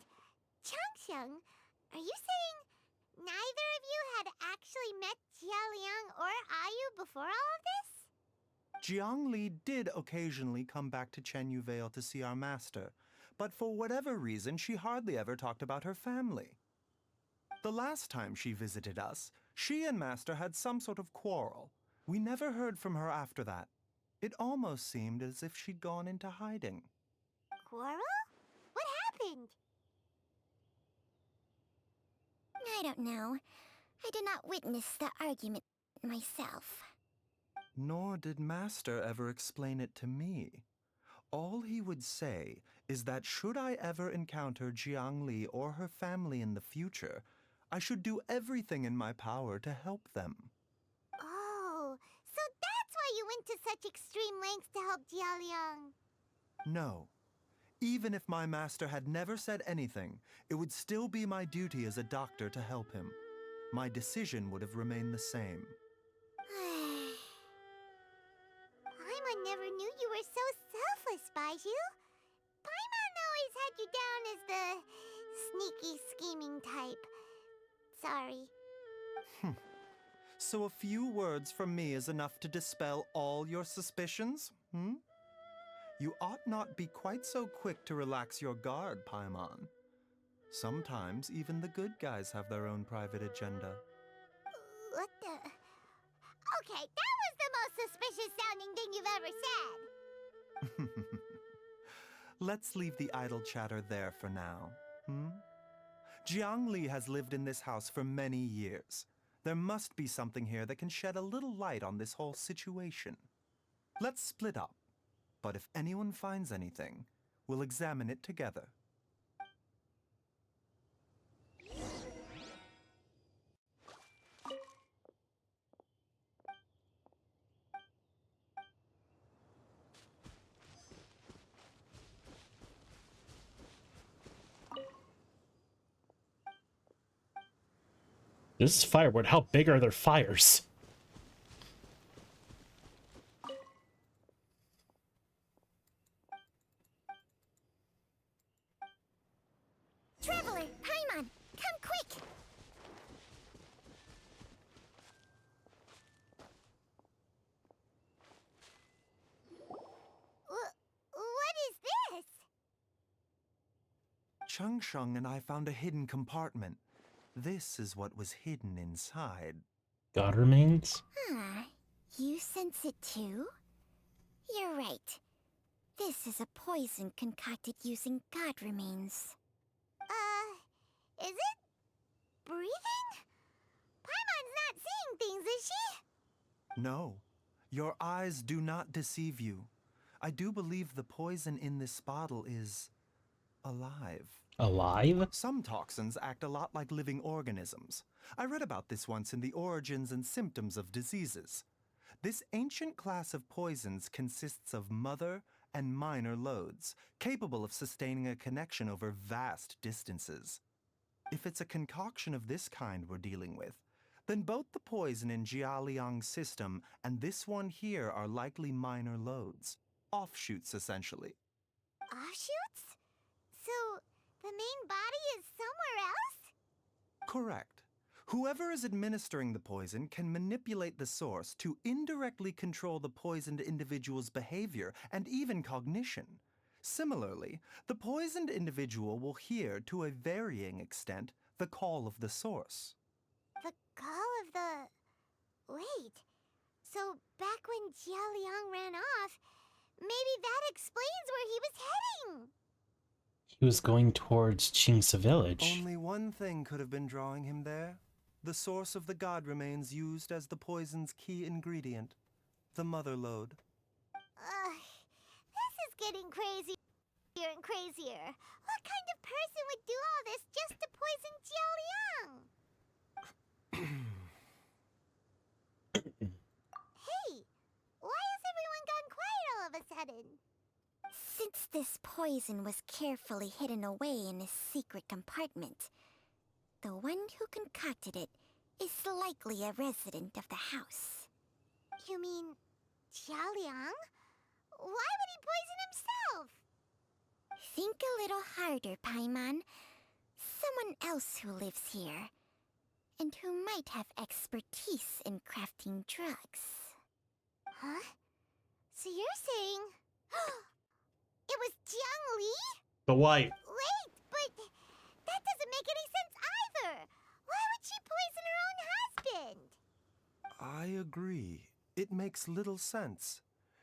Changxiang, are you saying neither of you had actually met Jialiang or Ayu before all of this? Jiang Li did occasionally come back to Chenyu Vale to see our master, but for whatever reason, she hardly ever talked about her family. The last time she visited us, she and Master had some sort of quarrel. We never heard from her after that. It almost seemed as if she'd gone into hiding. Quarrel? What happened? I don't know. I did not witness the argument myself. Nor did Master ever explain it to me. All he would say is that should I ever encounter Jiang Li or her family in the future, I should do everything in my power to help them. Oh, so that's why you went to such extreme lengths to help Jialiang. No. Even if my master had never said anything, it would still be my duty as a doctor to help him. My decision would have remained the same. Paimon never knew you were so selfless, Baizhu. Paimon always had you down as the sneaky, scheming type. Sorry. So a few words from me is enough to dispel all your suspicions, hmm? You ought not be quite so quick to relax your guard, Paimon. Sometimes even the good guys have their own private agenda. What the... Okay, that was the most suspicious sounding thing you've ever said. Let's leave the idle chatter there for now, hmm? Jiang Li has lived in this house for many years. There must be something here that can shed a little light on this whole situation. Let's split up. But if anyone finds anything, we'll examine it together. This is firewood. How big are their fires? Traveler, Paimon, come quick! What is this? Changsheng and I found a hidden compartment. This is what was hidden inside. God remains? Huh. You sense it too? You're right. This is a poison concocted using god remains. Is it breathing? Paimon's not seeing things, is she? No, your eyes do not deceive you. I do believe the poison in this bottle is alive. Alive? Some toxins act a lot like living organisms. I read about this once in The Origins and Symptoms of Diseases. This ancient class of poisons consists of mother and minor loads, capable of sustaining a connection over vast distances. If it's a concoction of this kind we're dealing with, then both the poison in Jialiang's system and this one here are likely minor loads. Offshoots, essentially. Offshoots? So, the main body is somewhere else? Correct. Whoever is administering the poison can manipulate the source to indirectly control the poisoned individual's behavior and even cognition. Similarly, the poisoned individual will hear, to a varying extent, the call of the source. The call of the... So back when Jia Liang ran off, maybe that explains where he was heading. He was going towards Qingce village. Only one thing could have been drawing him there. The source of the god remains used as the poison's key ingredient, the mother lode. This is getting crazier and crazier. What kind of person would do all this just to poison Jia Liang? Hey, why has everyone gone quiet all of a sudden? Since this poison was carefully hidden away in a secret compartment, the one who concocted it is likely a resident of the house. You mean Jia Liang? Why would he poison himself? Think a little harder, Paimon. Someone else who lives here, and who might have expertise in crafting drugs. Huh? So you're saying... it was Jiang Li? The wife. Wait, but that doesn't make any sense either. Why would she poison her own husband? I agree. It makes little sense.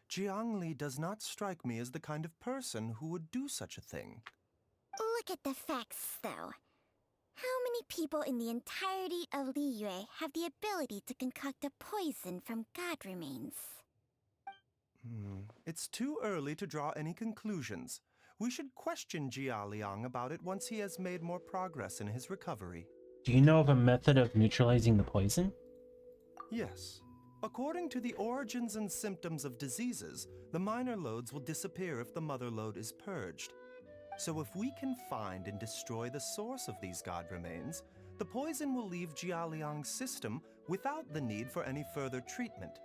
Jiang Li does not strike me as the kind of person who would do such a thing. Look at the facts, though. How many people in the entirety of Liyue have the ability to concoct a poison from god remains? It's too early to draw any conclusions. We should question Jia Liang about it once he has made more progress in his recovery. Do you know of a method of neutralizing the poison? Yes. According to the origins and symptoms of diseases, the minor lodes will disappear if the mother lode is purged. So if we can find and destroy the source of these god remains, the poison will leave Jia Liang's system without the need for any further treatment.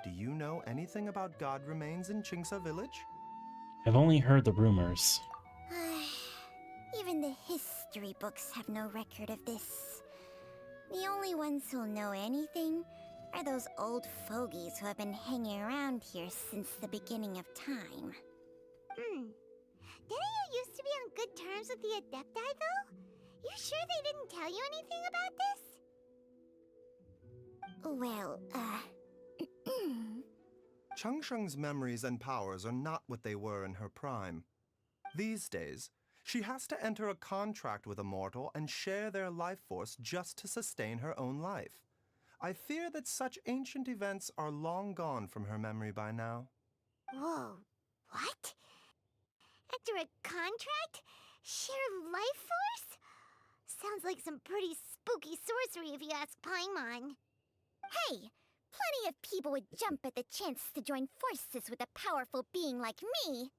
Do you know anything about god remains in Qingce village? I've only heard the rumors. Even the history books have no record of this. The only ones who'll know anything are those old fogies who have been hanging around here since the beginning of time. Didn't you used to be on good terms with the Adepti, though? You sure they didn't tell you anything about this? Well, Changsheng's memories and powers are not what they were in her prime. These days, she has to enter a contract with a mortal and share their life force just to sustain her own life. I fear that such ancient events are long gone from her memory by now. Whoa, what? Enter a contract? Share life force? Sounds like some pretty spooky sorcery if you ask Paimon. Hey! Plenty of people would jump at the chance to join forces with a powerful being like me.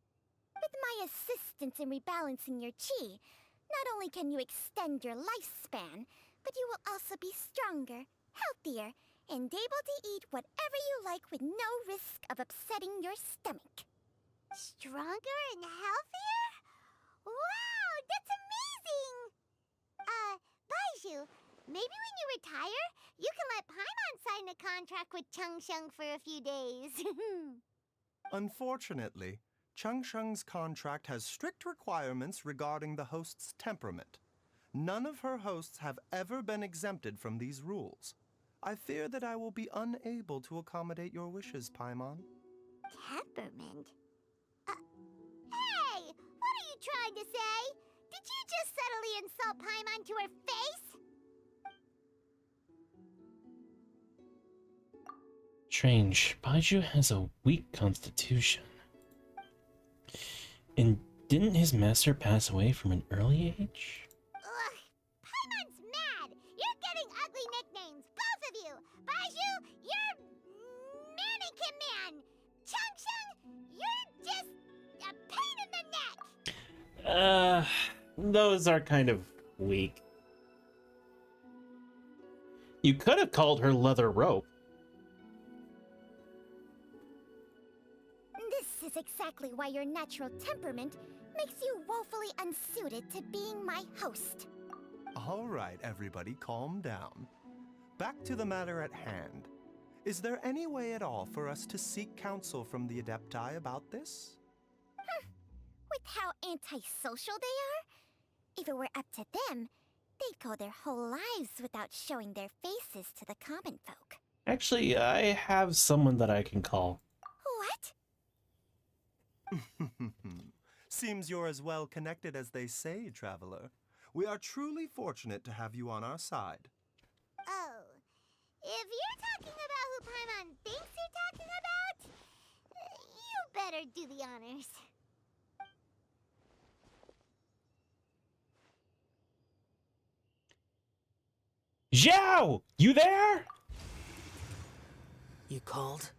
With my assistance in rebalancing your chi, not only can you extend your lifespan, but you will also be stronger, healthier, and able to eat whatever you like with no risk of upsetting your stomach. Stronger and healthier? Wow, that's amazing! Baizhu, maybe when you retire, you can let Paimon sign a contract with Changsheng for a few days. Unfortunately, Changsheng's contract has strict requirements regarding the host's temperament. None of her hosts have ever been exempted from these rules. I fear that I will be unable to accommodate your wishes, Paimon. Temperament? Hey! What are you trying to say? Did you just subtly insult Paimon to her face? Strange. Baizhu has a weak constitution. And didn't his master pass away from an early age? Ugh! Paimon's mad! You're getting ugly nicknames, both of you! Baizhu, you're... Mannequin Man! Changsheng, you're just... a pain in the neck! Those are kind of weak. You could have called her Leather Rope. This is exactly why your natural temperament makes you woefully unsuited to being my host. All right, everybody, calm down. Back to the matter at hand. Is there any way at all for us to seek counsel from the Adepti about this? With how antisocial they are? If it were up to them, they'd go their whole lives without showing their faces to the common folk. Actually, I have someone that I can call. What? Seems you're as well connected as they say, traveler. We are truly fortunate to have you on our side. Oh, if you're talking about who Paimon thinks you're talking about, you better do the honors. Zhao! You there? You called?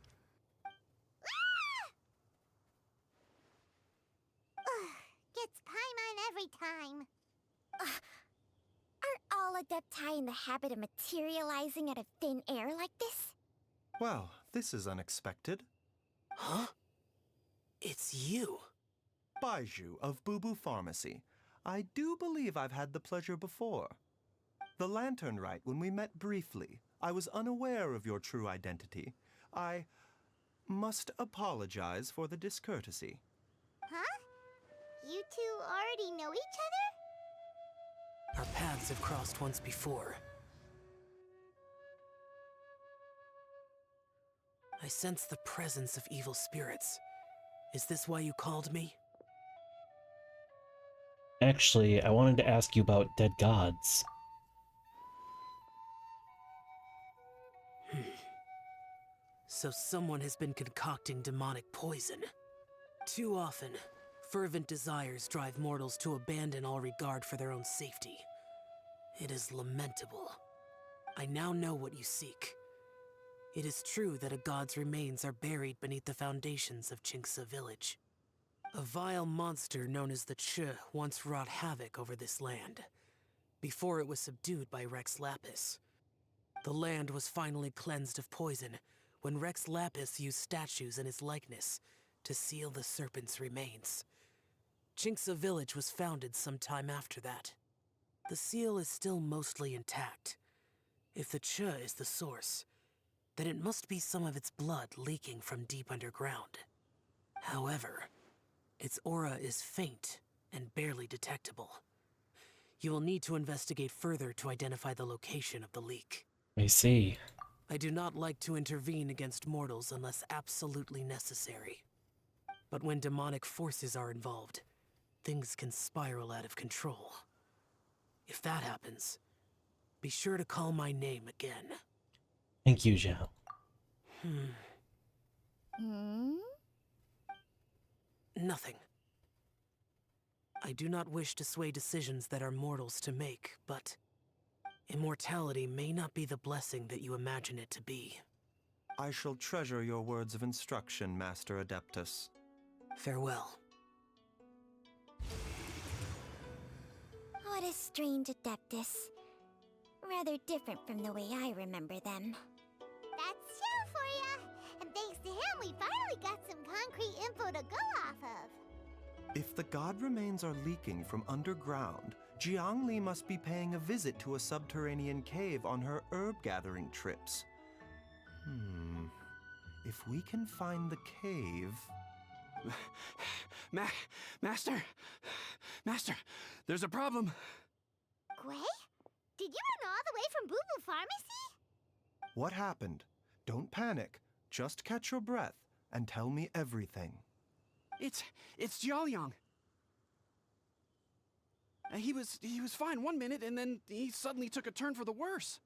Gets Paimon every time. Are all Adepti in the habit of materializing out of thin air like this? Well, this is unexpected. Huh? It's you. Baizhu of Bubu Pharmacy. I do believe I've had the pleasure before. The Lantern Rite, when we met briefly, I was unaware of your true identity. I must apologize for the discourtesy. Huh? You two already know each other? Our paths have crossed once before. I sense the presence of evil spirits. Is this why you called me? Actually, I wanted to ask you about dead gods. So someone has been concocting demonic poison. Too often, fervent desires drive mortals to abandon all regard for their own safety. It is lamentable. I now know what you seek. It is true that a god's remains are buried beneath the foundations of Jinxa village. A vile monster known as the Chu once wrought havoc over this land, before it was subdued by Rex Lapis. The land was finally cleansed of poison when Rex Lapis used statues in his likeness to seal the serpent's remains. Jinxa village was founded some time after that. The seal is still mostly intact. If the Chu is the source, then it must be some of its blood leaking from deep underground. However, its aura is faint and barely detectable. You will need to investigate further to identify the location of the leak. I see. I do not like to intervene against mortals unless absolutely necessary. But when demonic forces are involved, things can spiral out of control. If that happens, be sure to call my name again. Thank you, Zhao. Nothing. I do not wish to sway decisions that are mortals to make, but immortality may not be the blessing that you imagine it to be. I shall treasure your words of instruction, Master Adeptus. Farewell. What a strange Adeptus. Rather different from the way I remember them. That's Zhao for ya! And thanks to him, we finally got some concrete info to go off of. If the god remains are leaking from underground, Jiangli must be paying a visit to a subterranean cave on her herb-gathering trips. If we can find the cave... Master! Master, there's a problem. Gui? Did you run all the way from Bubu Pharmacy? What happened? Don't panic. Just catch your breath and tell me everything. It's Jiaoyang. He was fine one minute, and then he suddenly took a turn for the worse.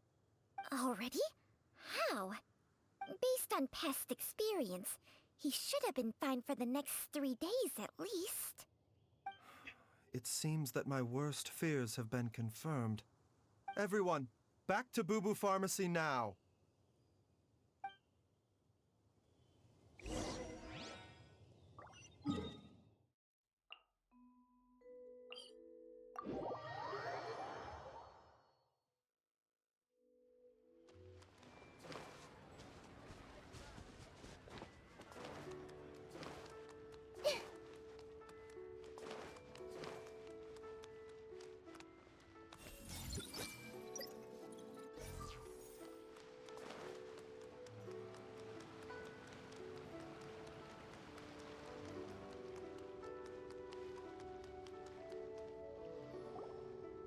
Already? How? Based on past experience, he should have been fine for the next 3 days at least. It seems that my worst fears have been confirmed. Everyone, back to Bubu Pharmacy now!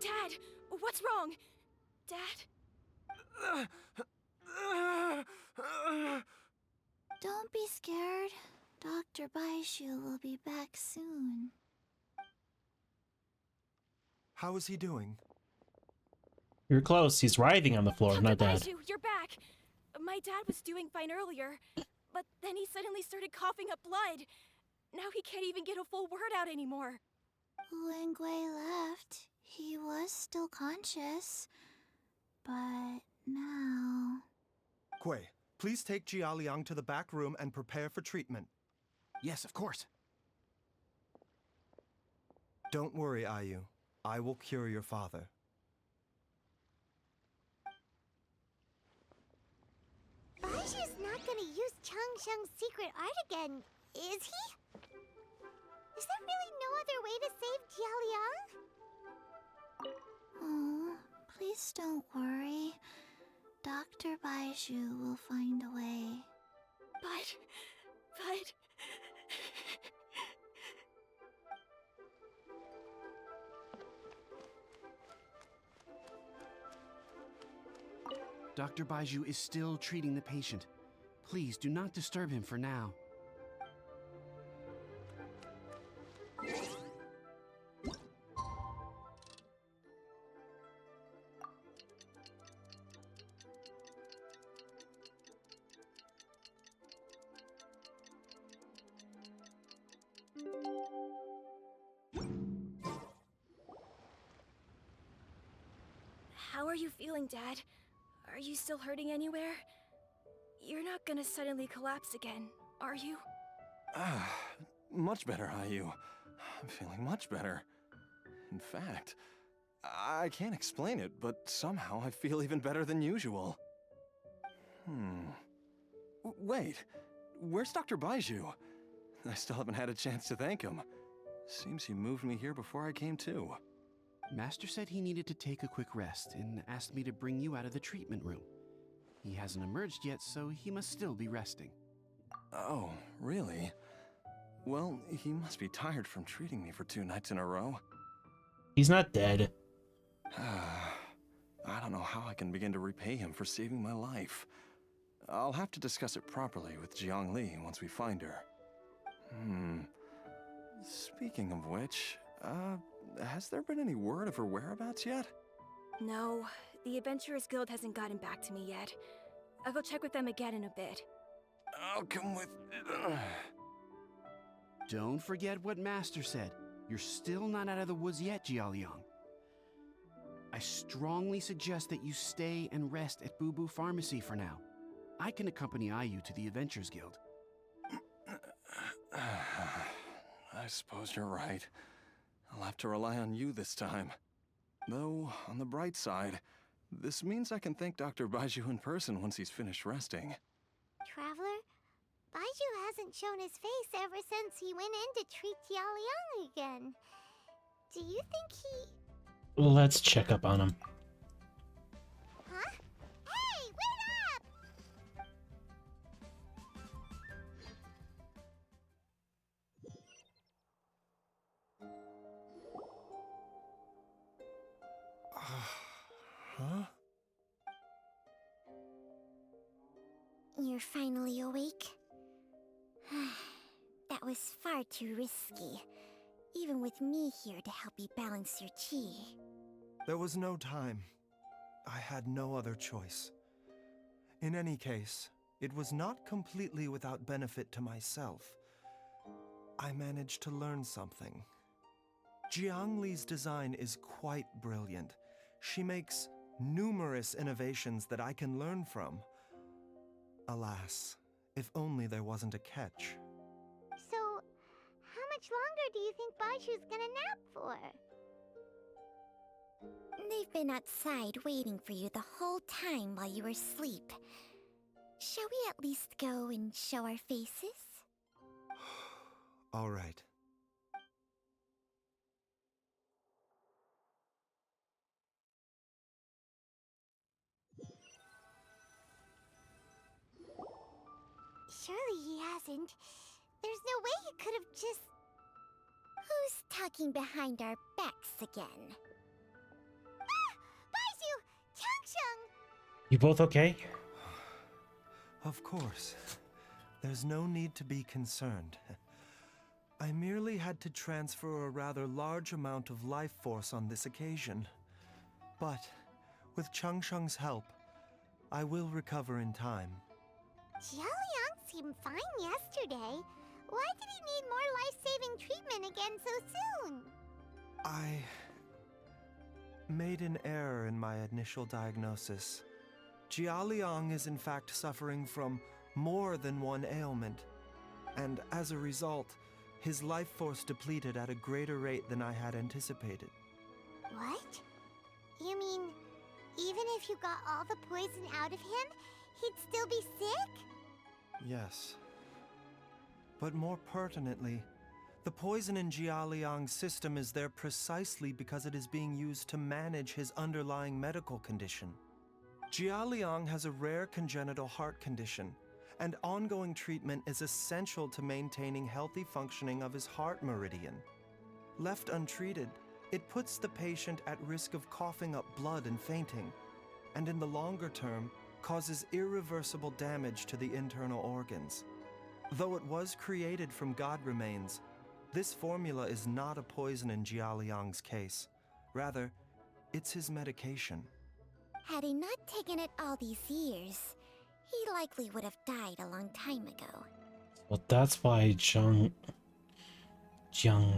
Dad, what's wrong? Dad? Don't be scared. Dr. Baishu will be back soon. How is he doing? You're close. He's writhing on the floor, not dead. Baishu, you're back. My dad was doing fine earlier, but then he suddenly started coughing up blood. Now he can't even get a full word out anymore. When Gui left, he was still conscious. But now... Gui, please take Jia Liang to the back room and prepare for treatment. Yes, of course. Don't worry, Ayu. I will cure your father. Baishu's not gonna use Changsheng's secret art again, is he? Is there really no other way to save Jia Liang? Oh, please don't worry. Dr. Baishu will find a way. But... Dr. Baizhu is still treating the patient. Please do not disturb him for now. How are you feeling, Dad? Are you still hurting anywhere? You're not gonna suddenly collapse again, are you? Much better, Ayu. I'm feeling much better. In fact, I can't explain it, but somehow I feel even better than usual. Wait, where's Dr. Baizhu? I still haven't had a chance to thank him. Seems he moved me here before I came to. Master said he needed to take a quick rest and asked me to bring you out of the treatment room. He hasn't emerged yet, so he must still be resting. Oh, really? Well, he must be tired from treating me for 2 nights in a row. He's not dead. I don't know how I can begin to repay him for saving my life. I'll have to discuss it properly with Jiang Li once we find her. Speaking of which, has there been any word of her whereabouts yet? No, the Adventurers Guild hasn't gotten back to me yet. I'll go check with them again in a bit. I'll come with... Don't forget what Master said. You're still not out of the woods yet, Jia Liang. I strongly suggest that you stay and rest at Boo Boo Pharmacy for now. I can accompany Ayu to the Adventurers Guild. I suppose you're right. I'll have to rely on you this time. Though, on the bright side, this means I can thank Dr. Baizhu in person once he's finished resting. Traveler, Baizhu hasn't shown his face ever since he went in to treat Jia Liang again. Do you think he... Let's check up on him. Huh? Hey, wait up! Huh? You're finally awake? That was far too risky. Even with me here to help you balance your chi. There was no time. I had no other choice. In any case, it was not completely without benefit to myself. I managed to learn something. Jiang Li's design is quite brilliant. She makes numerous innovations that I can learn from. Alas, if only there wasn't a catch. So, how much longer do you think Baishu's gonna nap for? They've been outside waiting for you the whole time while you were asleep. Shall we at least go and show our faces? All right. Surely he hasn't. There's no way he could have just... Who's talking behind our backs again? Ah! Baishu! Changsheng! You both okay? Of course. There's no need to be concerned. I merely had to transfer a rather large amount of life force on this occasion. But, with Chang Sheng's help, I will recover in time. Jialiang seemed fine yesterday. Why did he need more life-saving treatment again so soon? I made an error in my initial diagnosis. Jialiang is in fact suffering from more than one ailment, and as a result, his life force depleted at a greater rate than I had anticipated. What? You mean, even if you got all the poison out of him, he'd still be sick? Yes. But more pertinently, the poison in Jialiang's system is there precisely because it is being used to manage his underlying medical condition. Jialiang has a rare congenital heart condition, and ongoing treatment is essential to maintaining healthy functioning of his heart meridian. Left untreated, it puts the patient at risk of coughing up blood and fainting, and in the longer term, causes irreversible damage to the internal organs. Though it was created from god remains, this formula is not a poison in Jialiang's case. Rather, it's his medication. Had he not taken it all these years, he likely would have died a long time ago. Well, that's why Jiang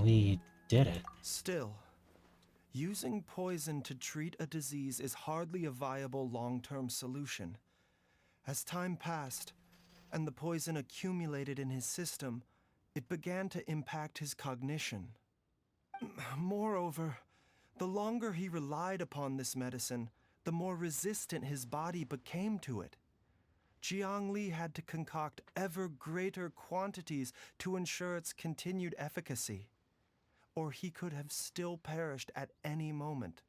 Li did it. Still, using poison to treat a disease is hardly a viable long-term solution. As time passed, and the poison accumulated in his system, it began to impact his cognition. Moreover, the longer he relied upon this medicine, the more resistant his body became to it. Jiang Li had to concoct ever greater quantities to ensure its continued efficacy, or he could have still perished at any moment.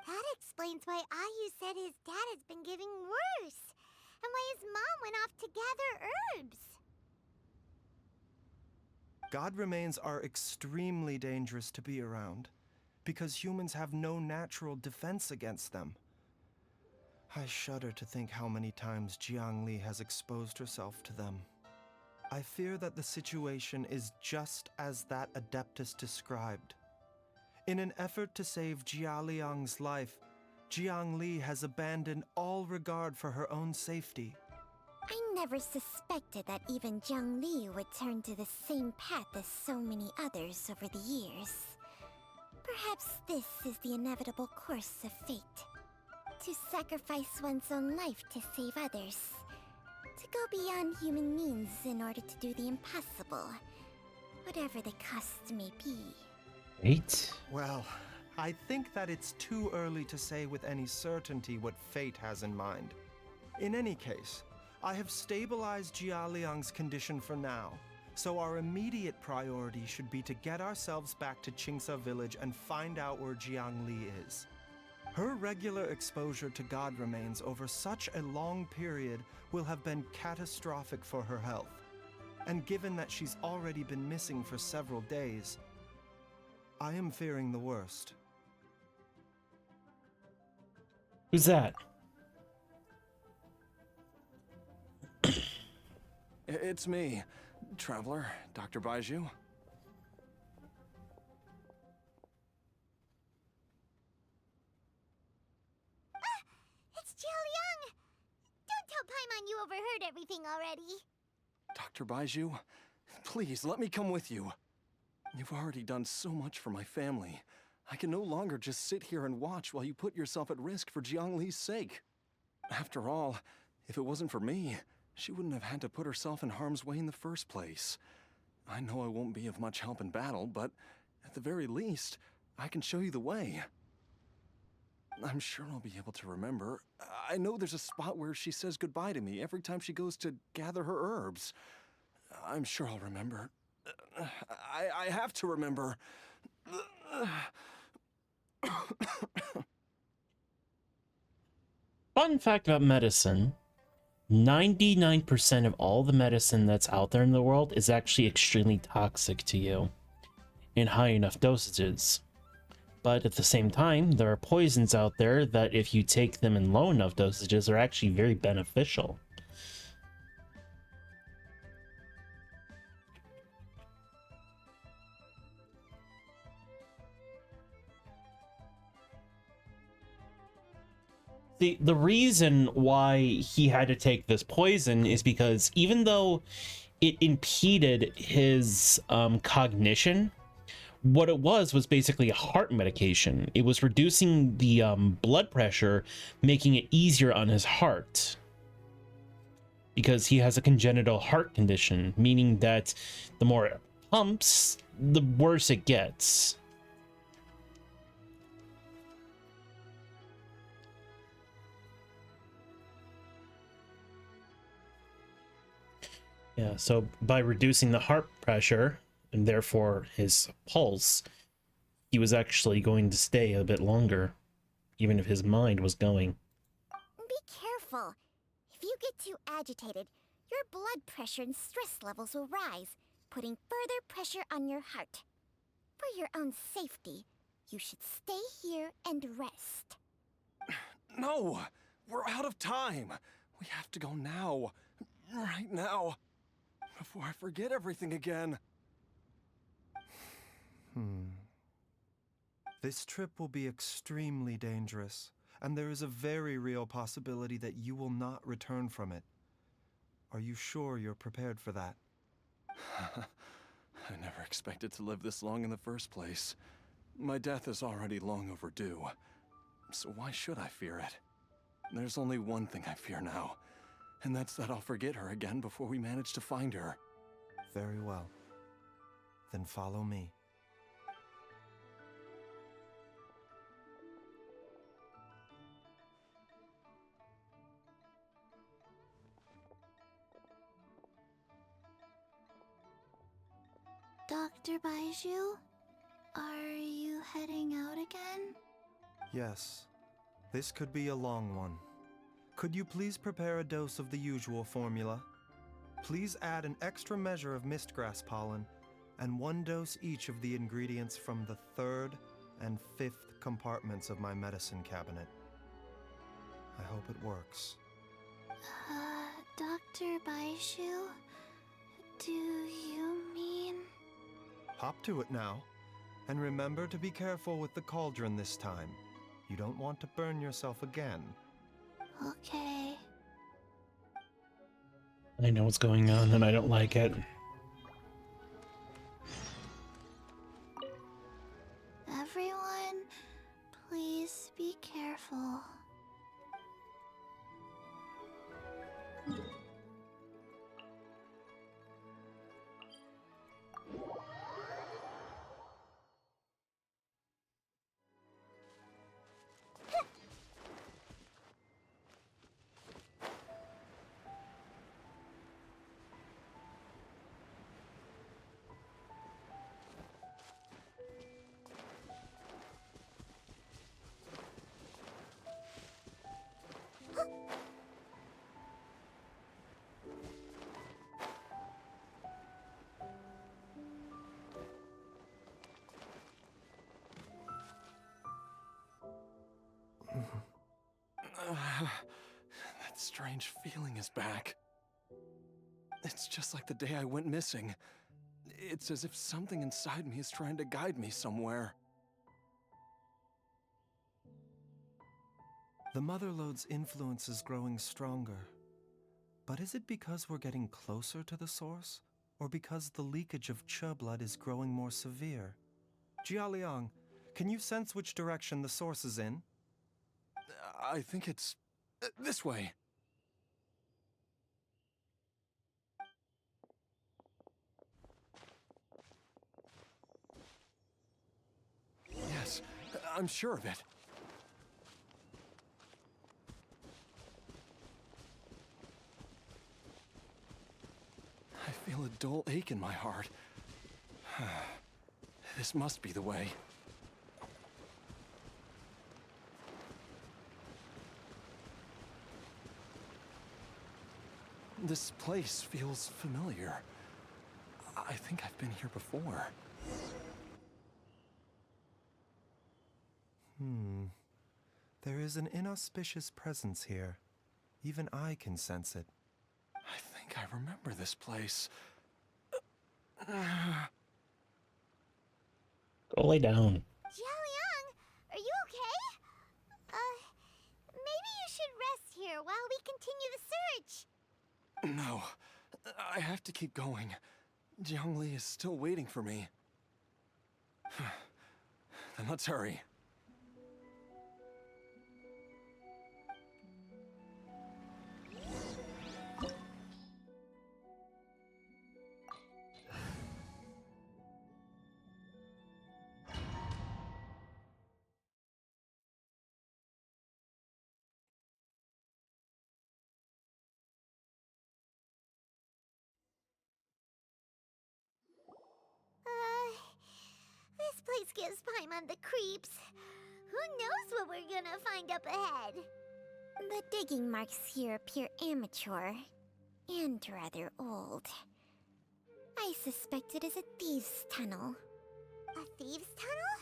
That explains why Ayu said his dad has been getting worse, and why his mom went off to gather herbs. God remains are extremely dangerous to be around, because humans have no natural defense against them. I shudder to think how many times Jiang Li has exposed herself to them. I fear that the situation is just as that Adeptus described. In an effort to save Jialiang's life, Jiang Li has abandoned all regard for her own safety. I never suspected that even Jiang Li would turn to the same path as so many others over the years. Perhaps this is the inevitable course of fate. To sacrifice one's own life to save others. To go beyond human means in order to do the impossible. Whatever the cost may be. Wait. Well, I think that it's too early to say with any certainty what fate has in mind. In any case, I have stabilized Jialiang's condition for now, so our immediate priority should be to get ourselves back to Qingsa village and find out where Jiang Li is. Her regular exposure to god remains over such a long period will have been catastrophic for her health. And given that she's already been missing for several days, I am fearing the worst. Who's that? It's me, Traveler, Dr. Baizhu. It's Jialiang! Don't tell Paimon you overheard everything already. Dr. Baizhu, please let me come with you. You've already done so much for my family. I can no longer just sit here and watch while you put yourself at risk for Jiang Li's sake. After all, if it wasn't for me, she wouldn't have had to put herself in harm's way in the first place. I know I won't be of much help in battle, but at the very least, I can show you the way. I'm sure I'll be able to remember. I know there's a spot where she says goodbye to me every time she goes to gather her herbs. I'm sure I'll remember. I have to remember. Fun fact about medicine. 99% of all the medicine that's out there in the world is actually extremely toxic to you in high enough dosages. But at the same time, there are poisons out there that if you take them in low enough dosages are actually very beneficial. the reason why he had to take this poison is because even though it impeded his cognition, what it was basically a heart medication. It was reducing the blood pressure, making it easier on his heart. Because he has a congenital heart condition, meaning that the more it pumps, the worse it gets. Yeah, so by reducing the heart pressure, and therefore his pulse, he was actually going to stay a bit longer, even if his mind was going. Be careful. If you get too agitated, your blood pressure and stress levels will rise, putting further pressure on your heart. For your own safety, you should stay here and rest. No! We're out of time! We have to go now. Right now. Before I forget everything again. This trip will be extremely dangerous, and there is a very real possibility that you will not return from it. Are you sure you're prepared for that? I never expected to live this long in the first place. My death is already long overdue. So why should I fear it? There's only one thing I fear now, and that's that I'll forget her again before we manage to find her. Very well. Then follow me. Dr. Baizhu, are you heading out again? Yes. This could be a long one. Could you please prepare a dose of the usual formula? Please add an extra measure of mistgrass pollen, and 1 dose each of the ingredients from the 3rd and 5th compartments of my medicine cabinet. I hope it works. Dr. Baizhu, do you mean... Hop to it now, and remember to be careful with the cauldron this time. You don't want to burn yourself again. Okay. I know what's going on, and I don't like it. Everyone, please be careful. That strange feeling is back. It's just like the day I went missing. It's as if something inside me is trying to guide me somewhere. The Motherlode's influence is growing stronger. But is it because we're getting closer to the source? Or because the leakage of Che blood is growing more severe? Jialiang, can you sense which direction the source is in? I think it's... this way. Yes, I'm sure of it. I feel a dull ache in my heart. This must be the way. This place feels familiar. I think I've been here before. There is an inauspicious presence here. Even I can sense it. I think I remember this place. Go lay down. Jialiang, are you okay? Maybe you here while we continue the search. No, I have to keep going. Jiangli is still waiting for me. Then let's hurry. This place gives Paimon the creeps. Who knows what we're gonna find up ahead? The digging marks here appear amateur and rather old. I suspect it is a thieves' tunnel. A thieves' tunnel?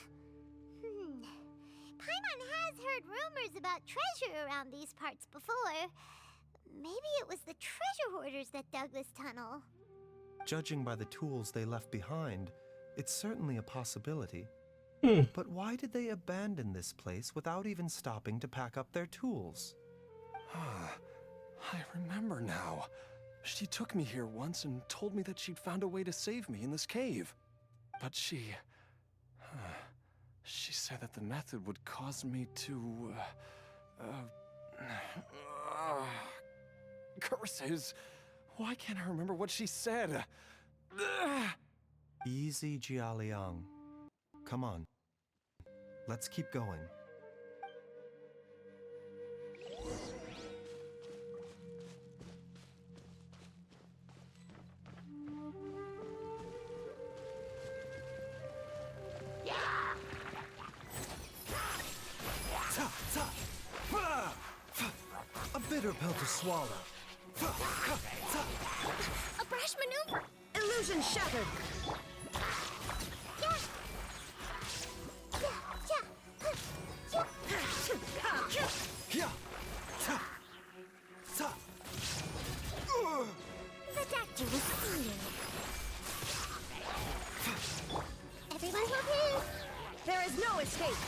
Paimon has heard rumors about treasure around these parts before. Maybe it was the treasure hoarders that dug this tunnel. Judging by the tools they left behind, it's certainly a possibility. But why did they abandon this place without even stopping to pack up their tools? I remember now. She took me here once and told me that she'd found a way to save me in this cave. But she said that the method would cause me to... curses! Why can't I remember what she said? Easy, Jialiang. Come on. Let's keep going. A bitter pill to swallow. A brash maneuver! Illusion shattered! The doctor was seeing. Everyone okay? There is no escape!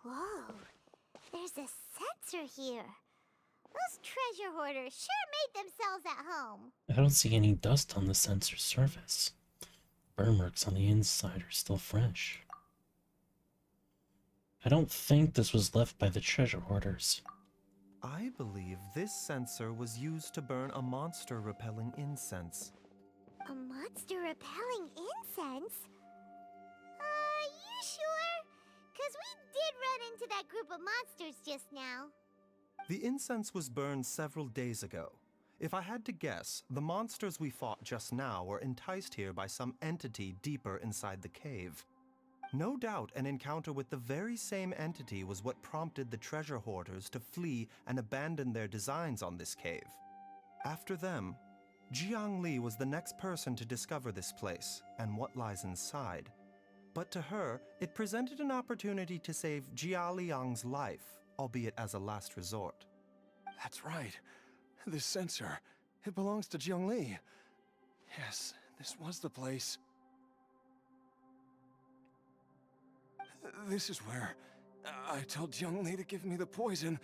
Whoa, there's a sensor here. Those treasure hoarders sure made themselves at home. I don't see any dust on the sensor surface. Burn marks on the inside are still fresh. I don't think this was left by the treasure hoarders. I believe this sensor was used to burn a monster-repelling incense. A monster repelling incense? You sure? 'Cause we did run into that group of monsters just now. The incense was burned several days ago. If I had to guess, the monsters we fought just now were enticed here by some entity deeper inside the cave. No doubt an encounter with the very same entity was what prompted the treasure hoarders to flee and abandon their designs on this cave. After them, Jiangli was the next person to discover this place and what lies inside. But to her, it presented an opportunity to save Jia Liang's life, albeit as a last resort. That's right. This sensor, it belongs to Jiangli. Yes, this was the place. This is where I told Jiangli to give me the poison.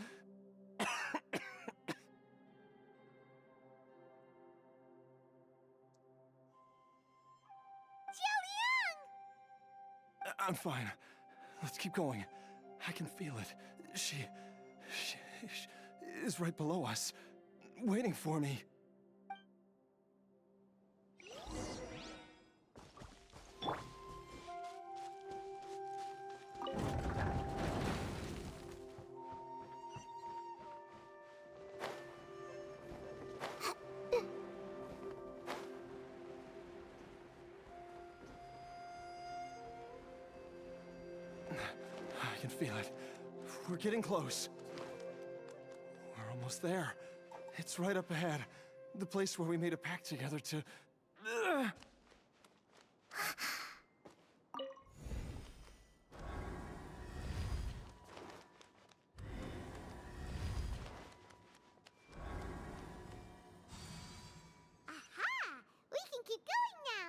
I'm fine. Let's keep going. I can feel it. She is right below us, waiting for me. I can feel it. We're getting close. We're almost there. It's right up ahead. The place where we made a pact together to... Aha! We can keep going now.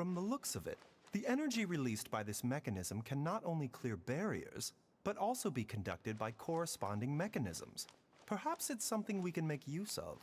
From the looks of it, the energy released by this mechanism can not only clear barriers, but also be conducted by corresponding mechanisms. Perhaps it's something we can make use of.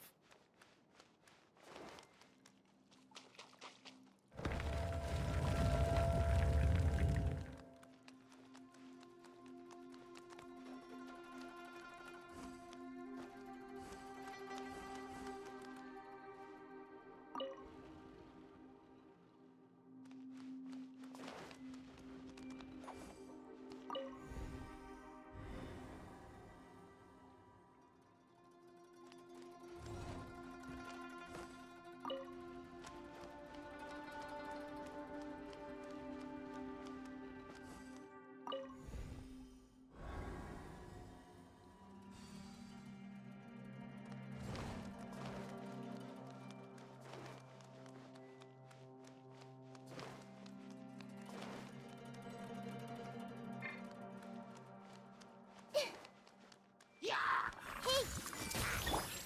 Hey!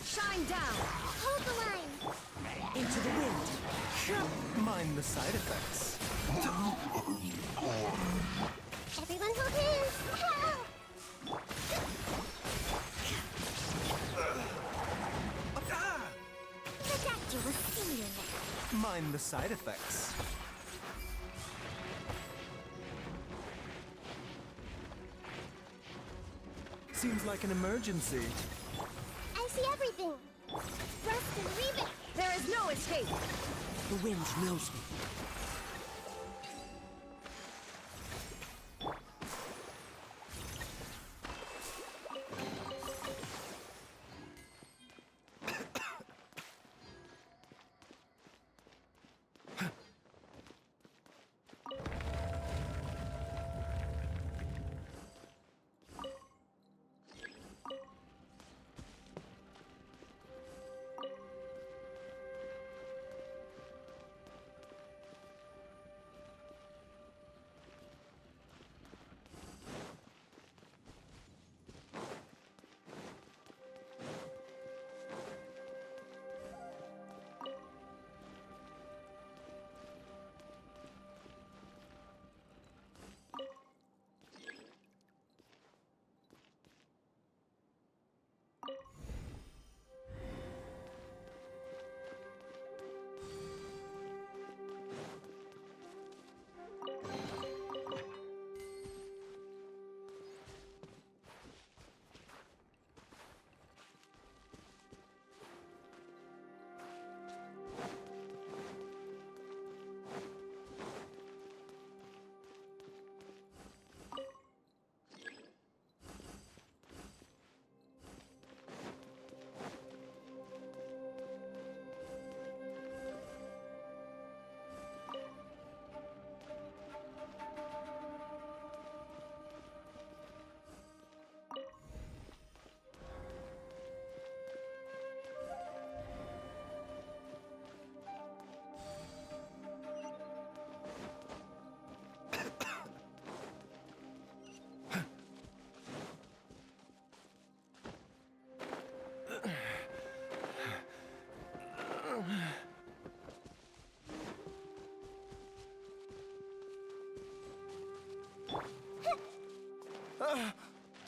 Shine down! Hold the line! Into the wind! Mind the side effects. Everyone hold hands! Help! The doctor will see you now. Mind the side effects. Seems like an emergency. I see everything! Rust and Reba! There is no escape! The wind knows me.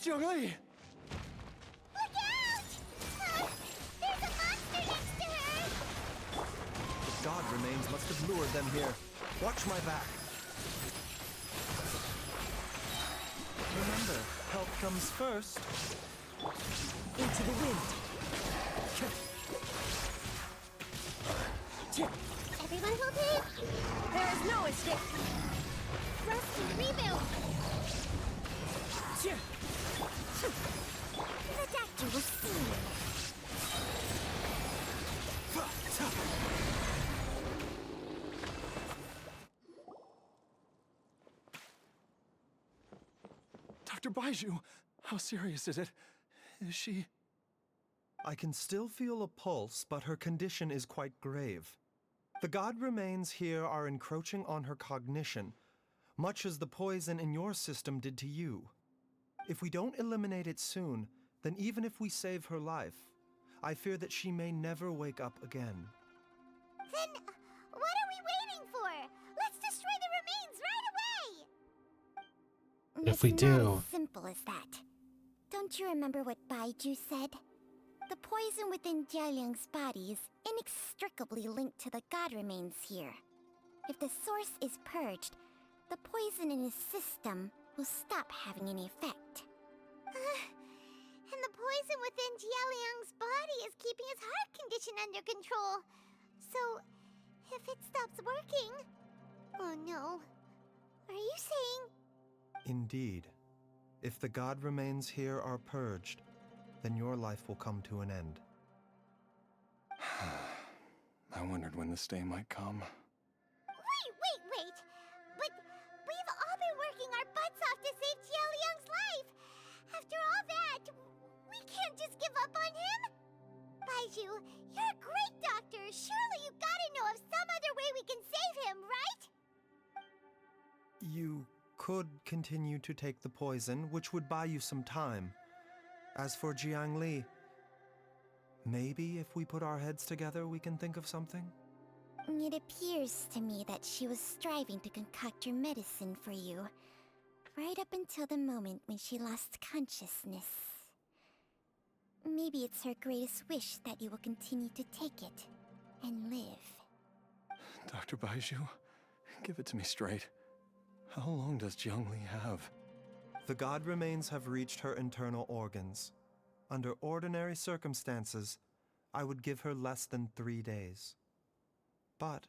Zhongli! Look out! There's a monster next to her! The god remains must have lured them here. Watch my back. Remember, health comes first. Into the wind! Everyone hold hands! There is no escape! Rust and rebuild! The doctor will see you. Dr. Baiju, how serious is it? Is she... I can still feel a pulse, but her condition is quite grave. The god remains here are encroaching on her cognition, much as the poison in your system did to you. If we don't eliminate it soon, then even if we save her life, I fear that she may never wake up again. Then, what are we waiting for? If we it's not do. as simple as that. Don't you remember what Baiju said? The poison within Jialiang's body is inextricably linked to the god remains here. If the source is purged, the poison in his system will stop having any effect. And the poison within Jialiang's body is keeping his heart condition under control. So, if it stops working... Oh no. Are you saying... Indeed. If the god remains here are purged, then your life will come to an end. I wondered when this day might come. Wait! But we've all been working our butts off to save Jialiang's life! After all that, we can't just give up on him! Baiju, you're a great doctor! Surely you gotta know of some other way we can save him, right? You could continue to take the poison, which would buy you some time. As for Jiang Li, maybe if we put our heads together, we can think of something? It appears to me that she was striving to concoct your medicine for you, right up until the moment when she lost consciousness. Maybe it's her greatest wish that you will continue to take it and live. Dr. Baiju, give it to me straight. How long does Jiang Li have? The god remains have reached her internal organs. Under ordinary circumstances, I would give her less than 3 days. But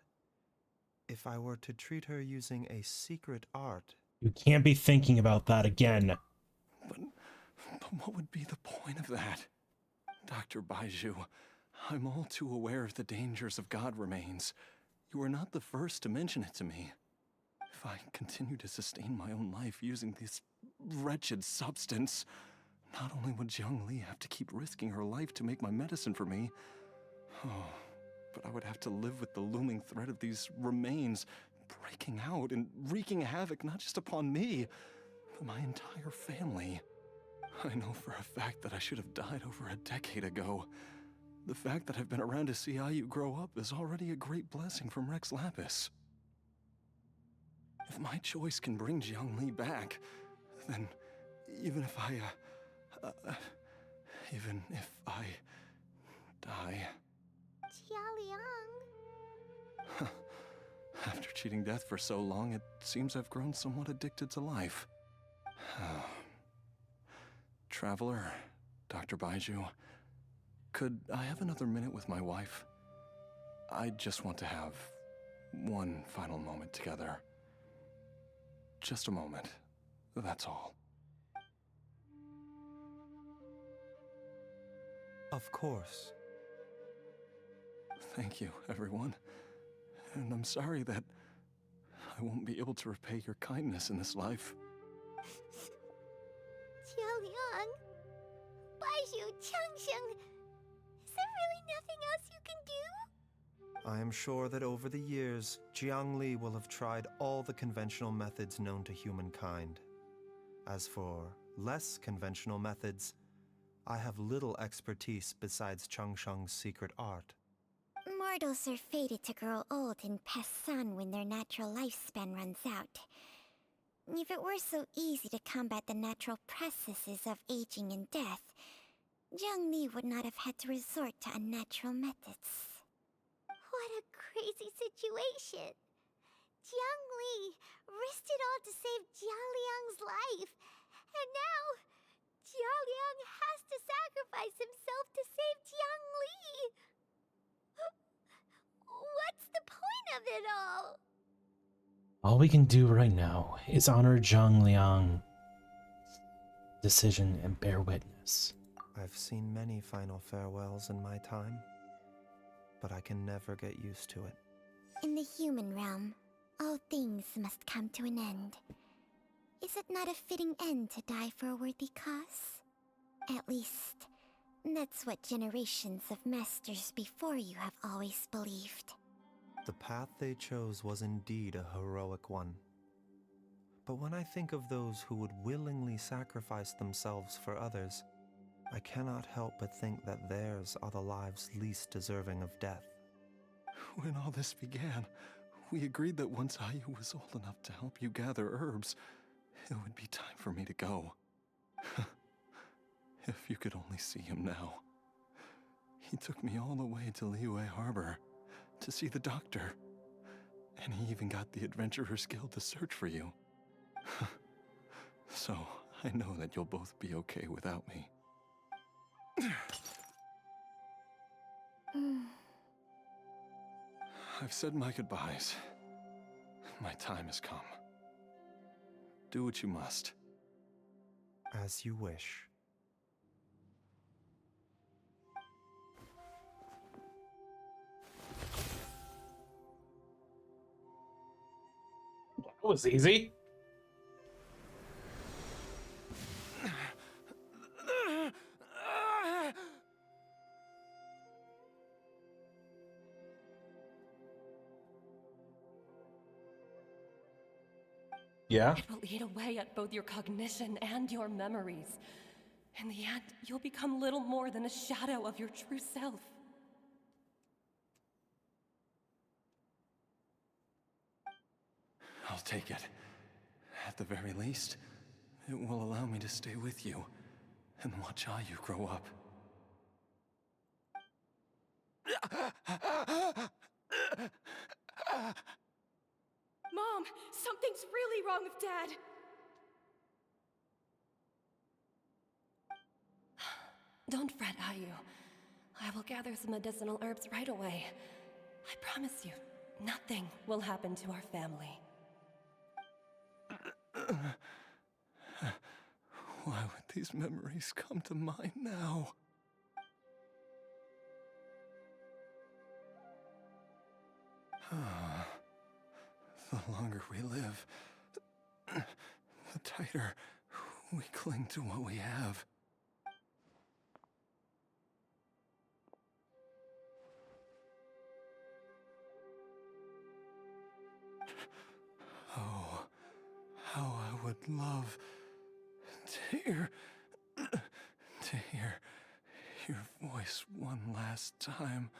if I were to treat her using a secret art... You can't be thinking about that again. But what would be the point of that? Dr. Baiju, I'm all too aware of the dangers of god remains. You are not the first to mention it to me. If I continue to sustain my own life using this wretched substance, not only would Jiang Li have to keep risking her life to make my medicine for me, but I would have to live with the looming threat of these remains breaking out and wreaking havoc not just upon me, but my entire family. I know for a fact that I should have died over a decade ago. The fact that I've been around to see Ayu grow up is already a great blessing from Rex Lapis. If my choice can bring Jiang Li back, then even if I die... Jialiang... After cheating death for so long, it seems I've grown somewhat addicted to life. Traveler, Dr. Baiju, could I have another minute with my wife? I just want to have one final moment together. Just a moment, that's all. Of course. Thank you, everyone. And I'm sorry that I won't be able to repay your kindness in this life. Jialiang... Baiju, Changsheng... Is there really nothing else you can do? I am sure that over the years, Jiang Li will have tried all the conventional methods known to humankind. As for less conventional methods, I have little expertise besides Changsheng's secret art. Mortals are fated to grow old and pass on when their natural lifespan runs out. If it were so easy to combat the natural processes of aging and death, Jiang Li would not have had to resort to unnatural methods. What a crazy situation! Jiang Li risked it all to save Jialiang's life, and now Jialiang has to sacrifice himself to save Jiang Li! What's the point of it all? All we can do right now is honor Zhang Liang's decision and bear witness. I've seen many final farewells in my time, but I can never get used to it. In the human realm, all things must come to an end. Is it not a fitting end to die for a worthy cause? At least, that's what generations of masters before you have always believed. The path they chose was indeed a heroic one. But when I think of those who would willingly sacrifice themselves for others, I cannot help but think that theirs are the lives least deserving of death. When all this began, we agreed that once Ayu was old enough to help you gather herbs, It would be time for me to go. If you could only see him now. He took me all the way to Liyue Harbor to see the doctor. And he even got the Adventurers Guild to search for you. So, I know that you'll both be okay without me. I've said my goodbyes. My time has come. Do what you must. As you wish. That was easy. Yeah? It will eat away at both your cognition and your memories. In the end, you'll become little more than a shadow of your true self. I'll take it. At the very least, it will allow me to stay with you and watch how you grow up. Mom, something's really wrong with Dad. Don't fret, Ayu. I will gather some medicinal herbs right away. I promise you, nothing will happen to our family. Why would these memories come to mind now? The longer we live, the tighter we cling to what we have. Oh, how I would love to hear your voice one last time.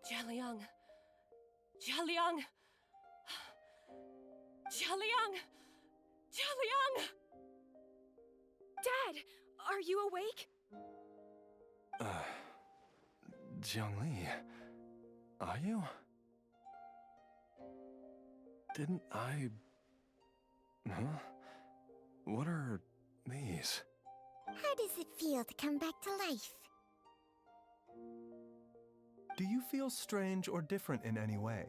Jialiang! Jialiang! Jialiang! Jialiang! Dad, are you awake? Zhongli, are you? Didn't I... Huh? What are these? How does it feel to come back to life? Do you feel strange or different in any way?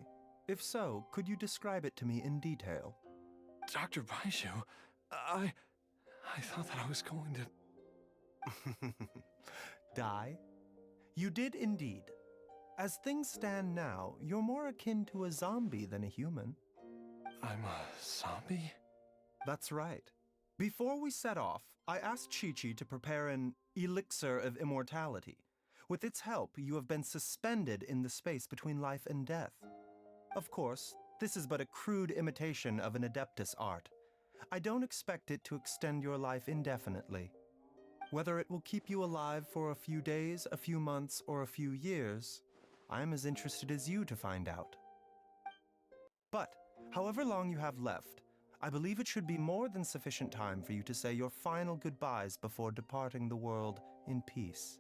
If so, could you describe it to me in detail? Dr. Baizhu, I thought that I was going to... Die? You did indeed. As things stand now, you're more akin to a zombie than a human. I'm a zombie? That's right. Before we set off, I asked Qiqi to prepare an elixir of immortality. With its help, you have been suspended in the space between life and death. Of course, this is but a crude imitation of an Adeptus art. I don't expect it to extend your life indefinitely. Whether it will keep you alive for a few days, a few months, or a few years, I am as interested as you to find out. But, however long you have left, I believe it should be more than sufficient time for you to say your final goodbyes before departing the world in peace.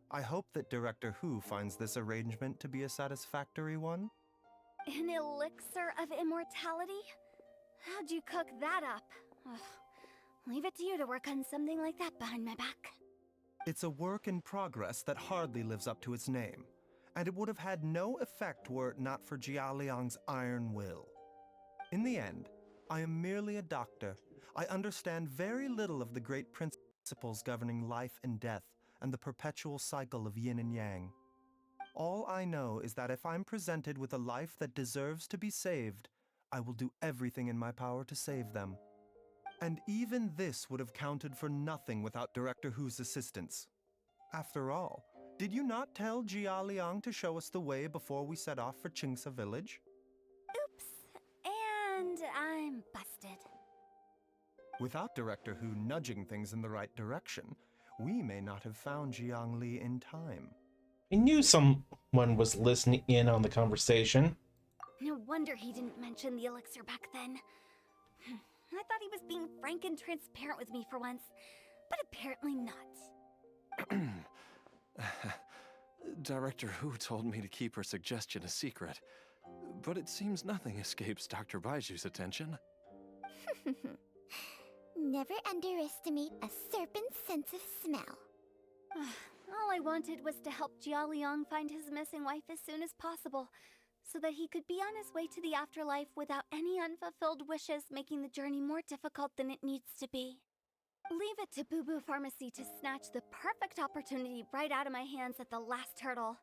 I hope that Director Hu finds this arrangement to be a satisfactory one. An elixir of immortality? How'd you cook that up? Ugh. Leave it to you to work on something like that behind my back. It's a work in progress that hardly lives up to its name, and it would have had no effect were it not for Jialiang's iron will. In the end, I am merely a doctor. I understand very little of the great principles governing life and death and the perpetual cycle of yin and yang. All I know is that if I'm presented with a life that deserves to be saved, I will do everything in my power to save them. And even this would have counted for nothing without Director Hu's assistance. After all, did you not tell Jialiang to show us the way before we set off for Qingce Village? Oops. And I'm busted. Without Director Hu nudging things in the right direction, we may not have found Jiang Li in time. I knew someone was listening in on the conversation. No wonder he didn't mention the elixir back then. I thought he was being frank and transparent with me for once, but apparently not. Director Hu told me to keep her suggestion a secret, but it seems nothing escapes Dr. Baiju's attention. Never underestimate a serpent's sense of smell. All I wanted was to help Jialiang find his missing wife as soon as possible, so that he could be on his way to the afterlife without any unfulfilled wishes making the journey more difficult than it needs to be. Leave it to Boo Boo Pharmacy to snatch the perfect opportunity right out of my hands at the last hurdle.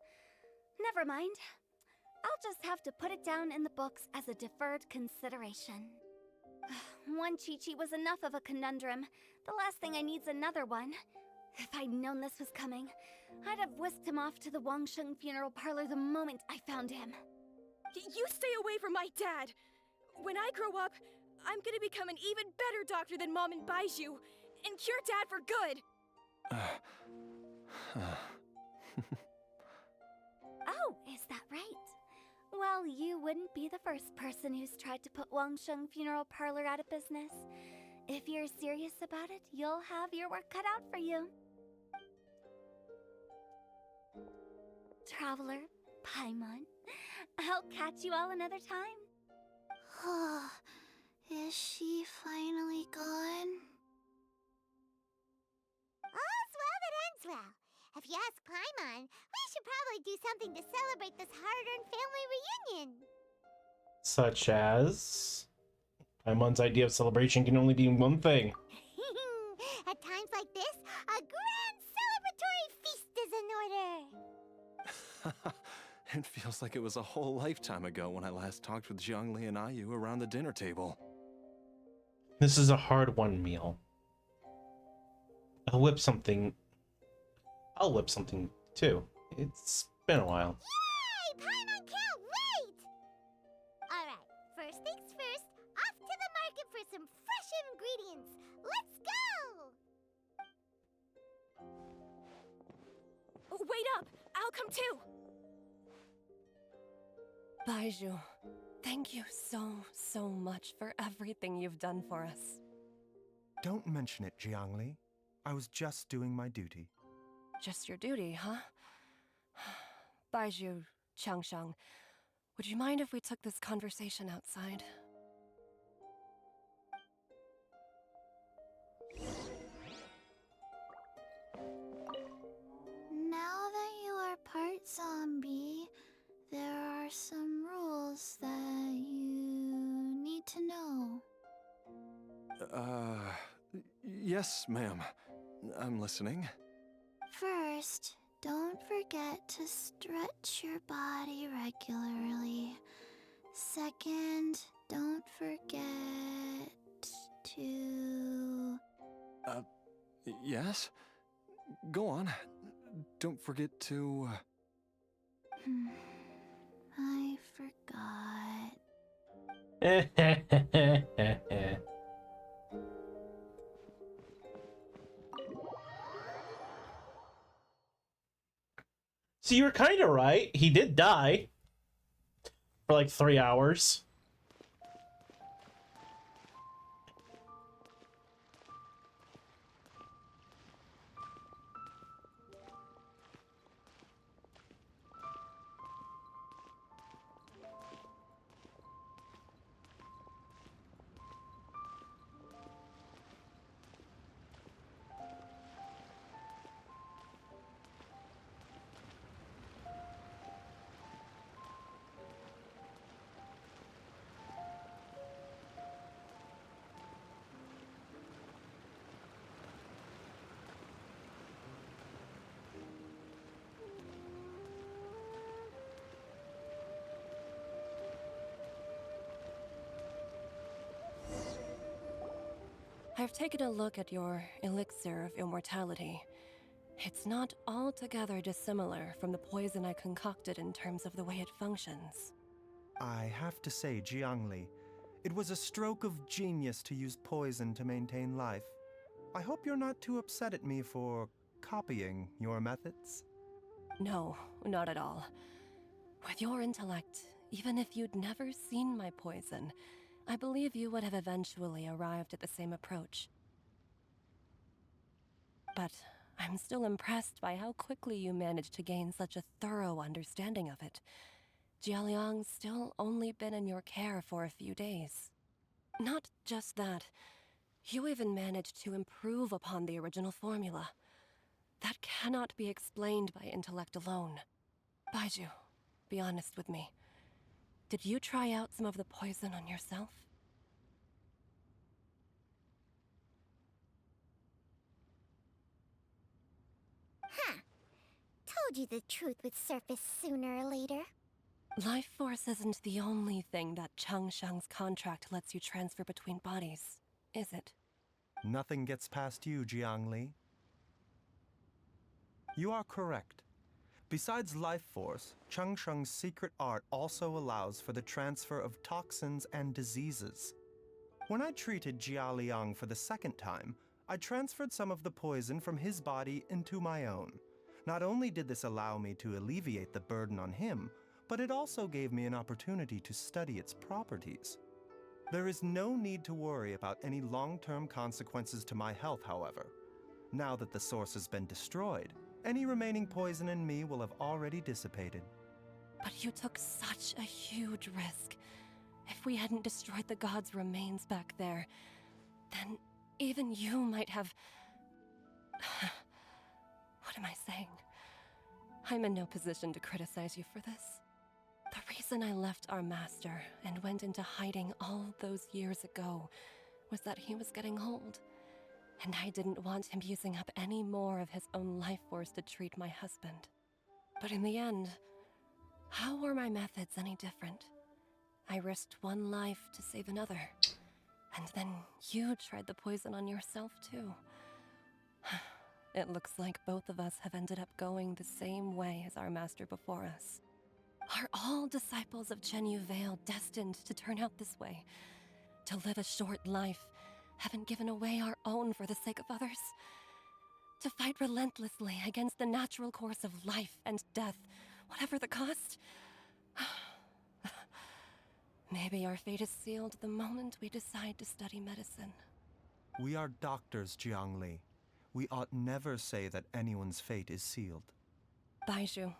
Never mind. I'll just have to put it down in the books as a deferred consideration. One Chi-Chi was enough of a conundrum. The last thing I need's another one. If I'd known this was coming, I'd have whisked him off to the Wangsheng funeral parlor the moment I found him. You stay away from my dad! When I grow up, I'm gonna become an even better doctor than Mom and Baizhu, and cure Dad for good! Oh, is that right? Well, you wouldn't be the first person who's tried to put Wangsheng funeral parlor out of business. If you're serious about it, you'll have your work cut out for you. Traveler, Paimon, I'll catch you all another time. Oh, is she finally gone? All's well that ends well. If you ask Paimon, we should probably do something to celebrate this hard-earned family reunion. Such as... Paimon's idea of celebration can only be one thing. At times like this, a grand celebratory feast is in order. It feels like it was a whole lifetime ago when I last talked with Jiangli and Ayu around the dinner table. This is a hard-won meal. I'll whip something too. It's been a while. Yay! Paimon can't wait! Alright, first things first, off to the market for some fresh ingredients. Let's go! Wait up! I'll come too! Baizhu, thank you so much for everything you've done for us. Don't mention it, Jiangli. I was just doing my duty. Just your duty, huh? Baizhu, Changsheng, would you mind if we took this conversation outside? Now that you are part zombie, there are some rules that you need to know. Yes, ma'am. I'm listening. First, don't forget to stretch your body regularly. Second, don't forget to... Yes? Go on. Don't forget to... I forgot. So you were kind of right. He did die for like 3 hours. I've taken a look at your elixir of immortality. It's not altogether dissimilar from the poison I concocted in terms of the way it functions. I have to say, Jiangli, it was a stroke of genius to use poison to maintain life. I hope you're not too upset at me for copying your methods? No, not at all. With your intellect, even if you'd never seen my poison, I believe you would have eventually arrived at the same approach. But I'm still impressed by how quickly you managed to gain such a thorough understanding of it. Jialiang's still only been in your care for a few days. Not just that, you even managed to improve upon the original formula. That cannot be explained by intellect alone. Baizhu, be honest with me. Did you try out some of the poison on yourself? Huh. Told you the truth would surface sooner or later. Life force isn't the only thing that Changshang's contract lets you transfer between bodies, is it? Nothing gets past you, Jiangli. You are correct. Besides life force, Changsheng's secret art also allows for the transfer of toxins and diseases. When I treated Jia Liang for the second time, I transferred some of the poison from his body into my own. Not only did this allow me to alleviate the burden on him, but it also gave me an opportunity to study its properties. There is no need to worry about any long-term consequences to my health, however. Now that the source has been destroyed, any remaining poison in me will have already dissipated. But you took such a huge risk. If we hadn't destroyed the god's remains back there, then even you might have... What am I saying? I'm in no position to criticize you for this. The reason I left our master and went into hiding all those years ago was that he was getting old, and I didn't want him using up any more of his own life force to treat my husband. But in the end, how were my methods any different? I risked one life to save another, and then you tried the poison on yourself too. It looks like both of us have ended up going the same way as our master before us. Are all disciples of Chenyu Vale destined to turn out this way? To live a short life, having given away our own for the sake of others? To fight relentlessly against the natural course of life and death, whatever the cost? Maybe our fate is sealed the moment we decide to study medicine. We are doctors, Jiangli. We ought never say that anyone's fate is sealed. Baizhu,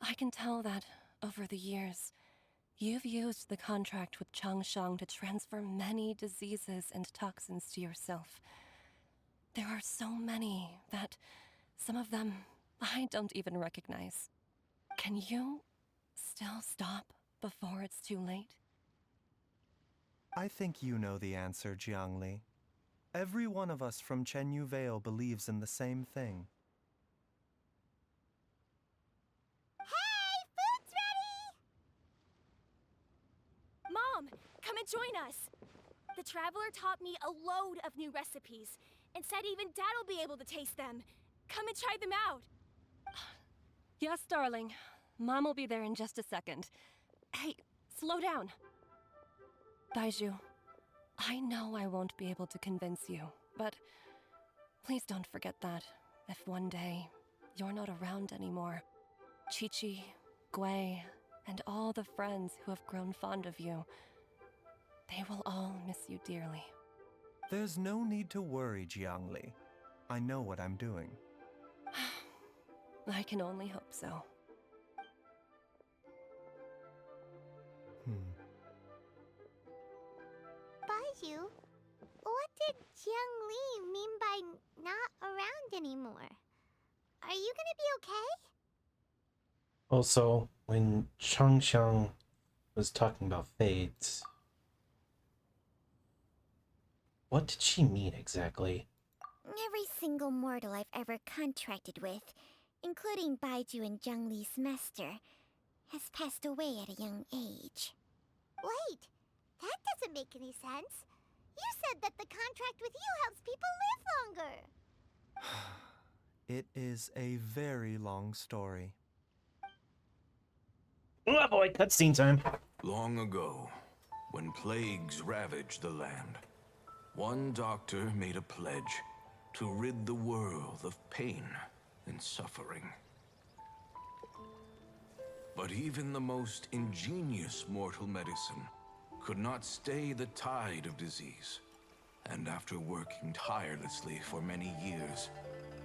I can tell that, over the years, you've used the contract with Changshang to transfer many diseases and toxins to yourself. There are so many that, some of them, I don't even recognize. Can you still stop before it's too late? I think you know the answer, Jiangli. Every one of us from Chenyu Vale believes in the same thing. Hey, food's ready! Mom, come and join us. The Traveler taught me a load of new recipes and said even Dad'll be able to taste them. Come and try them out. Yes, darling. Mom will be there in just a second. Hey, slow down. Baizhu, I know I won't be able to convince you, but please don't forget that if one day you're not around anymore, Qiqi, Gui, and all the friends who have grown fond of you, they will all miss you dearly. There's no need to worry, Jiangli. I know what I'm doing. I can only hope so. Baizhu, what did Jiang Li mean by not around anymore? Are you gonna be okay? Also, when Changshang was talking about fate, what did she mean exactly? Every single mortal I've ever contracted with, including Baizhu and Jiang Li's master, has passed away at a young age. Wait, that doesn't make any sense. You said that the contract with you helps people live longer. It is a very long story. Oh boy, cutscene time. Long ago, when plagues ravaged the land, one doctor made a pledge to rid the world of pain and suffering. But even the most ingenious mortal medicine could not stay the tide of disease. And after working tirelessly for many years,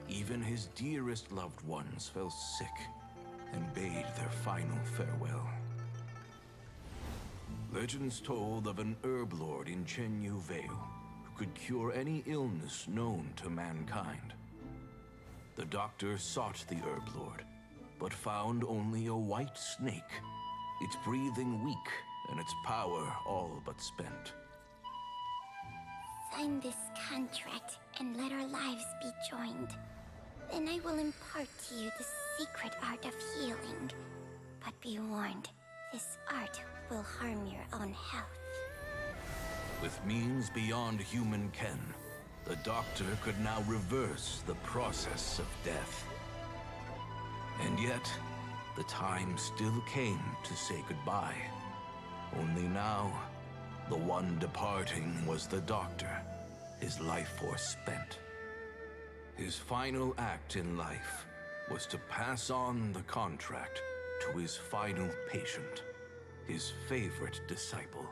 even his dearest loved ones fell sick and bade their final farewell. Legends told of an herb lord in Chenyu Vale who could cure any illness known to mankind. The doctor sought the herb lord, but found only a white snake, its breathing weak and its power all but spent. Sign this contract and let our lives be joined. Then I will impart to you the secret art of healing. But be warned, this art will harm your own health. With means beyond human ken, the doctor could now reverse the process of death. And yet, the time still came to say goodbye. Only now, the one departing was the doctor, his life force spent. His final act in life was to pass on the contract to his final patient, his favorite disciple.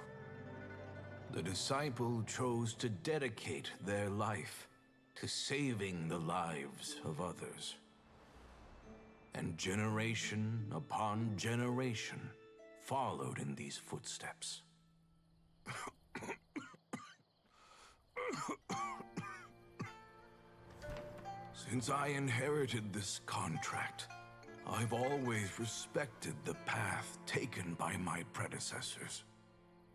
The disciple chose to dedicate their life to saving the lives of others. And generation upon generation followed in these footsteps. Since I inherited this contract, I've always respected the path taken by my predecessors,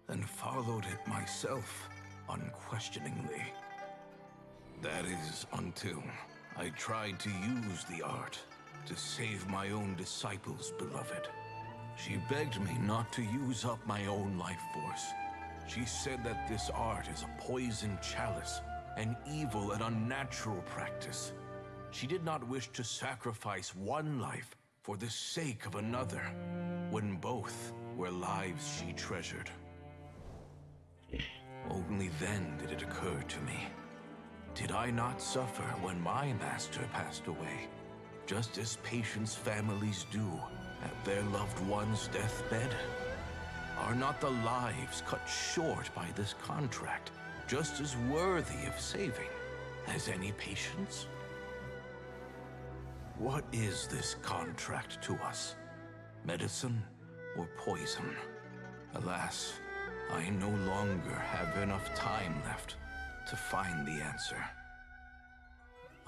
and followed it myself unquestioningly. That is, until I tried to use the art to save my own disciple's beloved. She begged me not to use up my own life force. She said that this art is a poisoned chalice, an evil and unnatural practice. She did not wish to sacrifice one life for the sake of another, when both were lives she treasured. Only then did it occur to me. Did I not suffer when my master passed away, just as patients' families do at their loved one's deathbed? Are not the lives cut short by this contract just as worthy of saving as any patients? What is this contract to us? Medicine or poison? Alas, I no longer have enough time left to find the answer.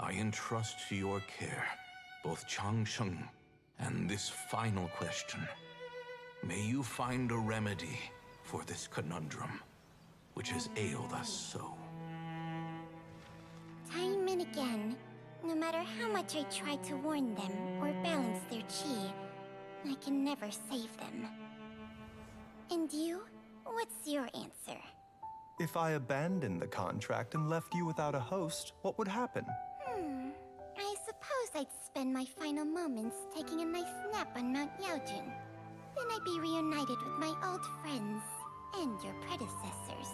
I entrust to your care both Changsheng and this final question. May you find a remedy for this conundrum, which has ailed us so. Time and again, no matter how much I try to warn them or balance their chi, I can never save them. And you? What's your answer? If I abandoned the contract and left you without a host, what would happen? I suppose I'd spend my final moments taking a nice nap on Mount Yaojin. Then I'd be reunited with my old friends and your predecessors.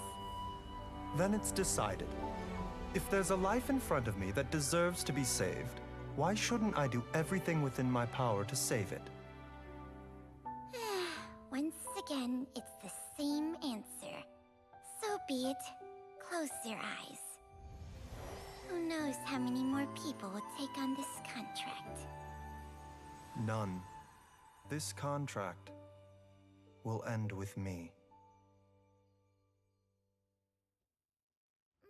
Then it's decided. If there's a life in front of me that deserves to be saved, why shouldn't I do everything within my power to save it? Once again, it's the same answer. So be it. Close your eyes. Who knows how many more people will take on this contract? None. This contract will end with me.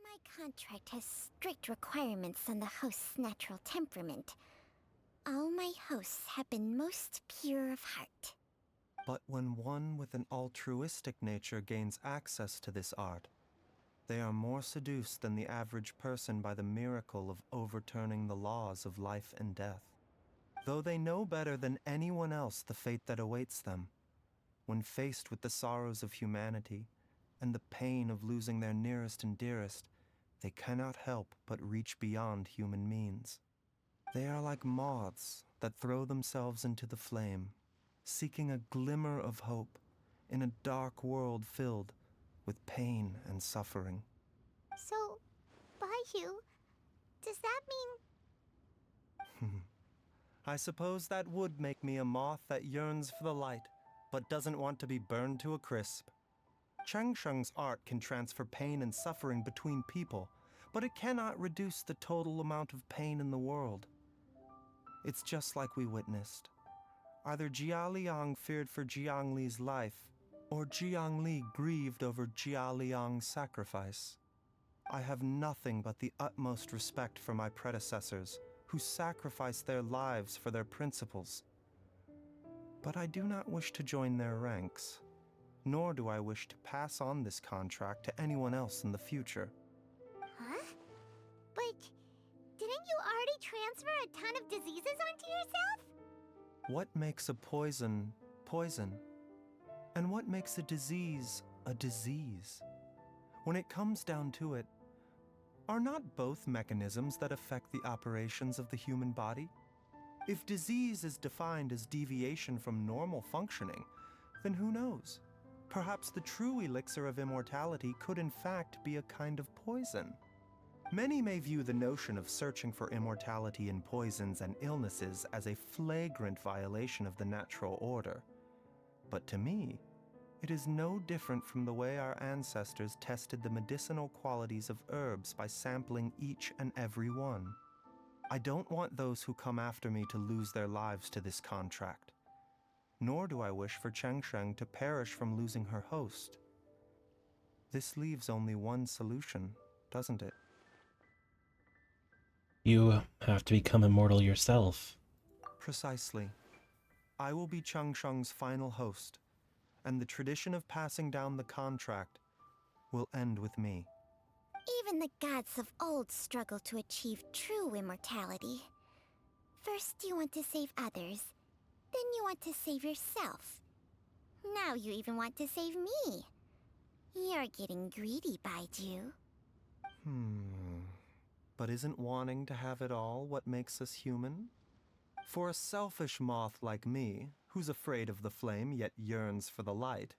My contract has strict requirements on the host's natural temperament. All my hosts have been most pure of heart. But when one with an altruistic nature gains access to this art, they are more seduced than the average person by the miracle of overturning the laws of life and death. Though they know better than anyone else the fate that awaits them, when faced with the sorrows of humanity and the pain of losing their nearest and dearest, they cannot help but reach beyond human means. They are like moths that throw themselves into the flame, seeking a glimmer of hope in a dark world filled with pain and suffering. So, Baiyu, Does that mean... I suppose that would make me a moth that yearns for the light, but doesn't want to be burned to a crisp. Chang Sheng's art can transfer pain and suffering between people, but it cannot reduce the total amount of pain in the world. It's just like we witnessed. Either Jia Liang feared for Jiang Li's life, or Jiang Li grieved over Jia Liang's sacrifice. I have nothing but the utmost respect for my predecessors, who sacrificed their lives for their principles. But I do not wish to join their ranks, nor do I wish to pass on this contract to anyone else in the future. Huh? But didn't you already transfer a ton of diseases onto yourself? What makes a poison poison? And what makes a disease a disease? When it comes down to it, are not both mechanisms that affect the operations of the human body? If disease is defined as deviation from normal functioning, then who knows? Perhaps the true elixir of immortality could in fact be a kind of poison. Many may view the notion of searching for immortality in poisons and illnesses as a flagrant violation of the natural order. But to me, it is no different from the way our ancestors tested the medicinal qualities of herbs by sampling each and every one. I don't want those who come after me to lose their lives to this contract. Nor do I wish for Cheng Sheng to perish from losing her host. This leaves only one solution, doesn't it? You have to become immortal yourself. Precisely. I will be Cheng Sheng's final host, and the tradition of passing down the contract will end with me. Even the gods of old struggle to achieve true immortality. First you want to save others, then you want to save yourself. Now you even want to save me. You're getting greedy, Baiju. But isn't wanting to have it all what makes us human? For a selfish moth like me, who's afraid of the flame yet yearns for the light,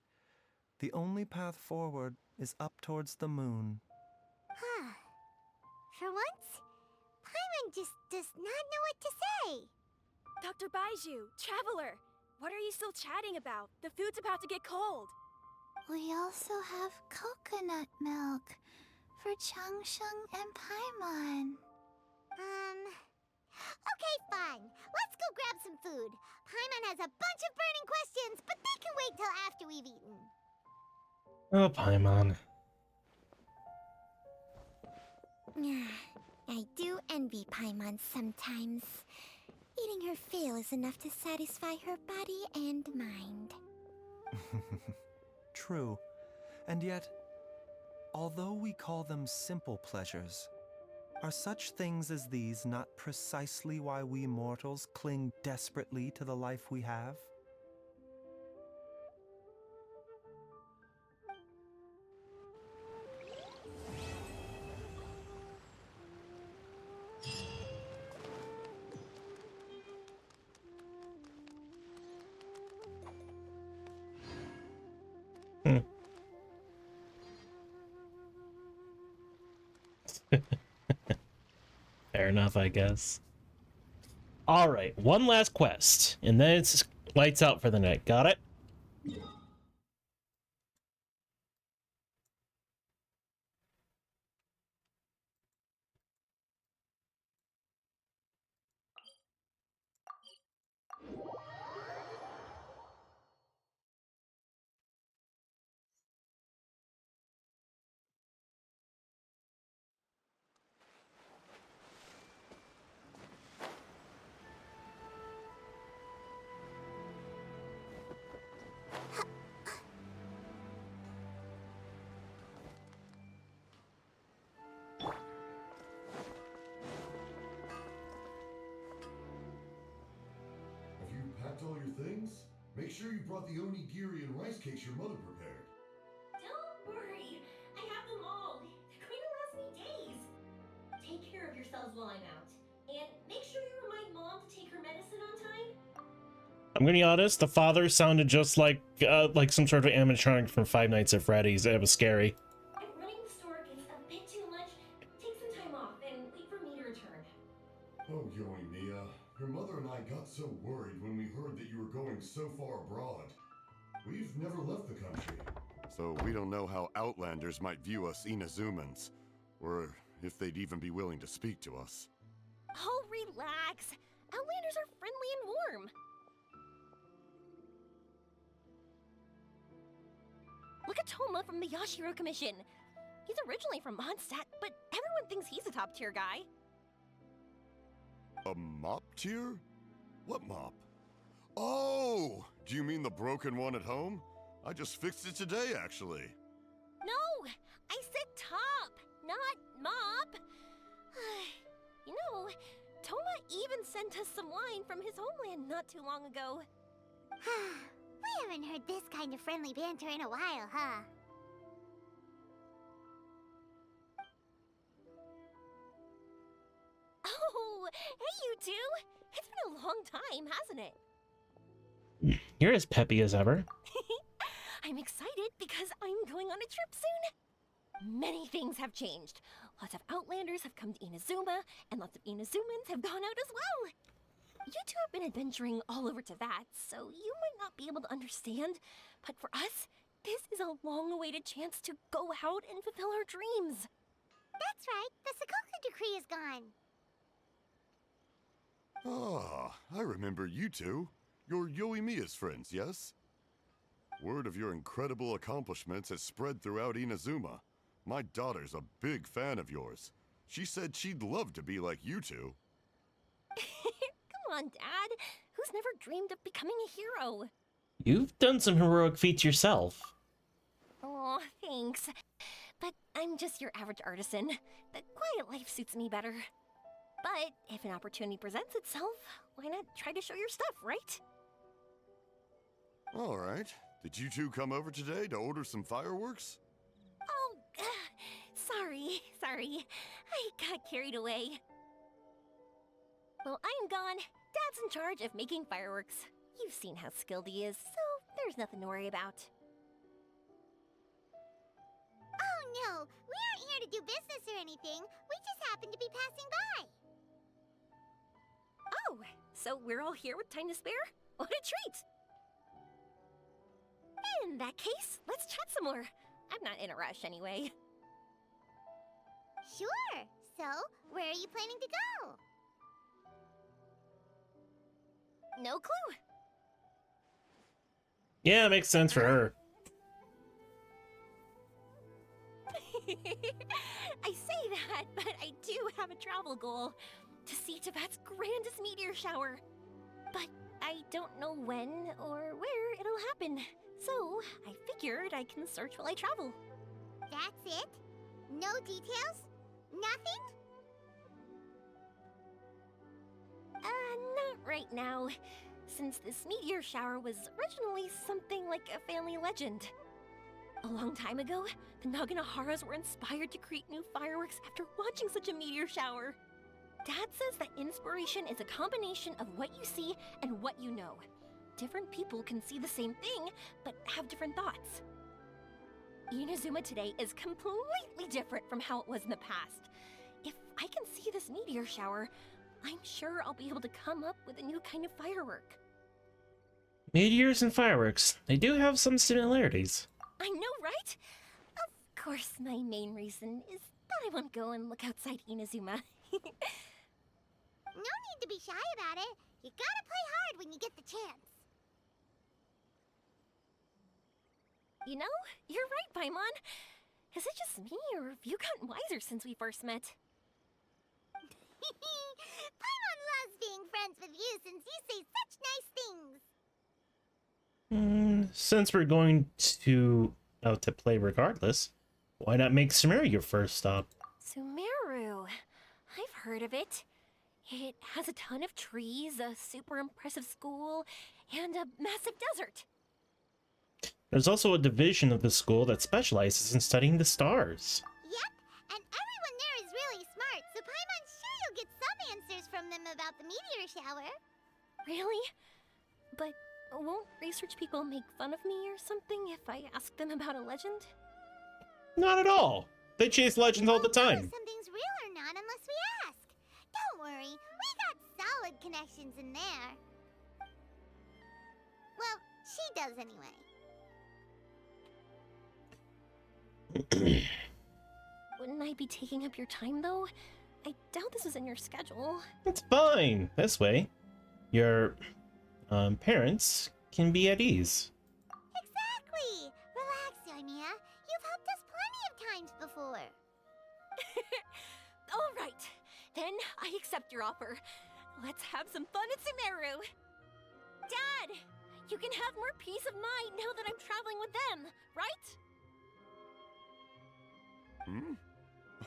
the only path forward is up towards the moon. For once, Paimon just does not know what to say. Dr. Baiju, Traveler, what are you still chatting about? The food's about to get cold. We also have coconut milk for Changsheng and Paimon. Okay, fine. Let's go grab some food. Paimon has a bunch of burning questions, but they can wait till after we've eaten. Oh, Paimon. I do envy Paimon sometimes. Eating her fill is enough to satisfy her body and mind. True. And yet, although we call them simple pleasures, are such things as these not precisely why we mortals cling desperately to the life we have? Fair enough, I guess. Alright, one last quest, and then it's lights out for the night. Got it? All your things? Make sure you brought the onigiri and rice cakes your mother prepared. Don't worry. I have them all. They're going to last me days. Take care of yourselves while I'm out. And make sure you remind Mom to take her medicine on time. I'm gonna be honest, the father sounded just like some sort of animatronic from Five Nights at Freddy's. It was scary. If running the store gets a bit too much, take some time off and wait for me to return. I got so worried when we heard that you were going so far abroad. We've never left the country. So we don't know how Outlanders might view us Inazumans, or if they'd even be willing to speak to us. Oh, relax. Outlanders are friendly and warm. Look at Toma from the Yashiro Commission. He's originally from Mondstadt, but everyone thinks he's a top-tier guy. A mop tier? What mop? Oh! Do you mean the broken one at home? I just fixed it today, actually. No! I said top, not mop. You know, Toma even sent us some wine from his homeland not too long ago. We haven't heard this kind of friendly banter in a while, huh? Oh, hey you two! It's been a long time, hasn't it? You're as peppy as ever. I'm excited because I'm going on a trip soon. Many things have changed. Lots of Outlanders have come to Inazuma, and lots of Inazumans have gone out as well. You two have been adventuring all over to that, so you might not be able to understand, but for us, this is a long-awaited chance to go out and fulfill our dreams. That's right. The Sakoku decree is gone. Ah, I remember you two. You're Yoimiya's friends, yes? Word of your incredible accomplishments has spread throughout Inazuma. My daughter's a big fan of yours. She said she'd love to be like you two. Come on, Dad. Who's never dreamed of becoming a hero? You've done some heroic feats yourself. Oh, thanks. But I'm just your average artisan. The quiet life suits me better. But if an opportunity presents itself, why not try to show your stuff, right? All right. Did you two come over today to order some fireworks? Oh, sorry. I got carried away. Well, I am gone. Dad's in charge of making fireworks. You've seen how skilled he is, so there's nothing to worry about. Oh no, we aren't here to do business or anything. We just happen to be passing by. Oh, so we're all here with time to spare? What a treat! In that case, let's chat some more. I'm not in a rush anyway. Sure. So, where are you planning to go? No clue. Yeah, makes sense for her. I say that, but I do have a travel goal. To see Tibet's grandest meteor shower. But I don't know when or where it'll happen. So, I figured I can search while I travel. That's it? No details? Nothing? Not right now. Since this meteor shower was originally something like a family legend. A long time ago, the Naganaharas were inspired to create new fireworks after watching such a meteor shower. Dad says that inspiration is a combination of what you see and what you know. Different people can see the same thing, but have different thoughts. Inazuma today is completely different from how it was in the past. If I can see this meteor shower, I'm sure I'll be able to come up with a new kind of firework. Meteors and fireworks, they do have some similarities. I know, right? Of course, my main reason is that I want to go and look outside Inazuma. No need to be shy about it. You gotta play hard when you get the chance. You know, you're right, Paimon. Is it just me, or have you gotten wiser since we first met? Paimon loves being friends with you since you say such nice things. Since we're going to out to play regardless, why not make Sumeru your first stop? Sumeru. I've heard of it. It has a ton of trees, a super impressive school, and a massive desert. There's also a division of the school that specializes in studying the stars. Yep, and everyone there is really smart, so Paimon's sure you'll get some answers from them about the meteor shower. Really? But won't research people make fun of me or something if I ask them about a legend? Not at all. They chase legends all the time. Something's real or not unless we ask. Don't worry, we got solid connections in there. Well, she does anyway. Wouldn't I be taking up your time, though? I doubt this is in your schedule. It's fine. This way, your parents can be at ease. Exactly! Relax, Yoimiya. You've helped us plenty of times before. All right, then I accept your offer. Let's have some fun at Sumeru. Dad, you can have more peace of mind now that I'm traveling with them, right? Hmm?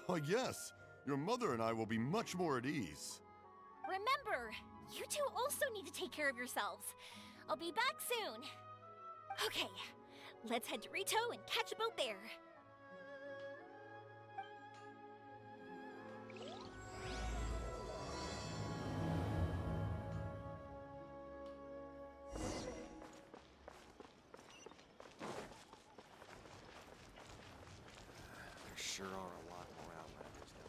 Oh, yes. Your mother and I will be much more at ease. Remember, you two also need to take care of yourselves. I'll be back soon. Okay, let's head to Rito and catch a boat there. There sure are a lot more Outlanders now.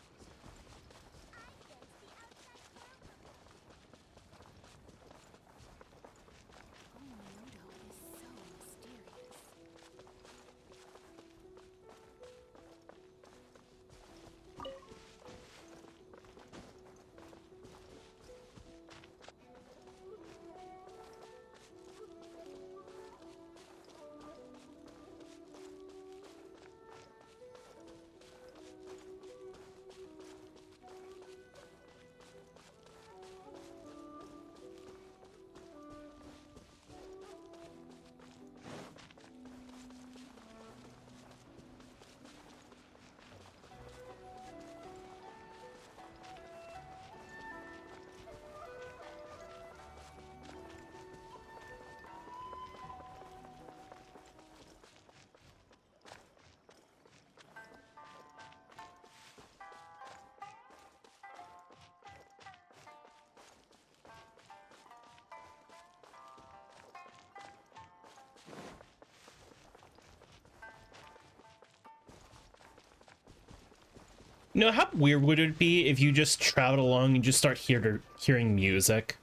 You know, how weird would it be if you just traveled along and just start hearing music?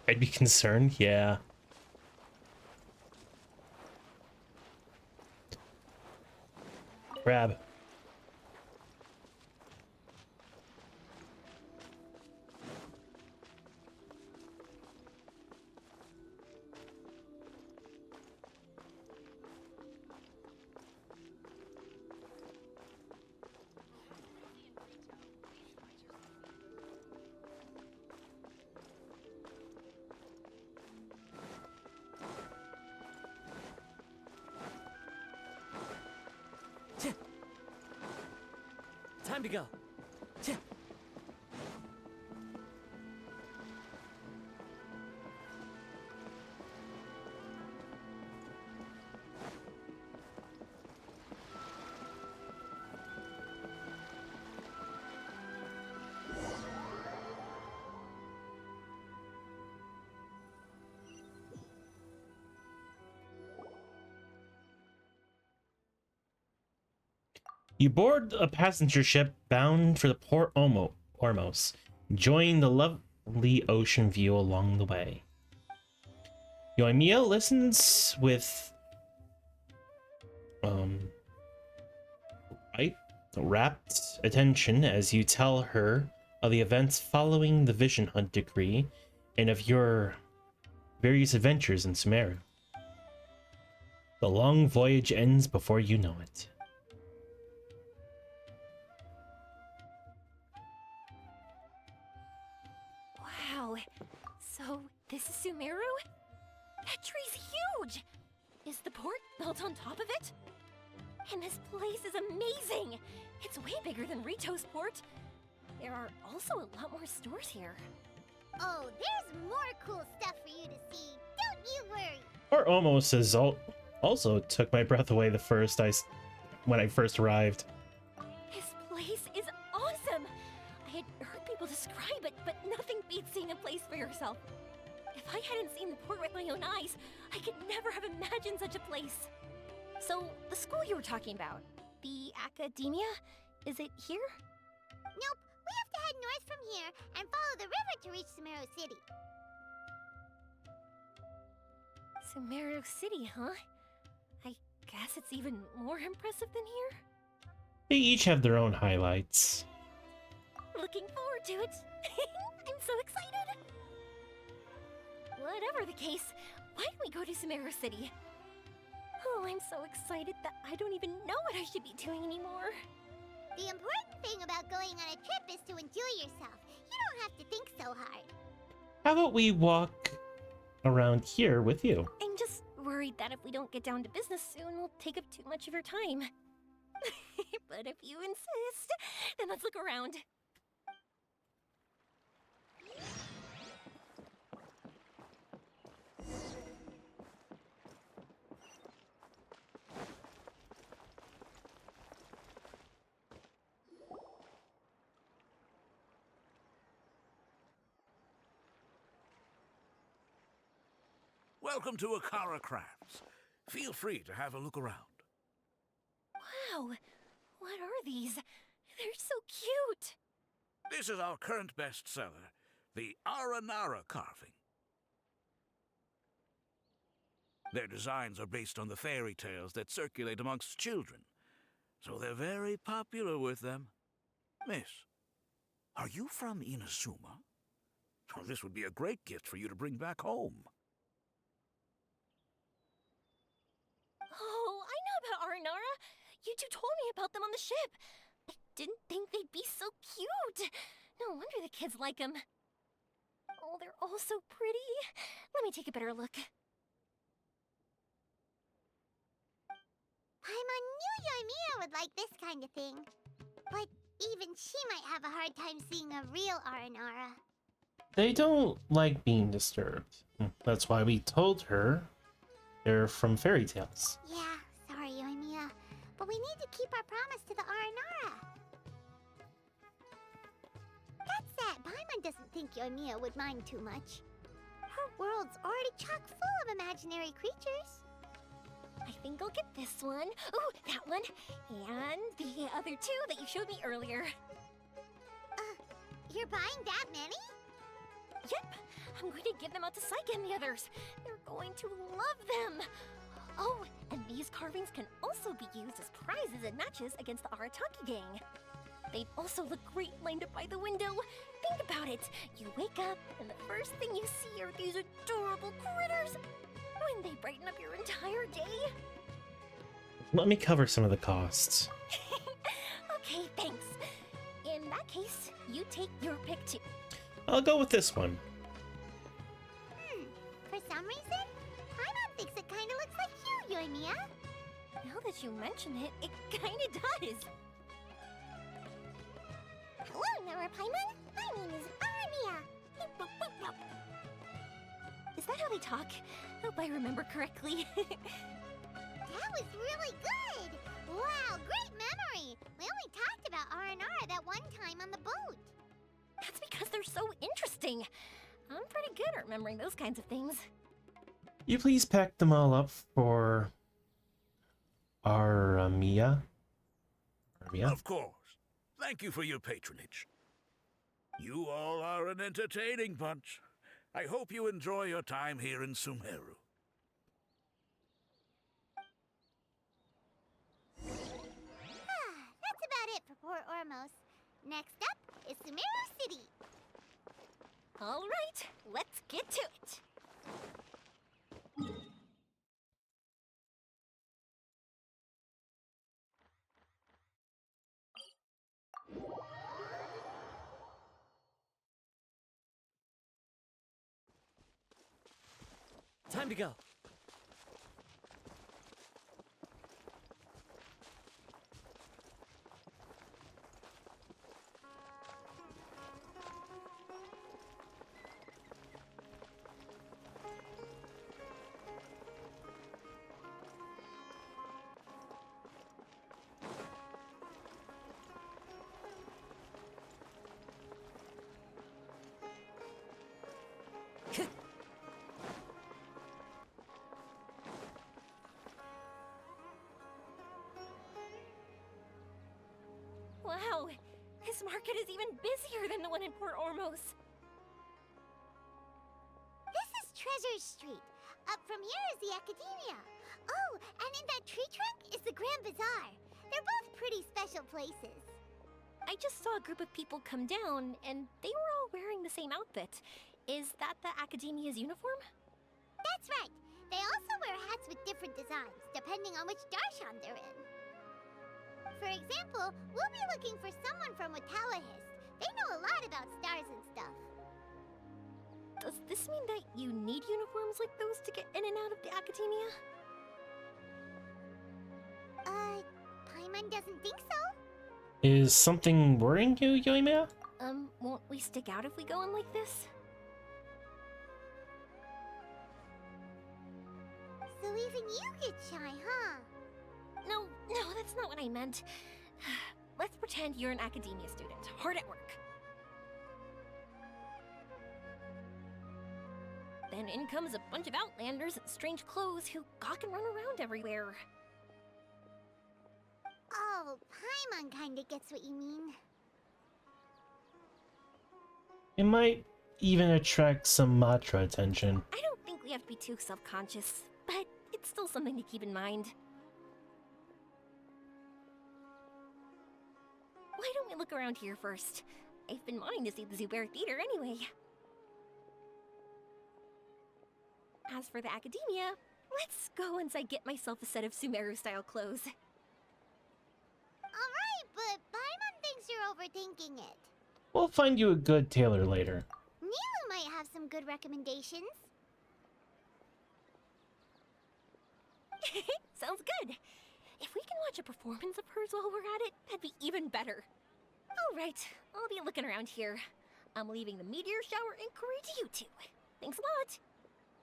I'd be concerned, yeah. Grab. Time to go. You board a passenger ship bound for the Port Ormos, enjoying the lovely ocean view along the way. Yoimiya listens with rapt attention as you tell her of the events following the Vision Hunt decree and of your various adventures in Sumeru. The long voyage ends before you know it. Wow, so this is Sumeru? That tree's huge! Is the port built on top of it? And this place is amazing! It's way bigger than Rito's port. There are also a lot more stores here. Oh, there's more cool stuff for you to see. Don't you worry. Or almost as also took my breath away when I first arrived. This place is awesome! people describe it, but nothing beats seeing a place for yourself. If I hadn't seen the port with my own eyes, I could never have imagined such a place. So, the school you were talking about, the academia, is it here? Nope, we have to head north from here and follow the river to reach Sumeru City. Sumeru City, huh? I guess it's even more impressive than here. They each have their own highlights. Looking forward to it. I'm so excited. Whatever the case, why don't we go to Sumeru City? Oh, I'm so excited that I don't even know what I should be doing anymore. The important thing about going on a trip is to enjoy yourself. You don't have to think so hard. How about we walk around here with you? I'm just worried that if we don't get down to business soon, we'll take up too much of your time. But if you insist, then let's look around. Welcome to Akara Crafts. Feel free to have a look around. Wow, what are these? They're so cute. This is our current bestseller, the Aranara carving. Their designs are based on the fairy tales that circulate amongst children, so they're very popular with them. Miss, are you from Inazuma? Oh, this would be a great gift for you to bring back home. Oh, I know about Aranara. You two told me about them on the ship. I didn't think they'd be so cute. No wonder the kids like them. Oh, they're all so pretty. Let me take a better look. Paimon knew Yoimiya would like this kind of thing. But even she might have a hard time seeing a real Aranara. They don't like being disturbed. That's why we told her they're from fairy tales. Yeah, sorry, Yoimiya. But we need to keep our promise to the Aranara. That said, Paimon doesn't think Yoimiya would mind too much. Her world's already chock full of imaginary creatures. I think I'll get this one. Ooh, that one. And the other two that you showed me earlier. You're buying that many? Yep. I'm going to give them out to Saika and the others. They're going to love them. Oh, and these carvings can also be used as prizes in matches against the Arataki gang. They'd also look great lined up by the window. Think about it. You wake up, and the first thing you see are these adorable critters. Wouldn't they brighten up your entire day? Let me cover some of the costs. Okay, thanks. In that case, you take your pick too. I'll go with this one. For some reason, Paimon thinks it kind of looks like you, Yoimiya. Now that you mention it, it kind of does. Hello, Nara Paimon. My name is Arania. Is that how they talk? Hope I remember correctly. That was really good. Wow, great memory. We only talked about Aranara that one time on the boat. That's because they're so interesting. I'm pretty good at remembering those kinds of things. You please pack them all up for Aramia? Of course. Thank you for your patronage. You all are an entertaining bunch. I hope you enjoy your time here in Sumeru. That's about it for Port Ormos. Next up is Sumeru City. All right, let's get to it. Time to go. Wow, this market is even busier than the one in Port Ormos. This is Treasure Street. Up from here is the Academia. Oh, and in that tree trunk is the Grand Bazaar. They're both pretty special places. I just saw a group of people come down, and they were all wearing the same outfit. Is that the Academia's uniform? That's right. They also wear hats with different designs, depending on which Darshan they're in. For example, we'll be looking for someone from Watawahist. They know a lot about stars and stuff. Does this mean that you need uniforms like those to get in and out of the Academia? Paimon doesn't think so. Is something worrying you, Yoimiya? Won't we stick out if we go in like this? So even you get shy, huh? No, that's not what I meant. Let's pretend you're an Academia student, hard at work. Then in comes a bunch of Outlanders in strange clothes who gawk and run around everywhere. Oh, Paimon kinda gets what you mean. It might even attract some Matra attention. I don't think we have to be too self-conscious, but it's still something to keep in mind. Why don't we look around here first? I've been wanting to see the Zubair Theater anyway. As for the Academia, let's go once I get myself a set of Sumeru-style clothes. Alright, but Paimon thinks you're overthinking it. We'll find you a good tailor later. Nilu might have some good recommendations. Sounds good. If we can watch a performance of hers while we're at it, that'd be even better. Alright, I'll be looking around here. I'm leaving the meteor shower inquiry to you two. Thanks a lot.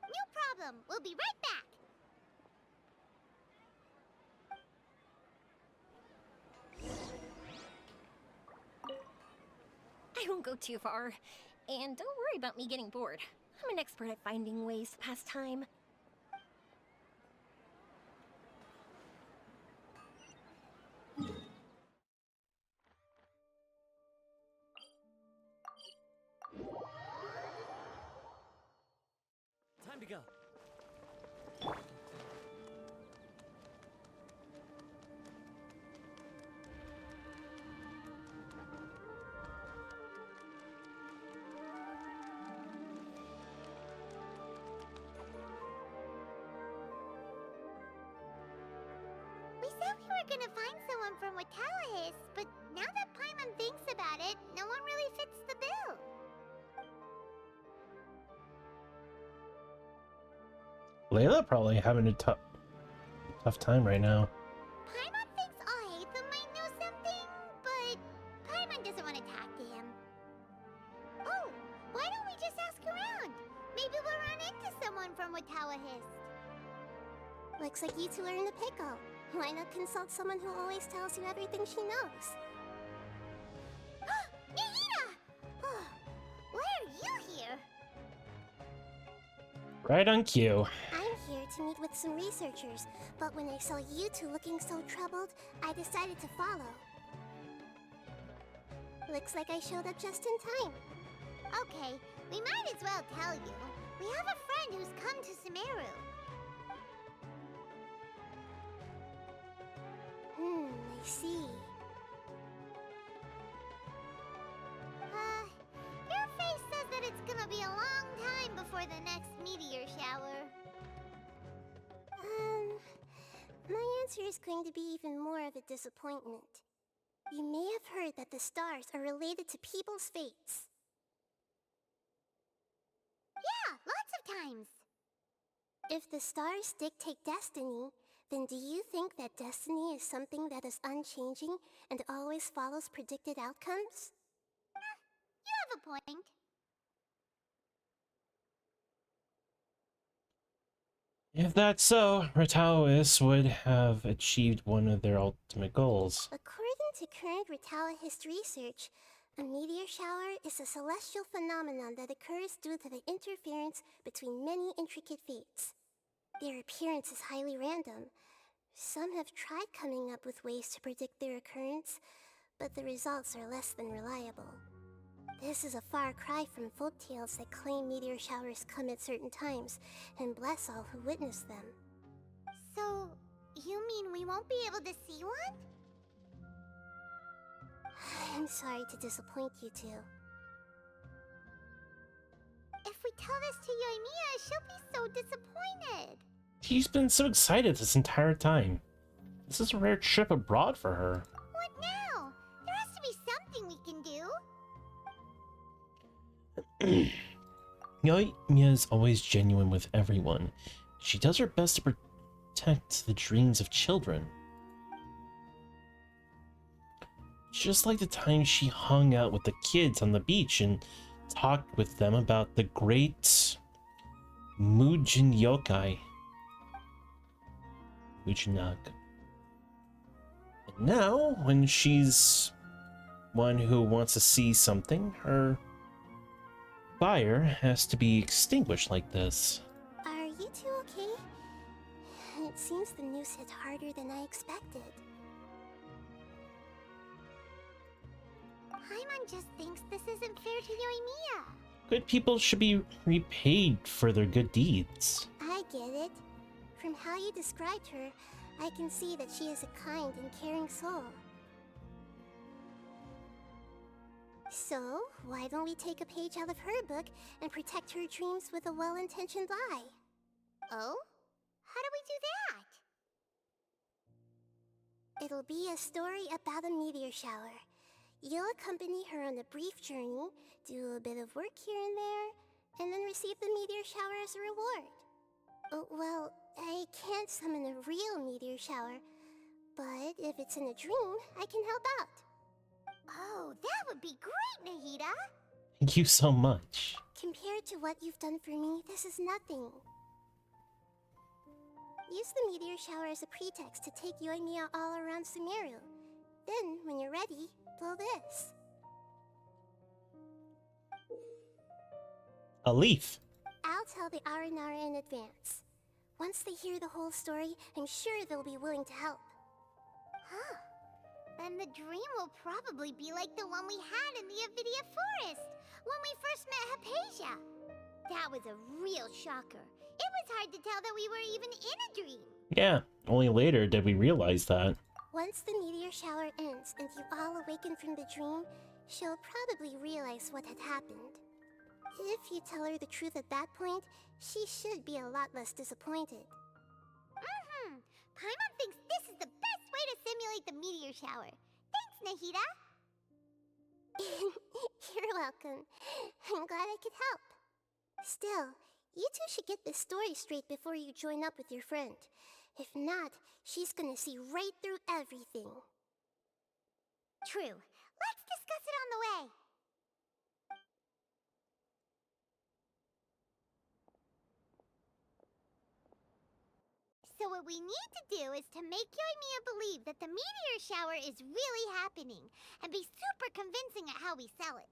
No problem. We'll be right back. I won't go too far. And don't worry about me getting bored. I'm an expert at finding ways to pass time. Time to go. We said we were gonna find someone from Watawahist, but now that Paimon thinks about it, no one really fits the bill. Layla probably having a tough time right now. Paimon thinks Aetha might know something, but Paimon doesn't want to talk to him. Oh, why don't we just ask around? Maybe we'll run into someone from Watawahist. Looks like you two are in a pickle. Why not consult someone who always tells you everything she knows? Nahida! Oh, why are you here? Right on cue. I'm here to meet with some researchers, but when I saw you two looking so troubled, I decided to follow. Looks like I showed up just in time. Okay, we might as well tell you. We have a friend who's come to Sumeru. I see. Your face says that it's gonna be a long time before the next meteor shower. My answer is going to be even more of a disappointment. You may have heard that the stars are related to people's fates. Yeah, lots of times. If the stars dictate destiny, then do you think that destiny is something that is unchanging and always follows predicted outcomes? You have a point. If that's so, Rataois would have achieved one of their ultimate goals. According to current Watawahist research, A meteor shower is a celestial phenomenon that occurs due to the interference between many intricate fates. Their appearance is highly random. Some have tried coming up with ways to predict their occurrence, but the results are less than reliable. This is a far cry from folktales that claim meteor showers come at certain times and bless all who witness them. So, you mean we won't be able to see one? I'm sorry to disappoint you two. If we tell this to Yoimiya, she'll be so disappointed. She's been so excited this entire time. This is a rare trip abroad for her. What now? There has to be something we can do. Yoimiya is always genuine with everyone. She does her best to protect the dreams of children. Just like the time she hung out with the kids on the beach and talked with them about the great Mujin Yokai. Mujinag. And now, when she's one who wants to see something, her fire has to be extinguished like this. Are you two okay? It seems the news hit harder than I expected. Paimon just thinks this isn't fair to Yoimiya. Good people should be repaid for their good deeds. I get it. From how you described her, I can see that she is a kind and caring soul. So, why don't we take a page out of her book and protect her dreams with a well-intentioned lie? Oh? How do we do that? It'll be a story about a meteor shower. You'll accompany her on a brief journey, do a bit of work here and there, and then receive the meteor shower as a reward. Oh, well, I can't summon a real meteor shower, but if it's in a dream, I can help out. Oh, that would be great, Nahida! Thank you so much. Compared to what you've done for me, this is nothing. Use the meteor shower as a pretext to take Yoimiya all around Sumeru. Then, when you're ready, blow this. A leaf. I'll tell the Aranara in advance. Once they hear the whole story, I'm sure they'll be willing to help. Huh. Then the dream will probably be like the one we had in the Avidia Forest, when we first met Hypatia. That was a real shocker. It was hard to tell that we were even in a dream. Yeah, only later did we realize that. Once the meteor shower ends and you all awaken from the dream, she'll probably realize what had happened. If you tell her the truth at that point, she should be a lot less disappointed. Paimon thinks this is the best way to simulate the meteor shower. Thanks, Nahida! You're welcome. I'm glad I could help. Still, you two should get this story straight before you join up with your friend. If not, she's gonna see right through everything. True. Let's discuss it on the way. So what we need to do is to make Yoimiya believe that the meteor shower is really happening, and be super convincing at how we sell it.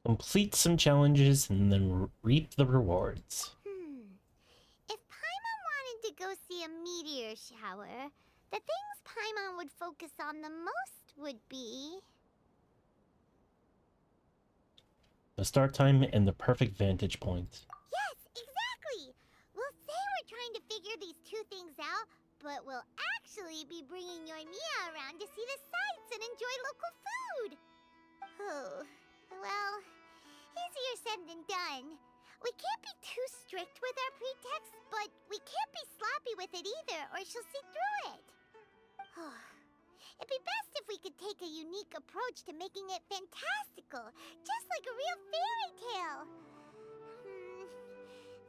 Complete some challenges and then reap the rewards. If Paimon wanted to go see a meteor shower, the things Paimon would focus on the most would be... The start time and the perfect vantage point. Yes, exactly! We'll say we're trying to figure these two things out, but we'll actually be bringing Yoimiya around to see the sights and enjoy local food! Oh, well, easier said than done. We can't be too strict with our pretext, but we can't be sloppy with it either, or she'll see through it. It'd be best if we could take a unique approach to making it fantastical, just like a real fairy tale.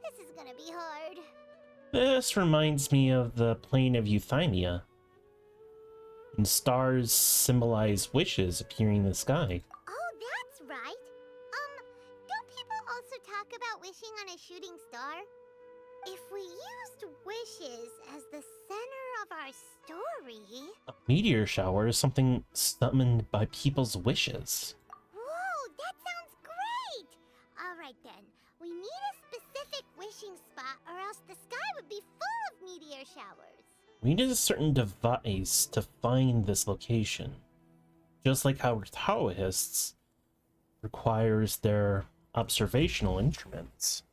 This is gonna be hard. This reminds me of the plane of Euthymia. And stars symbolize wishes appearing in the sky. Oh, that's right. Don't people also talk about wishing on a shooting star? If we used wishes as the center of our story... A meteor shower is something summoned by people's wishes. Whoa! Alright then, we need a specific wishing spot or else the sky would be full of meteor showers. We need a certain device to find this location. Just like how Taoists requires their observational instruments.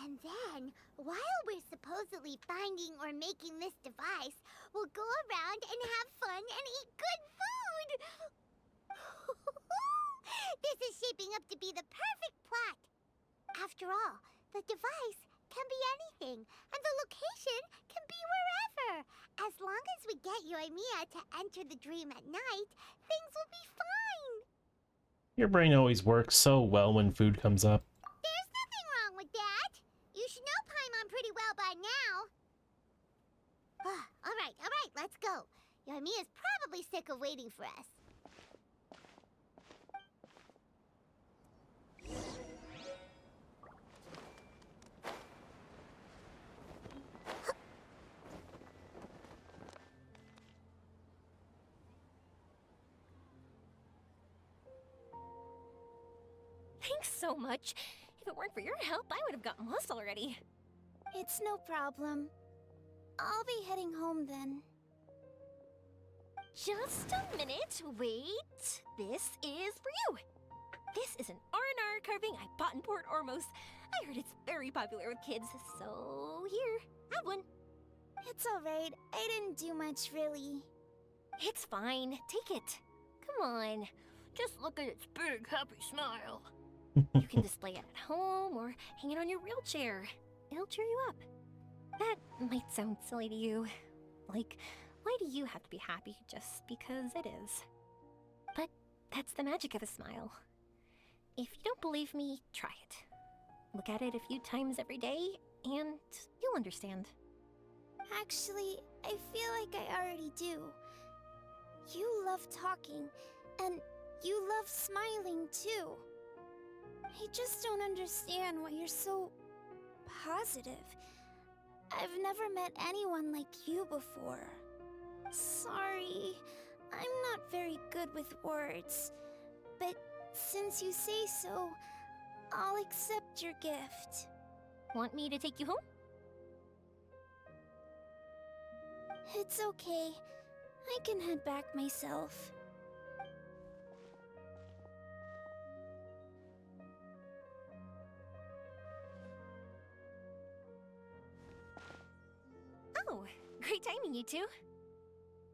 And then, while we're supposedly finding or making this device, we'll go around and have fun and eat good food! This is shaping up to be the perfect plot. After all, the device can be anything, and the location can be wherever. As long as we get Yoimiya to enter the dream at night, things will be fine. Your brain always works so well when food comes up. There's nothing wrong with that. You should know Paimon pretty well by now. Alright, let's go. Yoimiya's probably sick of waiting for us. Thanks so much. If it weren't for your help, I would have gotten lost already. It's no problem. I'll be heading home then. Just a minute, wait. This is for you. This is an R&R carving I bought in Port Ormos. I heard it's very popular with kids, so here, have one. It's alright. I didn't do much, really. It's fine. Take it. Come on. Just look at its big, happy smile. You can display it at home or hang it on your wheelchair. It'll cheer you up. That might sound silly to you. Like, why do you have to be happy just because it is? But that's the magic of a smile. If you don't believe me, try it. Look at it a few times every day, and you'll understand. Actually, I feel like I already do. You love talking, and you love smiling too. I just don't understand why you're so positive. I've never met anyone like you before. Sorry, I'm not very good with words. But since you say so, I'll accept your gift. Want me to take you home? It's okay. I can head back myself. Oh, great timing, you two.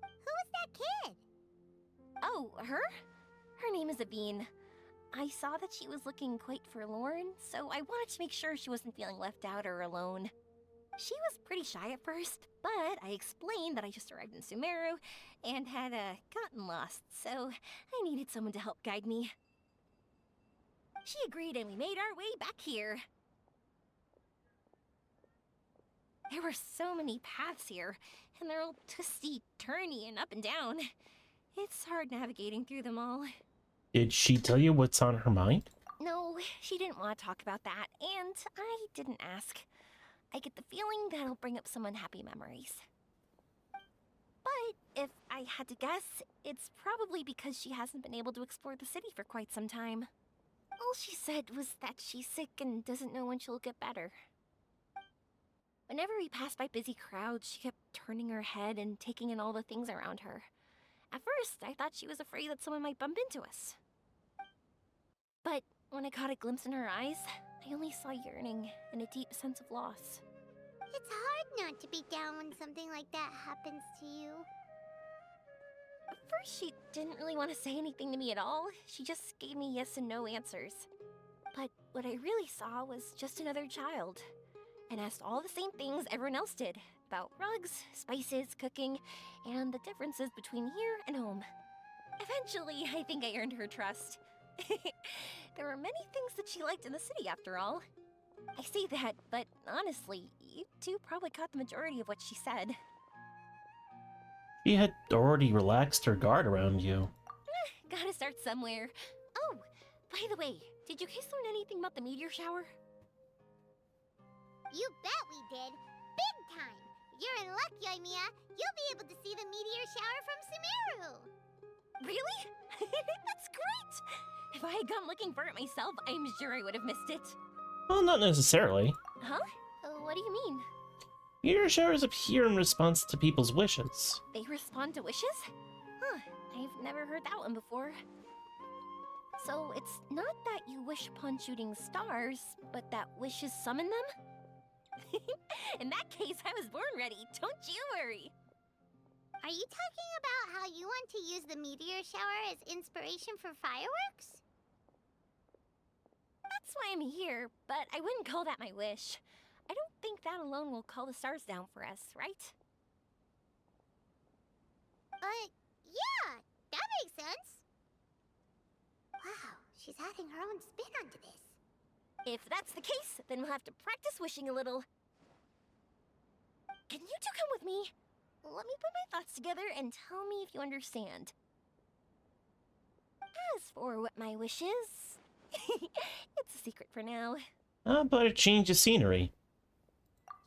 Who was that kid? Oh, her? Her name is Aveen. I saw that she was looking quite forlorn, so I wanted to make sure she wasn't feeling left out or alone. She was pretty shy at first, but I explained that I just arrived in Sumeru and had gotten lost, so I needed someone to help guide me. She agreed and we made our way back here. There were so many paths here, and they're all twisty, turny, and up and down. It's hard navigating through them all. Did she tell you what's on her mind? No, she didn't want to talk about that, and I didn't ask. I get the feeling that'll bring up some unhappy memories. But if I had to guess, it's probably because she hasn't been able to explore the city for quite some time. All she said was that she's sick and doesn't know when she'll get better. Whenever we passed by busy crowds, she kept turning her head and taking in all the things around her. At first, I thought she was afraid that someone might bump into us. But when I caught a glimpse in her eyes, I only saw yearning and a deep sense of loss. It's hard not to be down when something like that happens to you. At first, she didn't really want to say anything to me at all. She just gave me yes and no answers. But what I really saw was just another child, and asked all the same things everyone else did about rugs, spices, cooking, and the differences between here and home. Eventually, I think I earned her trust. There were many things that she liked in the city, after all. I say that, but honestly, you two probably caught the majority of what she said. She had already relaxed her guard around you. Gotta start somewhere. Oh, by the way, did you guys learn anything about the meteor shower? You bet we did. Big time. You're in luck, Yoimiya. You'll be able to see the meteor shower from Sumeru. Really? That's great! If I had gone looking for it myself, I'm sure I would have missed it. Well, not necessarily. Huh? What do you mean? Meteor showers appear in response to people's wishes. They respond to wishes? Huh, I've never heard that one before. So it's not that you wish upon shooting stars, but that wishes summon them? In that case, I was born ready. Don't you worry. Are you talking about how you want to use the meteor shower as inspiration for fireworks? That's why I'm here, but I wouldn't call that my wish. I don't think that alone will call the stars down for us, right? Yeah, that makes sense. Wow, she's adding her own spin onto this. If that's the case, then we'll have to practice wishing a little. Can you two come with me? Let me put my thoughts together and tell me if you understand. As for what my wish is, it's a secret for now. But a change of scenery.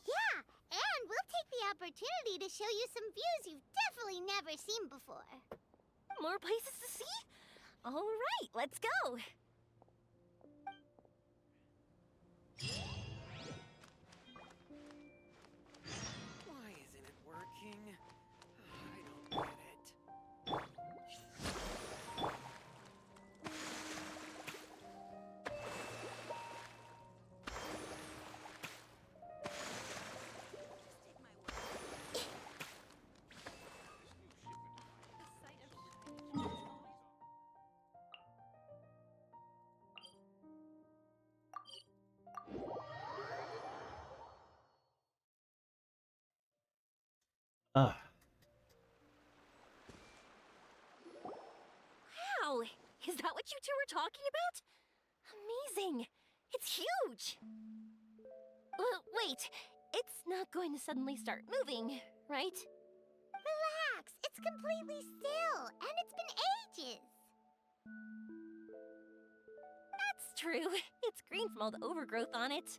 Yeah, and we'll take the opportunity to show you some views you've definitely never seen before. More places to see? All right, let's go. Why isn't it working? I don't get it. Ah. Wow, is that what you two were talking about? Amazing. It's huge. Wait, it's not going to suddenly start moving, right? Relax, it's completely still, and it's been ages. That's true. It's green from all the overgrowth on it.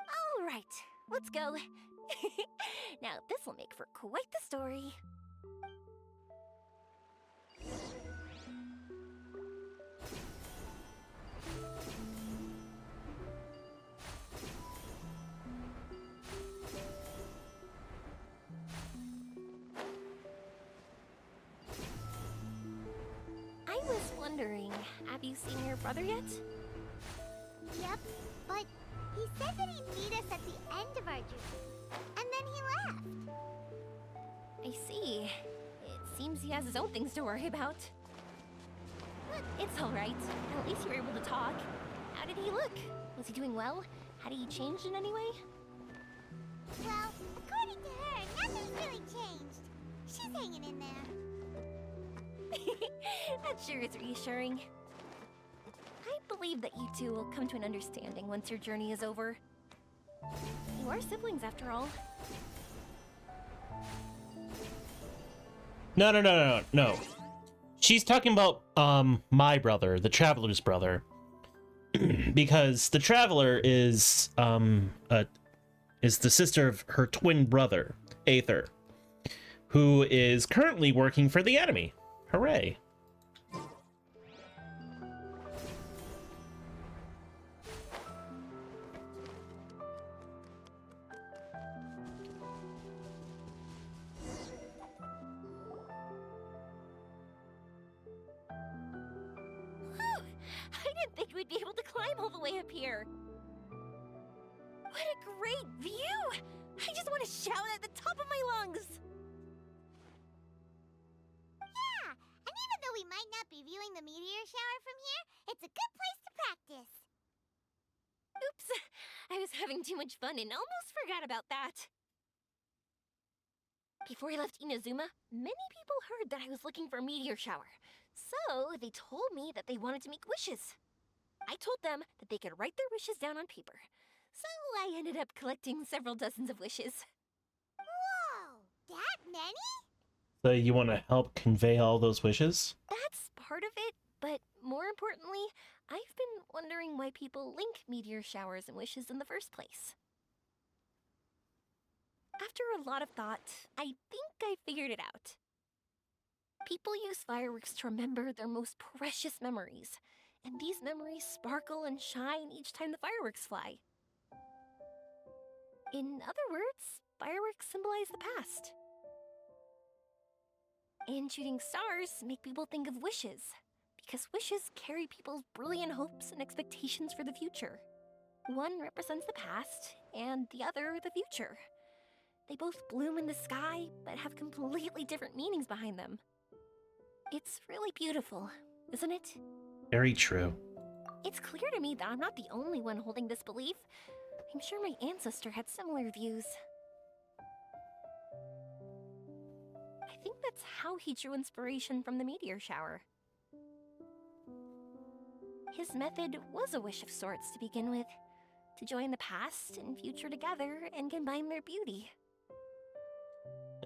All right, let's go. Now, this will make for quite the story. I was wondering, have you seen your brother yet? Yep, but he said that he'd meet us at the end of our journey, and then he left. I see. It seems he has his own things to worry about. But it's alright. At least you were able to talk. How did he look? Was he doing well? Had he changed in any way? Well, according to her, nothing's really changed. She's hanging in there. That sure is reassuring. I believe that you two will come to an understanding once your journey is over. You are siblings, after all. No. She's talking about, my brother, the Traveler's brother. Because the Traveler is the sister of her twin brother, Aether, who is currently working for the enemy. Hooray. I didn't think we'd be able to climb all the way up here. What a great view! I just want to shout at the top of my lungs. Yeah, and even though we might not be viewing the meteor shower from here, it's a good place to practice. Oops, I was having too much fun and almost forgot about that. Before I left Inazuma, many people heard that I was looking for a meteor shower. So they told me that they wanted to make wishes. I told them that they could write their wishes down on paper. So I ended up collecting several dozens of wishes. Whoa, that many? So you want to help convey all those wishes? That's part of it, but more importantly, I've been wondering why people link meteor showers and wishes in the first place. After a lot of thought, I think I figured it out. People use fireworks to remember their most precious memories. and these memories sparkle and shine each time the fireworks fly. In other words, fireworks symbolize the past. And shooting stars make people think of wishes, because wishes carry people's brilliant hopes and expectations for the future. One represents the past, and the other the future. They both bloom in the sky, but have completely different meanings behind them. It's really beautiful, isn't it? Very true. It's clear to me that I'm not the only one holding this belief. I'm sure my ancestor had similar views. I think that's how he drew inspiration from the meteor shower. His method was a wish of sorts to begin with, to join the past and future together and combine their beauty.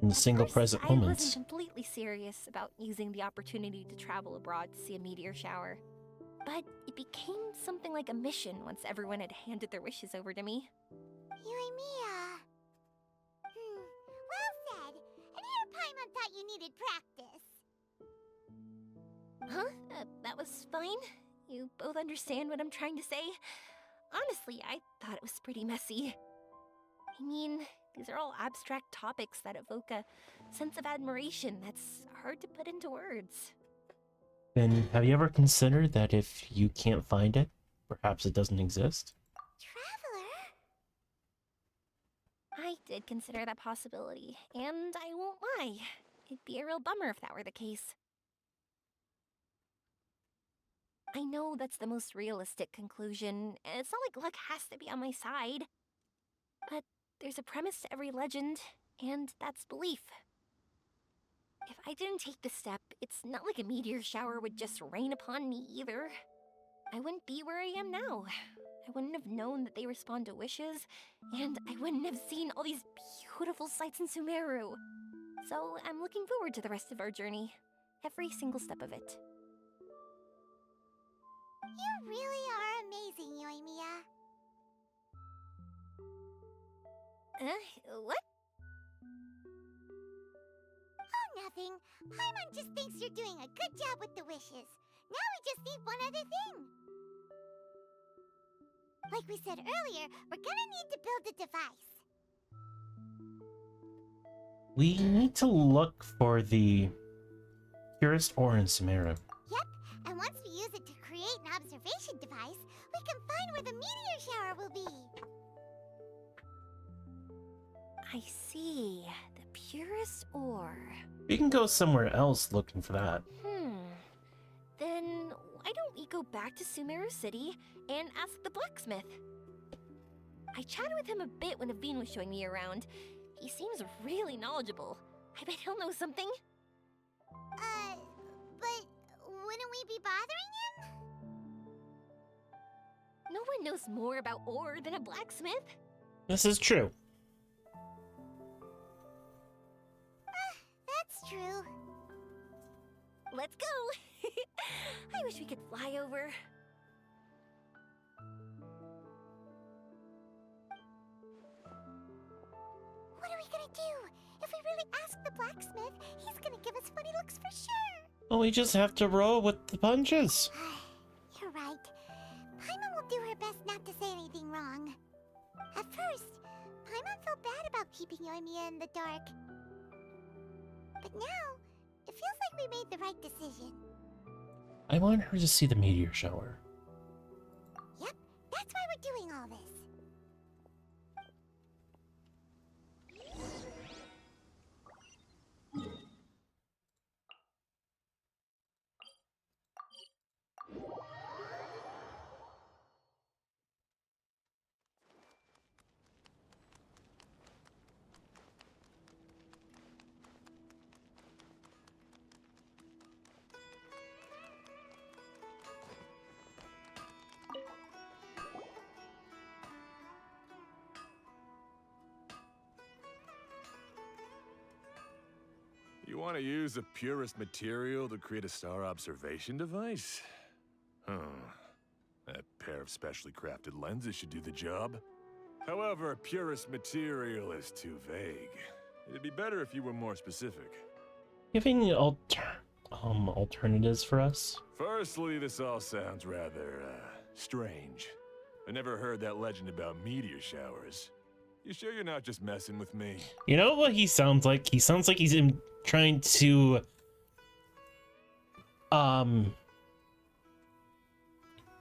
In the single present I wasn't moments. completely serious about using the opportunity to travel abroad to see a meteor shower. But it became something like a mission once everyone had handed their wishes over to me. Yoimiya. Well said. And here Paimon thought you needed practice. Huh? That was fine? You both understand what I'm trying to say? Honestly, I thought it was pretty messy. I mean, these are all abstract topics that evoke a sense of admiration that's hard to put into words. Then have you ever considered that if you can't find it, perhaps it doesn't exist? I did consider that possibility, and I won't lie. It'd be a real bummer if that were the case. I know that's the most realistic conclusion. It's not like luck has to be on my side. But there's a premise to every legend, and that's belief. If I didn't take the step, it's not like a meteor shower would just rain upon me either. I wouldn't be where I am now. I wouldn't have known that they respond to wishes, and I wouldn't have seen all these beautiful sights in Sumeru. So I'm looking forward to the rest of our journey. Every single step of it. You really are amazing, Yoimiya. What? Oh, nothing. Paimon just thinks you're doing a good job with the wishes. Now we just need one other thing. Like we said earlier, we're gonna need to build a device. We need to look for the purest ore in Sumeru. Yep, and once we use it to create an observation device, we can find where the meteor shower will be. I see. The purest ore. We can go somewhere else looking for that. Then why don't we go back to Sumeru City and ask the blacksmith? I chatted with him a bit when Aveen was showing me around. He seems really knowledgeable. I bet he'll know something. But wouldn't we be bothering him? No one knows more about ore than a blacksmith. This is true. That's true. Let's go! I wish we could fly over. What are we gonna do? If we really ask the blacksmith, he's gonna give us funny looks for sure. Well, we just have to roll with the punches. You're right. Paimon will do her best not to say anything wrong. At first, Paimon felt bad about keeping Yoimiya in the dark. But now, it feels like we made the right decision. I want her to see the meteor shower. Yep, that's why we're doing all this. You want to use the purest material to create a star observation device? Huh. That pair of specially crafted lenses should do the job. However, purest material is too vague. It'd be better if you were more specific. Giving alternatives for us? Firstly, this all sounds rather, strange. I never heard that legend about meteor showers. You sure you're not just messing with me? You know what he sounds like? He sounds like he's trying to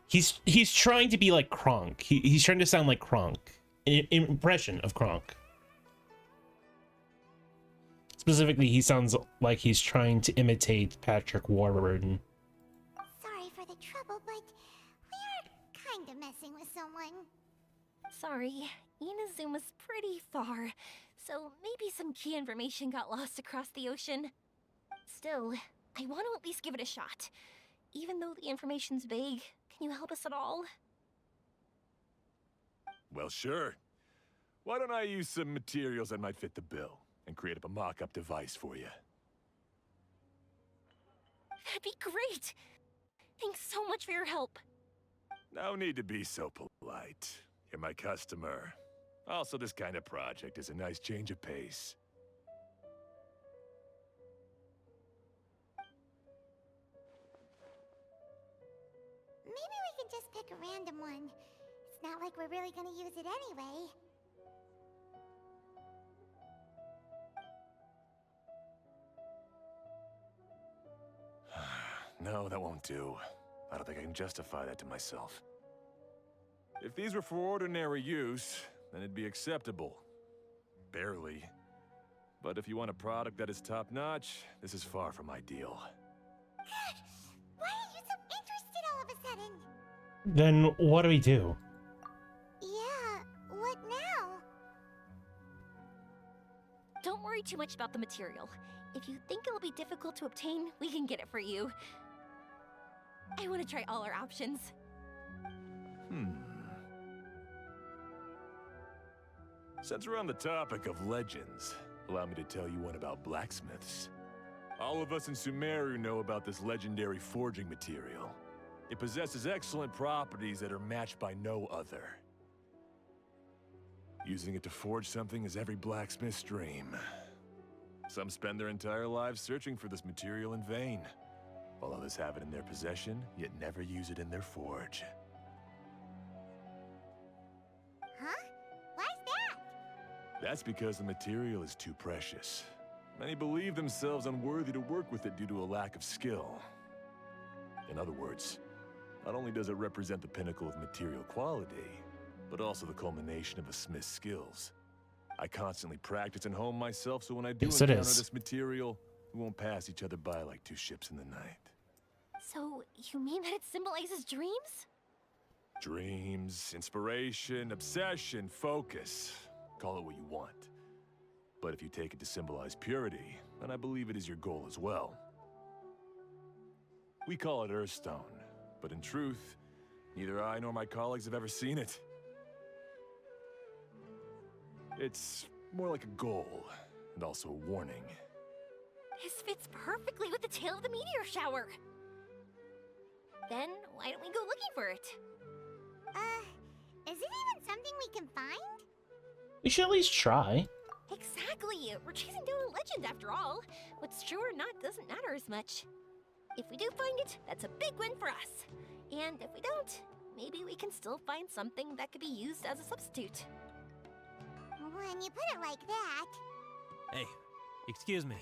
he's trying to be like Kronk. He's trying to sound like Kronk. An impression of Kronk. Specifically, he sounds like he's trying to imitate Patrick Warburton. Sorry for the trouble, but we are kind of messing with someone. Sorry, Inazuma's pretty far, so maybe some key information got lost across the ocean. Still, I want to at least give it a shot. Even though the information's vague, can you help us at all? Well, sure. Why don't I use some materials that might fit the bill and create up a mock-up device for you? That'd be great! Thanks so much for your help. No need to be so polite. You're my customer. Also, this kind of project is a nice change of pace. Maybe we can just pick a random one. It's not like we're really gonna use it anyway. No, that won't do. I don't think I can justify that to myself. If these were for ordinary use, then it'd be acceptable. Barely. But if you want a product that is top-notch, this is far from ideal. Why are you so interested all of a sudden? Then what do we do? Yeah, what now? Don't worry too much about the material. If you think it'll be difficult to obtain, we can get it for you. I want to try all our options. Since we're on the topic of legends, allow me to tell you one about blacksmiths. All of us in Sumeru know about this legendary forging material. It possesses excellent properties that are matched by no other. Using it to forge something is every blacksmith's dream. Some spend their entire lives searching for this material in vain, while others have it in their possession, yet never use it in their forge. Huh? Why's that? That's because the material is too precious. Many believe themselves unworthy to work with it due to a lack of skill. In other words, not only does it represent the pinnacle of material quality, but also the culmination of a smith's skills. I constantly practice and hone myself, so when I do encounter this material, we won't pass each other by like two ships in the night. So, you mean that it symbolizes dreams? Dreams, inspiration, obsession, focus. Call it what you want. But if you take it to symbolize purity, then I believe it is your goal as well. We call it Earthstone, but in truth, neither I nor my colleagues have ever seen it. It's more like a goal, and also a warning. This fits perfectly with the tale of the meteor shower. Then, why don't we go looking for it? Is it even something we can find? We should at least try. Exactly! We're chasing down a legend after all. What's true or not doesn't matter as much. If we do find it, that's a big win for us. And if we don't, maybe we can still find something that could be used as a substitute. When you put it like that... Hey, excuse me.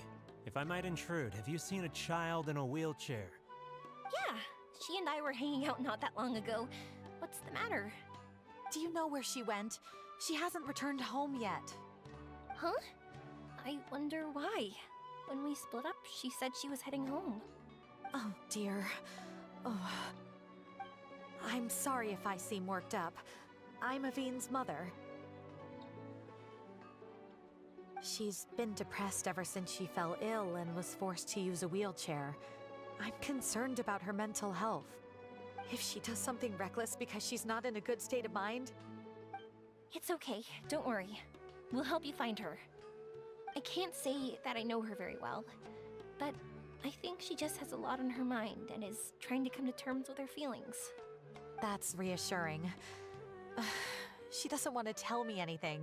If I might intrude, have you seen a child in a wheelchair? Yeah, she and I were hanging out not that long ago. What's the matter? Do you know where she went? She hasn't returned home yet. Huh? I wonder why. When we split up, she said she was heading home. Oh, dear. Oh. I'm sorry if I seem worked up. I'm Avine's mother. She's been depressed ever since she fell ill and was forced to use a wheelchair. I'm concerned about her mental health. If she does something reckless because she's not in a good state of mind... It's okay, don't worry. We'll help you find her. I can't say that I know her very well, but I think she just has a lot on her mind and is trying to come to terms with her feelings. That's reassuring. She doesn't want to tell me anything,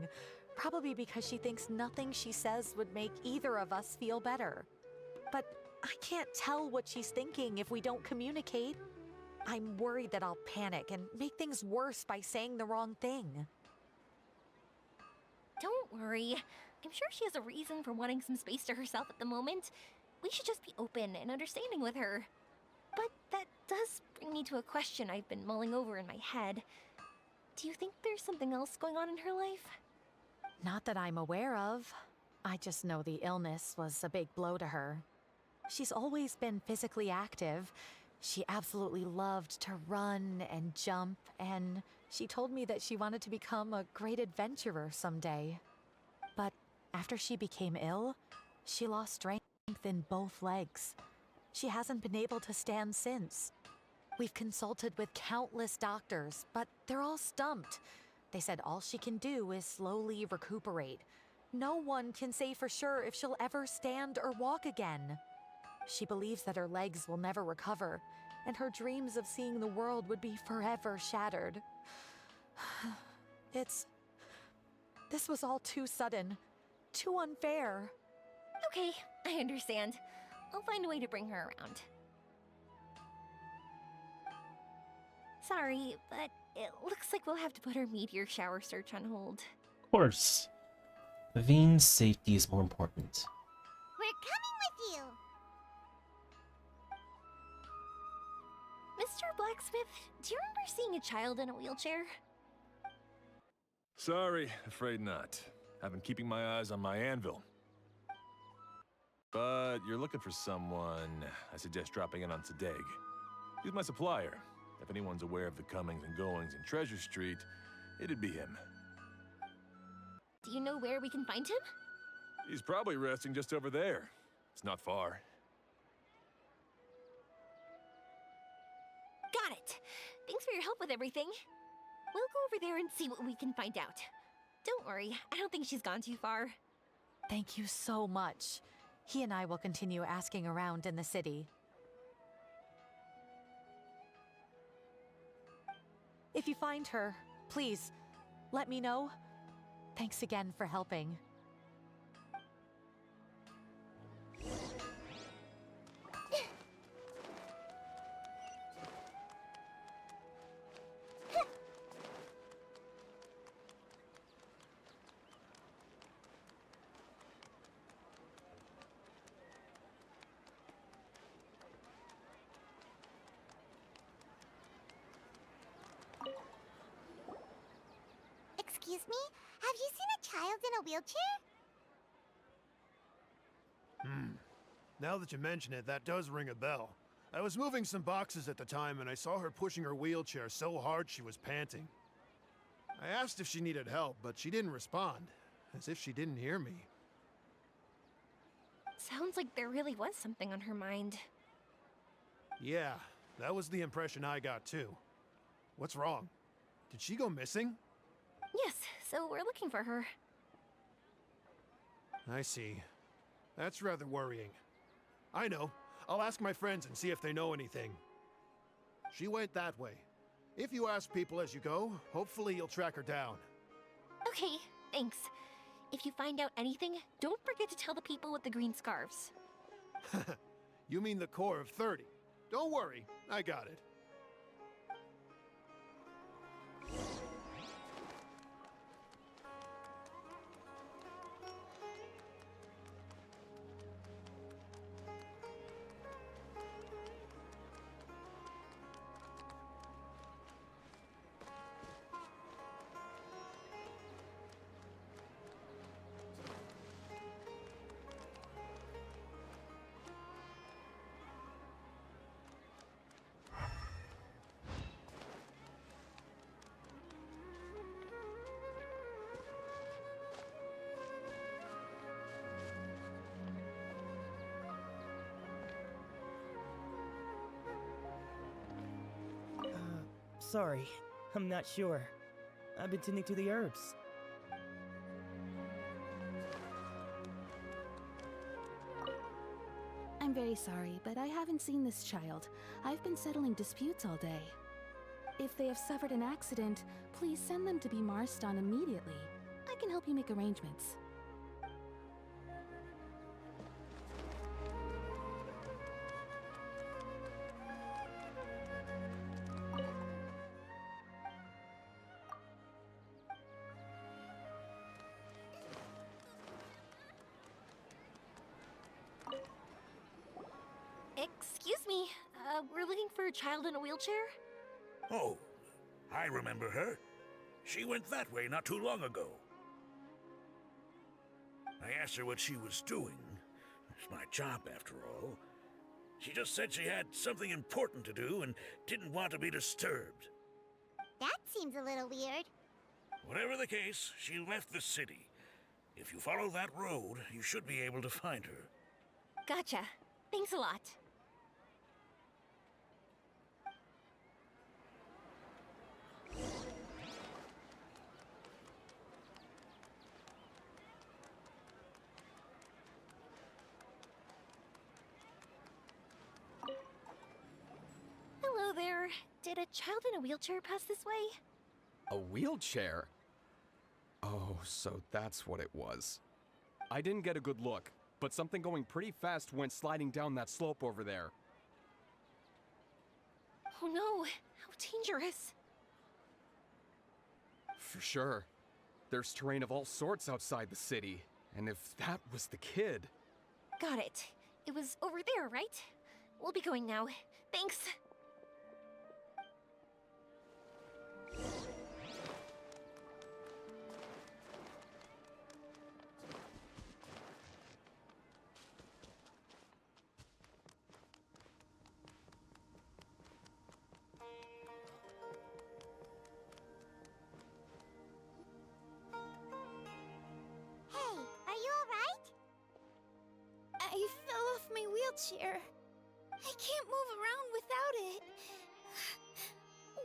probably because she thinks nothing she says would make either of us feel better. But I can't tell what she's thinking if we don't communicate. I'm worried that I'll panic and make things worse by saying the wrong thing. Don't worry. I'm sure she has a reason for wanting some space to herself at the moment. We should just be open and understanding with her. But that does bring me to a question I've been mulling over in my head. Do you think there's something else going on in her life? Not that I'm aware of. I just know the illness was a big blow to her. She's always been physically active. She absolutely loved to run and jump, and she told me that she wanted to become a great adventurer someday. But after she became ill, she lost strength in both legs. She hasn't been able to stand since. We've consulted with countless doctors, but they're all stumped. They said all she can do is slowly recuperate. No one can say for sure if she'll ever stand or walk again. She believes that her legs will never recover, and her dreams of seeing the world would be forever shattered. This was all too sudden, too unfair. Okay, I understand. I'll find a way to bring her around. Sorry, but it looks like we'll have to put our meteor shower search on hold. Of course. Vivine's safety is more important. We're coming with you! Mr. Blacksmith, do you remember seeing a child in a wheelchair? Sorry, afraid not. I've been keeping my eyes on my anvil. But you're looking for someone, I suggest dropping in on Sadeg. He's my supplier. If anyone's aware of the comings and goings in Treasure Street, it'd be him. Do you know where we can find him? He's probably resting just over there. It's not far. Got it. Thanks for your help with everything. We'll go over there and see what we can find out. Don't worry, I don't think she's gone too far. Thank you so much. He and I will continue asking around in the city. If you find her, please, let me know. Thanks again for helping. Excuse me? Have you seen a child in a wheelchair? Now that you mention it, that does ring a bell. I was moving some boxes at the time and I saw her pushing her wheelchair so hard she was panting. I asked if she needed help, but she didn't respond, as if she didn't hear me. Sounds like there really was something on her mind. Yeah, that was the impression I got too. What's wrong? Did she go missing? Yes, so we're looking for her. I see. That's rather worrying. I know. I'll ask my friends and see if they know anything. She went that way. If you ask people as you go, hopefully you'll track her down. Okay, thanks. If you find out anything, don't forget to tell the people with the green scarves. You mean the core of 30. Don't worry, I got it. Sorry, I'm not sure. I've been tending to the herbs. I'm very sorry, but I haven't seen this child. I've been settling disputes all day. If they have suffered an accident, please send them to be Marston immediately. I can help you make arrangements. we're looking for a child in a wheelchair. Oh, I remember her. She went that way not too long ago. I asked her what she was doing. It's my job, after all. She just said she had something important to do and didn't want to be disturbed. That seems a little weird. Whatever the case, she left the city. If you follow that road, you should be able to find her. Gotcha. Thanks a lot. Hello there. Did a child in a wheelchair pass this way? A wheelchair? Oh, so that's what it was. I didn't get a good look, but something going pretty fast went sliding down that slope over there. Oh no, how dangerous. For sure. There's terrain of all sorts outside the city, and if that was the kid... Got it. It was over there, right? We'll be going now. Thanks. Hey, are you alright? I fell off my wheelchair. I can't move around without it.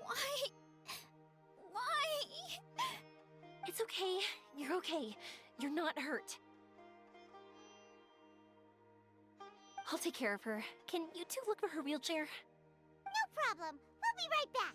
Why? Why? It's okay. You're okay. You're not hurt. I'll take care of her. Can you two look for her wheelchair? No problem. We'll be right back.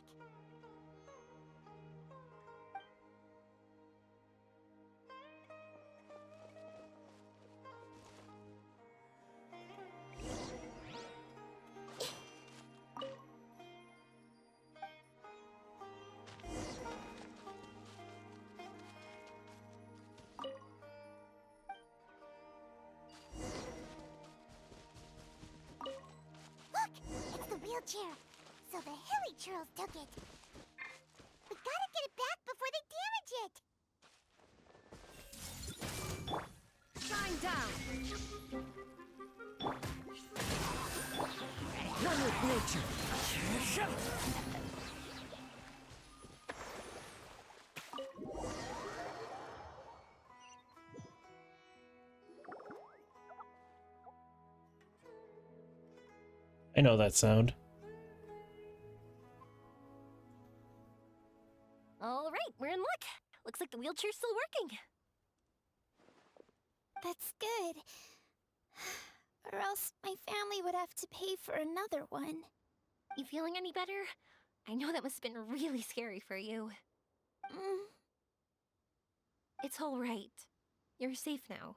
Look! It's the wheelchair. So the Hilly Churls took it. We gotta get it back before they damage it. Shine down! Run with nature! I know that sound. All right, we're in luck. Looks like the wheelchair's still working. That's good. Or else my family would have to pay for another one. You feeling any better? I know that must have been really scary for you. It's all right. You're safe now.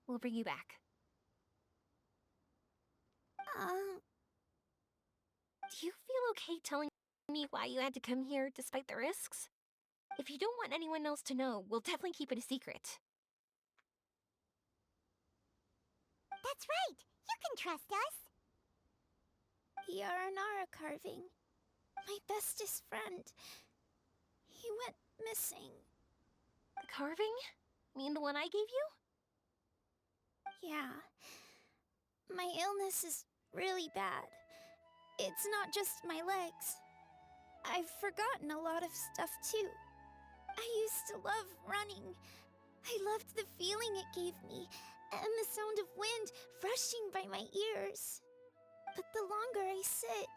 We'll bring you back. Do you feel okay telling me why you had to come here despite the risks? If you don't want anyone else to know, we'll definitely keep it a secret. That's right. You can trust us. Yaranara carving. My bestest friend. He went missing. The carving? Mean the one I gave you? Yeah. My illness is really bad. It's not just my legs. I've forgotten a lot of stuff too. I used to love running. I loved the feeling it gave me, and the sound of wind rushing by my ears. But the longer I sit,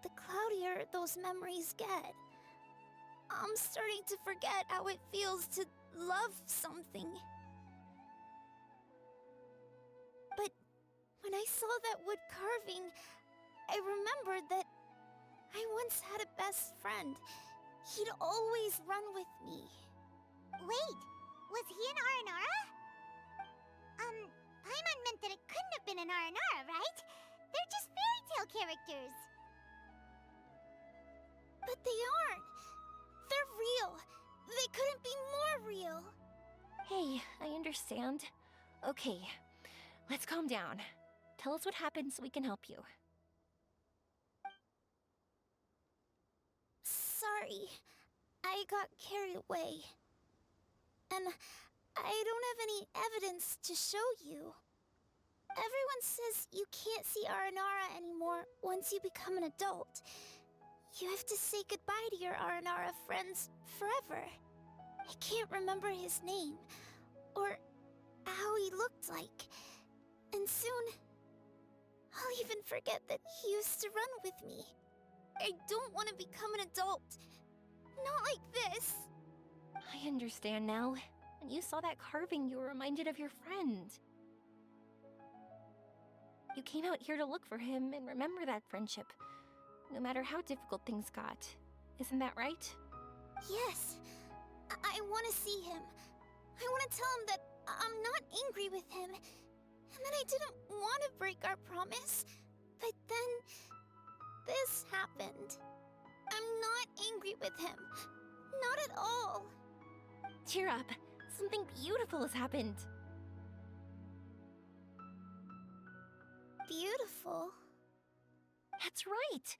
the cloudier those memories get. I'm starting to forget how it feels to love something. But when I saw that wood carving, I remembered that I once had a best friend. He'd always run with me. Wait, was he an Aranara? Paimon meant that it couldn't have been an Aranara, right? They're just fairy tale characters. But they aren't. They're real. They couldn't be more real. Hey, I understand. Okay, let's calm down. Tell us what happened so we can help you. sorry. I got carried away. And I don't have any evidence to show you. Everyone says you can't see Aranara anymore once you become an adult. You have to say goodbye to your Aranara friends forever. I can't remember his name, or how he looked like. And soon, I'll even forget that he used to run with me. I don't want to become an adult. Not like this. I understand now. When you saw that carving, you were reminded of your friend. You came out here to look for him and remember that friendship, no matter how difficult things got. Isn't that right? Yes. I want to see him. I want to tell him that I'm not angry with him, and that I didn't want to break our promise. But then, this happened. I'm not angry with him. Not at all. Cheer up. Something beautiful has happened. Beautiful? That's right.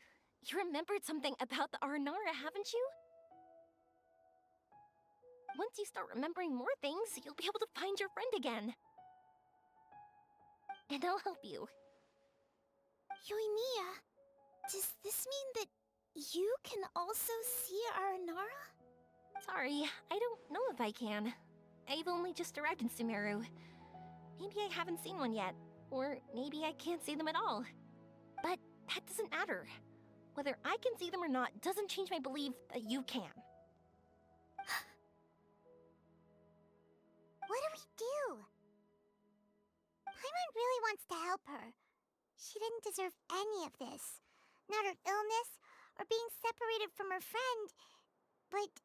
You remembered something about the Aranara, haven't you? Once you start remembering more things, you'll be able to find your friend again. And I'll help you. Yoimiya, does this mean that you can also see Aranara? Sorry, I don't know if I can. I've only just arrived in Sumeru. Maybe I haven't seen one yet, or maybe I can't see them at all. But that doesn't matter. Whether I can see them or not doesn't change my belief that you can. What do we do? Paimon really wants to help her. She didn't deserve any of this. Not her illness, or being separated from her friend. But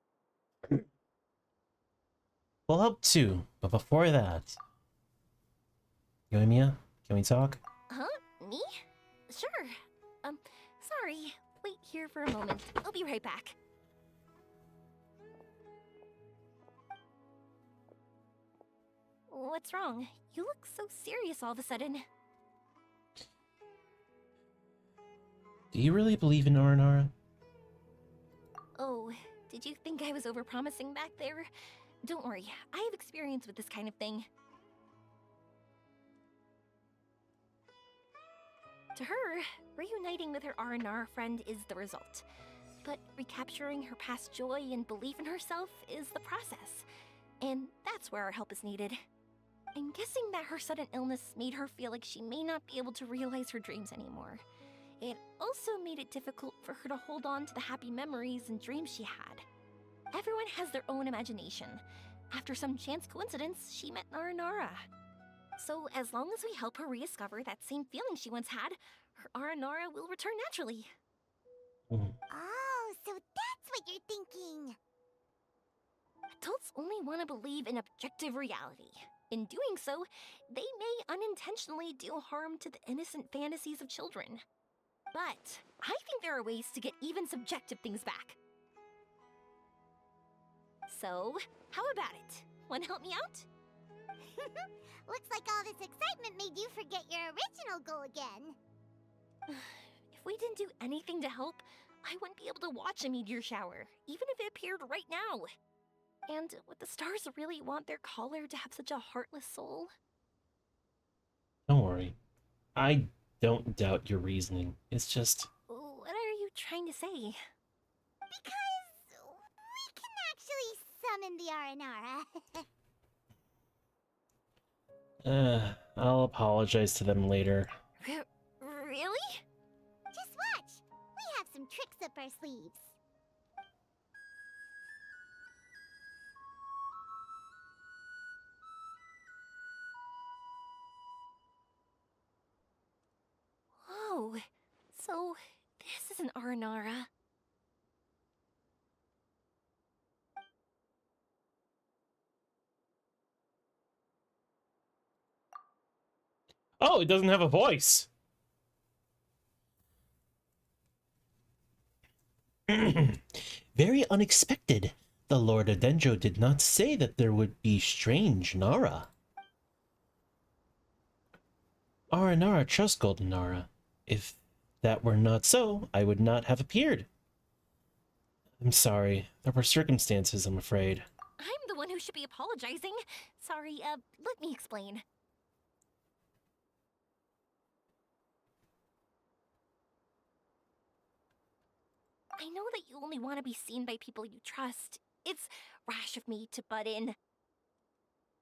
We'll help too, but before that... Yoimiya, can we talk? Huh? Me? Sure. Sorry. Wait here for a moment. I'll be right back. What's wrong? You look so serious all of a sudden. Do you really believe in Aranara? Oh, did you think I was overpromising back there? Don't worry, I have experience with this kind of thing. To her, reuniting with her Aranara friend is the result. But recapturing her past joy and belief in herself is the process. And that's where our help is needed. I'm guessing that her sudden illness made her feel like she may not be able to realize her dreams anymore. It also made it difficult for her to hold on to the happy memories and dreams she had. Everyone has their own imagination. After some chance coincidence, she met Aranara. So as long as we help her rediscover that same feeling she once had, her Aranara will return naturally. oh, so that's what you're thinking. Adults only want to believe in objective reality. In doing so, they may unintentionally do harm to the innocent fantasies of children. But I think there are ways to get even subjective things back. So, how about it? Want to help me out? Looks like all this excitement made you forget your original goal again. If we didn't do anything to help, I wouldn't be able to watch a meteor shower, even if it appeared right now. And would the stars really want their caller to have such a heartless soul? Don't worry. I don't doubt your reasoning. It's just... What are you trying to say? Because we can actually summon the Aranara. I'll apologize to them later. Really? Just watch. We have some tricks up our sleeves. Oh, so this is an Aranara. Oh, it doesn't have a voice! Very unexpected. The Lord Adenjo did not say that there would be strange Nara. Aranara trusts Golden Nara. If that were not so, I would not have appeared. I'm sorry. There were circumstances, I'm afraid. I'm the one who should be apologizing. Sorry, let me explain. I know that you only want to be seen by people you trust. It's rash of me to butt in.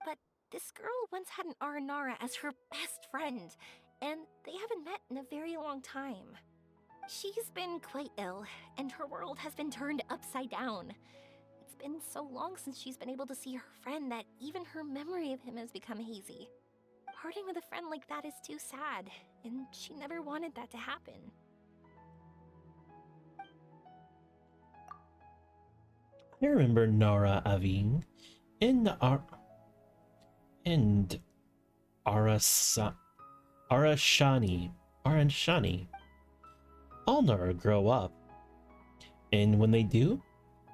But this girl once had an Aranara as her best friend, and they haven't met in a very long time. She's been quite ill, and her world has been turned upside down. It's been so long since she's been able to see her friend that even her memory of him has become hazy. Parting with a friend like that is too sad, and she never wanted that to happen. I remember Nara Aveen and Arashani. All Nara grow up, and when they do,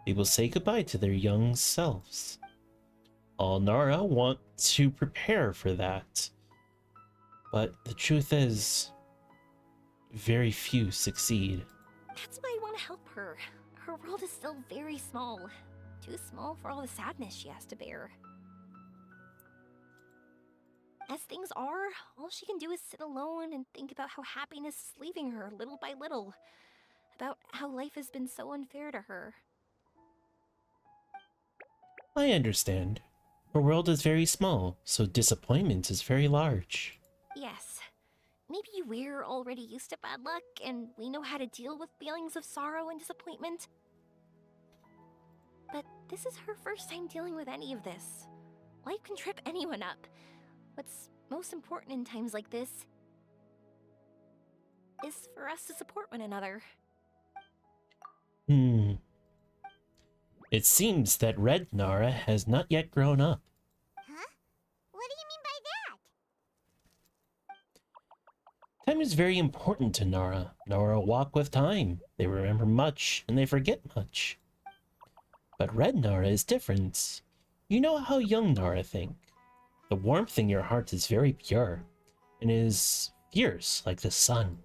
they will say goodbye to their young selves. All Nara want to prepare for that, but the truth is, very few succeed. That's why I want to help her. Her world is still very small. Too small for all the sadness she has to bear. As things are, all she can do is sit alone and think about how happiness is leaving her little by little. About how life has been so unfair to her. I understand. Her world is very small, so disappointment is very large. Yes. Maybe we're already used to bad luck, and we know how to deal with feelings of sorrow and disappointment. But this is her first time dealing with any of this. Life can trip anyone up. What's most important in times like this is for us to support one another. It seems that Red Nara has not yet grown up. Huh? What do you mean by that? Time is very important to Nara. Nara walk with time. They remember much, and they forget much. But Red Nara is different. You know how young Nara think. The warmth in your heart is very pure, and is fierce like the sun.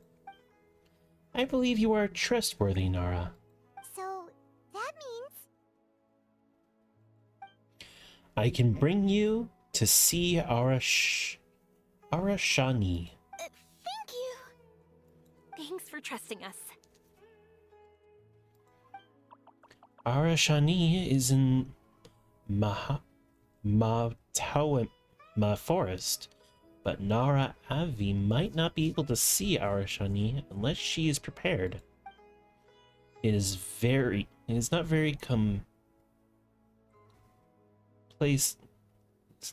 I believe you are trustworthy, Nara. So, that means... I can bring you to see Arashani. Thank you! Thanks for trusting us. Arashani is in Ma Forest, but Nara Avi might not be able to see Arashani unless she is prepared. It is not very it's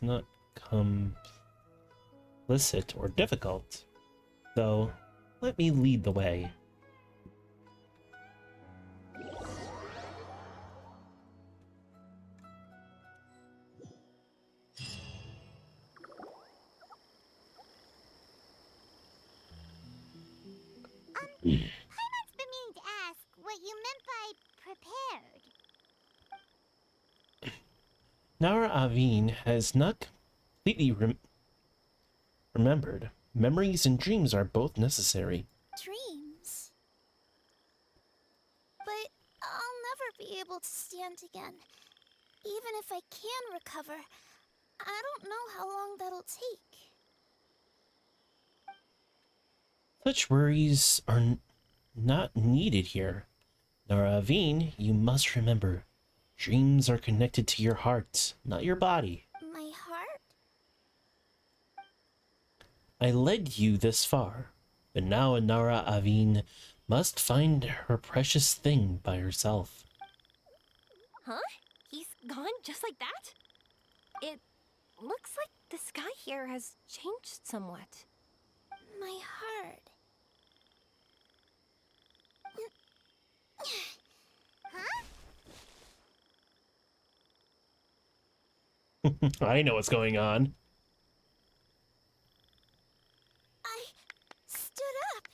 not complicit or difficult, though. Let me lead the way. Paimon's been meaning to ask what you meant by prepared. Nara Aveen has not completely remembered. Memories and dreams are both necessary. Dreams? But I'll never be able to stand again. Even if I can recover, I don't know how long that'll take. Such worries are not needed here. Nara Aveen, you must remember, dreams are connected to your heart, not your body. My heart? I led you this far, but now Nara Aveen must find her precious thing by herself. Huh? He's gone just like that? It looks like the sky here has changed somewhat. My heart. I know what's going on. I stood up.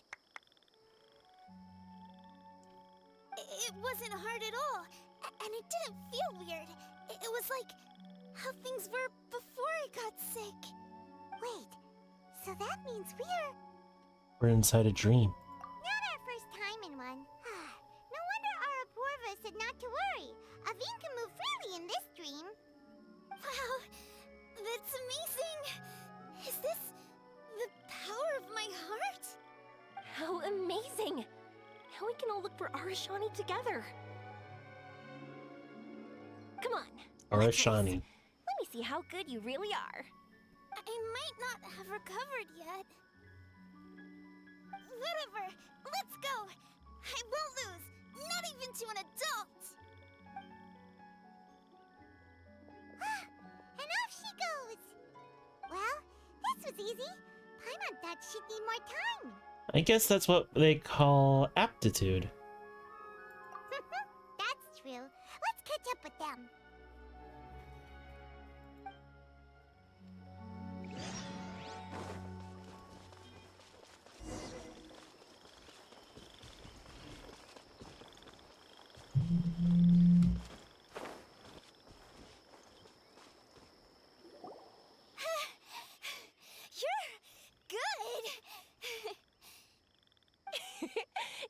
It wasn't hard at all, and it didn't feel weird. It was like how things were before I got sick. Wait, so that means We're inside a dream. not our first time in one. No wonder Araporva Aurora said not to worry. Aveen can move freely in this dream. Wow, that's amazing! Is this the power of my heart? How amazing! Now we can all look for Arashani together. Come on. Arashani. Let me see how good you really are. I might not have recovered yet. Whatever, let's go! I won't lose, not even to an adult! And off she goes! Well, this was easy. Paimon thought she'd need more time. I guess that's what they call aptitude. That's true. Let's catch up with them.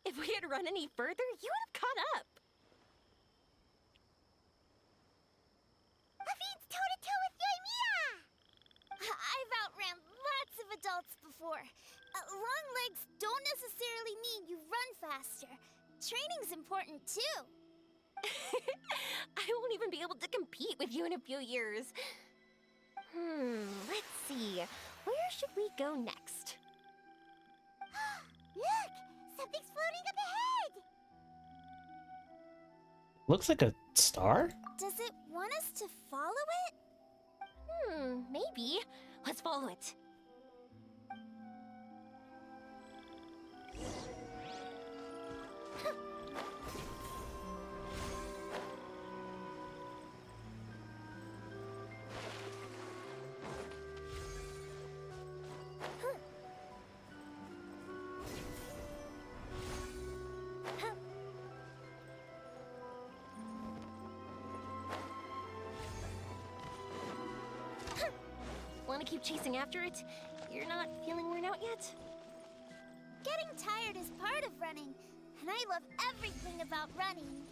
If we had run any further, you would have caught up. Aveen's toe-to-toe with Yoimiya! I've outran lots of adults before. Long legs don't necessarily mean you run faster. Training's important too. I won't even be able to compete with you in a few years. Let's see. Where should we go next? Look! Something's floating up ahead! Looks like a star? Does it want us to follow it? Maybe. Let's follow it. Want to keep chasing after it? You're not feeling worn out yet? Getting tired is part of running, and I love everything about running.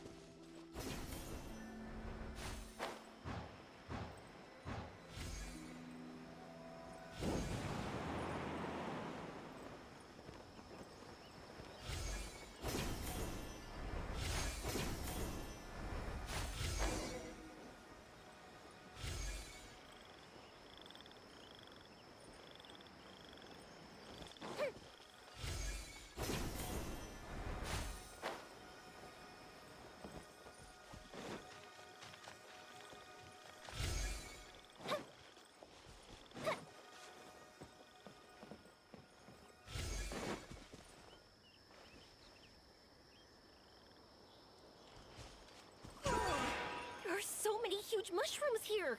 There are so many huge mushrooms here.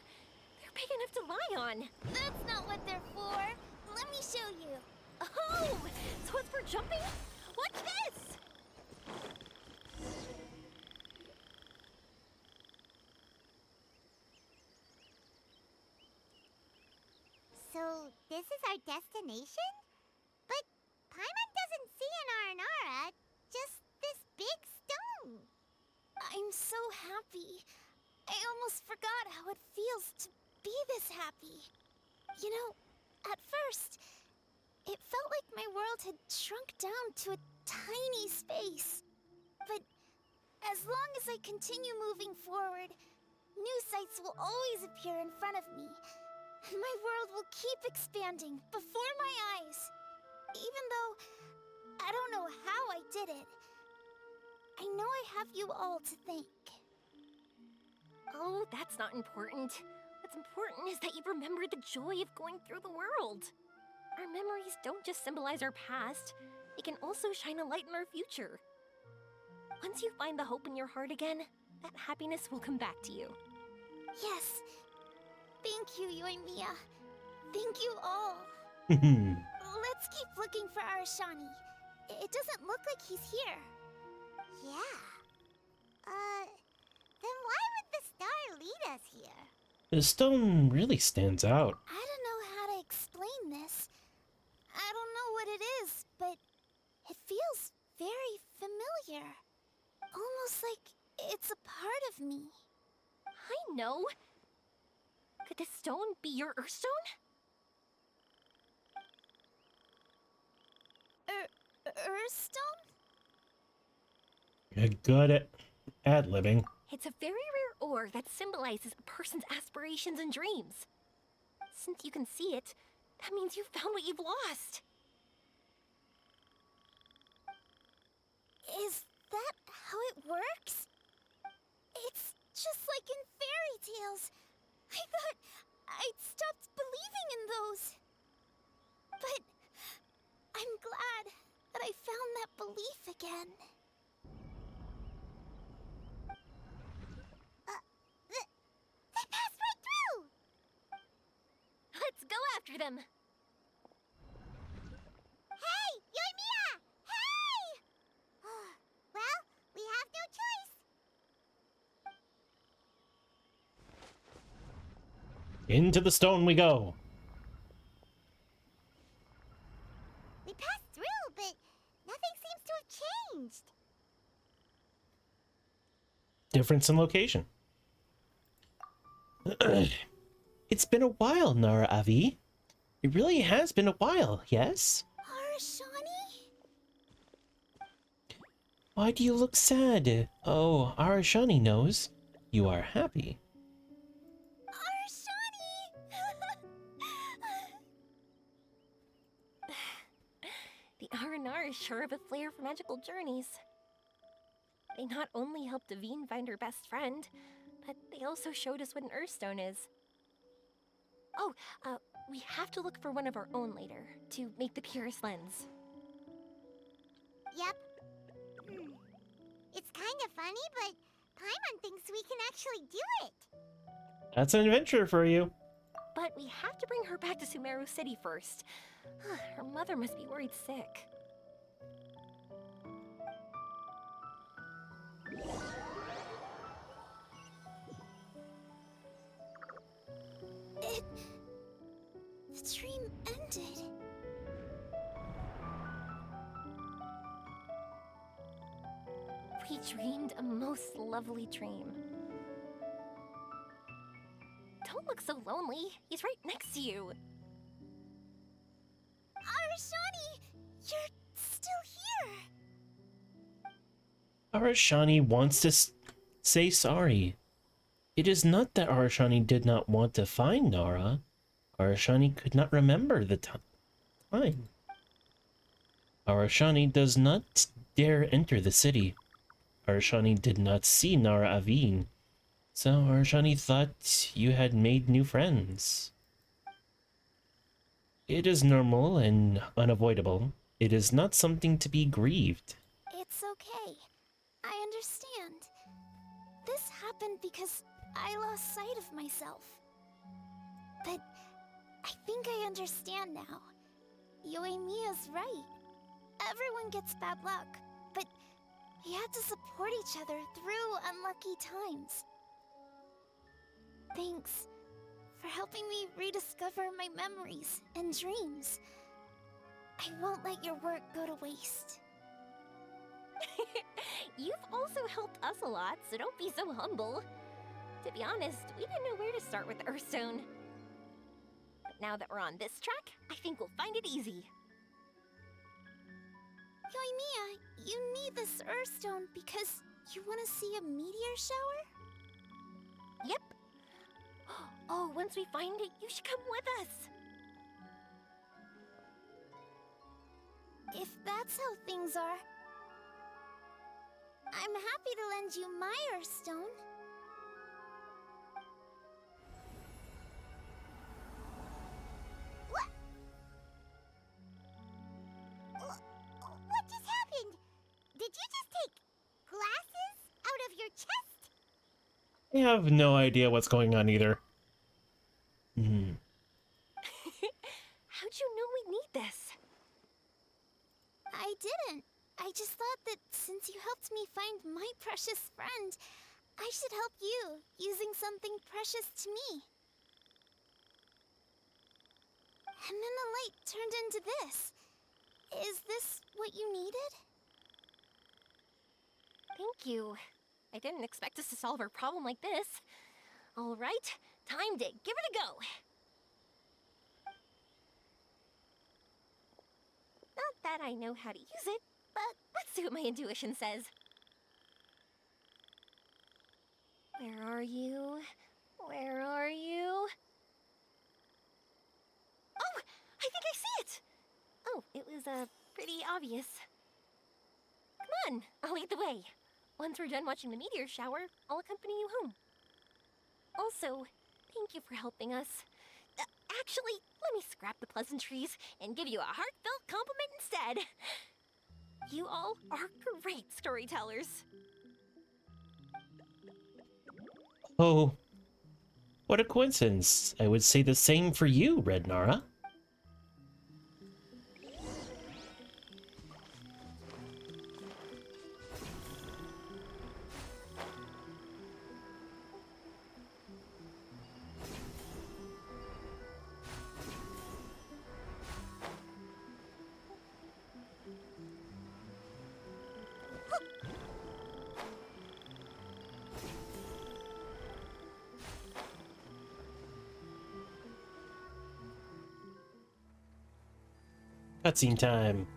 They're big enough to lie on. That's not what they're for. Let me show you. Oh, so it's for jumping? Watch this! So, this is our destination? But Paimon doesn't see an Aranara, just this big stone. I'm so happy. I almost forgot how it feels to be this happy. You know, at first, it felt like my world had shrunk down to a tiny space. But as long as I continue moving forward, new sights will always appear in front of me. And my world will keep expanding before my eyes. Even though I don't know how I did it, I know I have you all to thank. Oh, that's not important. What's important is that you remember the joy of going through the world. Our memories don't just symbolize our past, they can also shine a light in our future. Once you find the hope in your heart again, that happiness will come back to you. Yes. Thank you, Yoimiya. Thank you all. Let's keep looking for Arashani. It doesn't look like he's here. Yeah. Then why would the star lead us here? The stone really stands out. I don't know how to explain this. I don't know what it is, but it feels very familiar. Almost like It's a part of me. I know. Could this stone be your Earthstone? Earthstone? You're good at ad-libbing. It's a very rare ore that symbolizes a person's aspirations and dreams. Since you can see it, that means you found what you've lost. Is that how it works? It's just like in fairy tales. I thought I'd stopped believing in those. But I'm glad that I found that belief again. They passed right through! Let's go after them. Hey, Yoimiya! Hey! Well, we have no choice. Into the stone we go. We passed through, but nothing seems to have changed. Difference in location. It's been a while, Nara Avi. It really has been a while, yes? Arashani? Why do you look sad? Oh, Arashani knows. You are happy. The R&R is sure of a flair for magical journeys. They not only helped Davine find her best friend, but they also showed us what an Earthstone is. Oh, we have to look for one of our own later, to make the purest lens. Yep. It's kind of funny, but Paimon thinks we can actually do it. That's an adventure for you. But we have to bring her back to Sumeru City first. Her mother must be worried sick. The dream ended. We dreamed a most lovely dream. Don't look so lonely. He's right next to you. Arashani! You're still here! Arashani wants to say sorry. It is not that Arashani did not want to find Nara. Arashani could not remember the time. Arashani does not dare enter the city. Arashani did not see Nara Aveen. So Arashani thought you had made new friends. It is normal and unavoidable. It is not something to be grieved. It's okay. I understand. This happened because I lost sight of myself. But I think I understand now. Yoimiya's right. Everyone gets bad luck, but we had to support each other through unlucky times. Thanks for helping me rediscover my memories and dreams. I won't let your work go to waste. You've also helped us a lot, so don't be so humble. To be honest, we didn't know where to start with the Earthstone. But now that we're on this track, I think we'll find it easy. Yoimiya, you need this Earthstone because you want to see a meteor shower? Yep. Oh, once we find it, you should come with us. If that's how things are, I'm happy to lend you my Earthstone. What just happened? Did you just take glasses out of your chest? I have no idea what's going on either. How'd you know we need this? I didn't. I just thought that since you helped me find my precious friend, I should help you using something precious to me. And then the light turned into this. Is this what you needed? Thank you. I didn't expect us to solve our problem like this. All right, time to give it a go. Not that I know how to use it, but let's see what my intuition says. Where are you? Where are you? Oh, I think I see it! Oh, it was, pretty obvious. Come on, I'll lead the way. Once we're done watching the meteor shower, I'll accompany you home. Also, thank you for helping us. Actually, let me scrap the pleasantries and give you a heartfelt compliment instead. You all are great storytellers. Oh, what a coincidence. I would say the same for you, Red Nara. Cutscene time.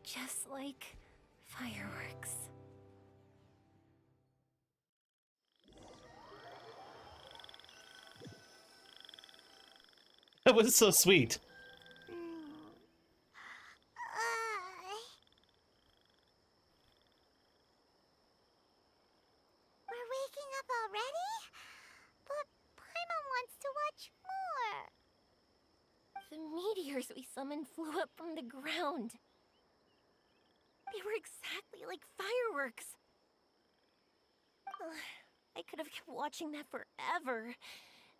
Just like fireworks. That was so sweet. We're waking up already? But Paimon wants to watch more. The meteors we summoned flew up from the ground. They were exactly like fireworks. I could have kept watching that forever.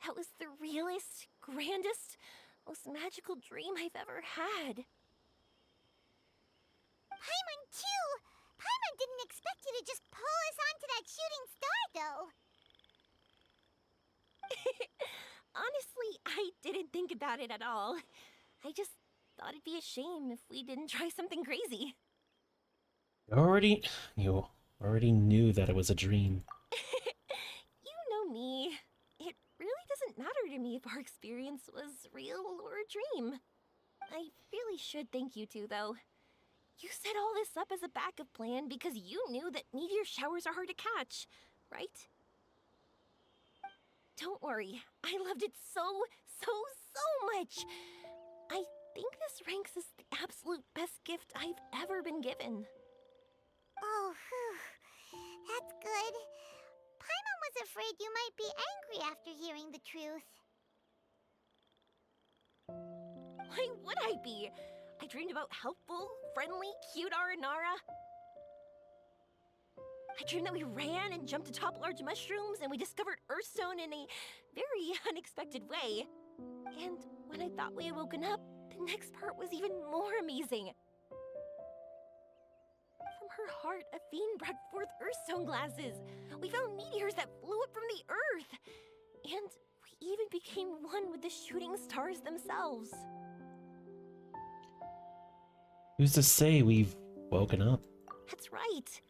That was the realest, grandest, most magical dream I've ever had. Paimon too! Paimon didn't expect you to just pull us onto that shooting star, though. Honestly, I didn't think about it at all. I just thought it'd be a shame if we didn't try something crazy. You already knew that it was a dream. You know me. It really doesn't doesn't matter to me if our experience was real or a dream. I really should thank you two, though. You set all this up as a backup plan because you knew that meteor showers are hard to catch, right? Don't worry, I loved it so much. I think this ranks as the absolute best gift I've ever been given. Oh, whew. That's good. Paimon was afraid you might be angry after hearing the truth. Why would I be? I dreamed about helpful, friendly, cute Aranara. I dreamed that we ran and jumped atop large mushrooms and we discovered Earthstone in a very unexpected way. And when I thought we had woken up, the next part was even more amazing. From her heart, Avine brought forth Earthstone glasses. We found meteors that flew up from the Earth. And we even became one with the shooting stars themselves. Who's to say we've woken up? That's right.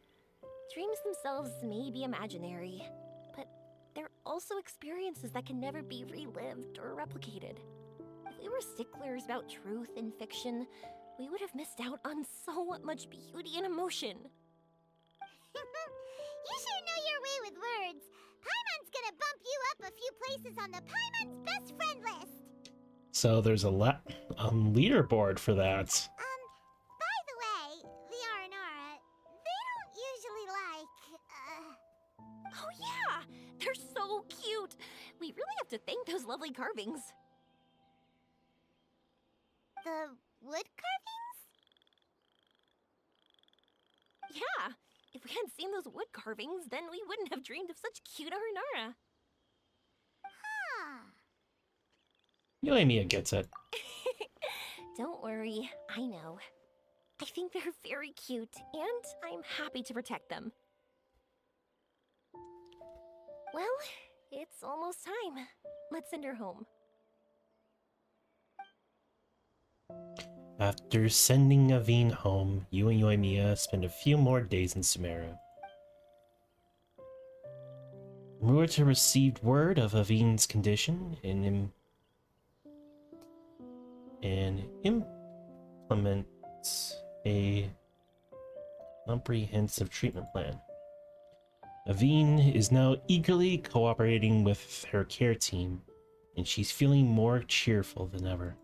Dreams themselves may be imaginary, but they're also experiences that can never be relived or replicated. If we were sticklers about truth in fiction, we would have missed out on so much beauty and emotion. You sure know your way with words. Paimon's gonna bump you up a few places on the Paimon's best friend list. So there's a leaderboard for that. By the way, the Aranara, they don't usually Oh yeah! They're so cute! We really have to thank those lovely carvings. the wood carvings? Yeah! If we hadn't seen those wood carvings, then we wouldn't have dreamed of such cute Aranara. Huh. Yoimiya gets it. Don't worry, I know. I think they're very cute, and I'm happy to protect them. Well, it's almost time. Let's send her home. After sending Avine home, you and Yoimiya spend a few more days in Sumeru. Ruata received word of Avine's condition and implements a comprehensive treatment plan. Avine is now eagerly cooperating with her care team, and she's feeling more cheerful than ever.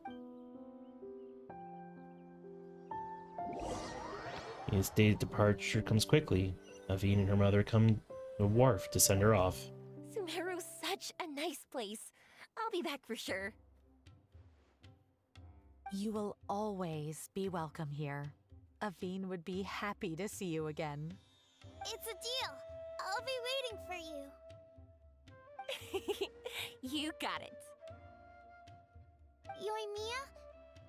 His day of departure comes quickly. Avine and her mother come to the wharf to send her off. Sumeru's such a nice place. I'll be back for sure. You will always be welcome here. Avine would be happy to see you again. It's a deal. I'll be waiting for you. You got it. Yoimiya,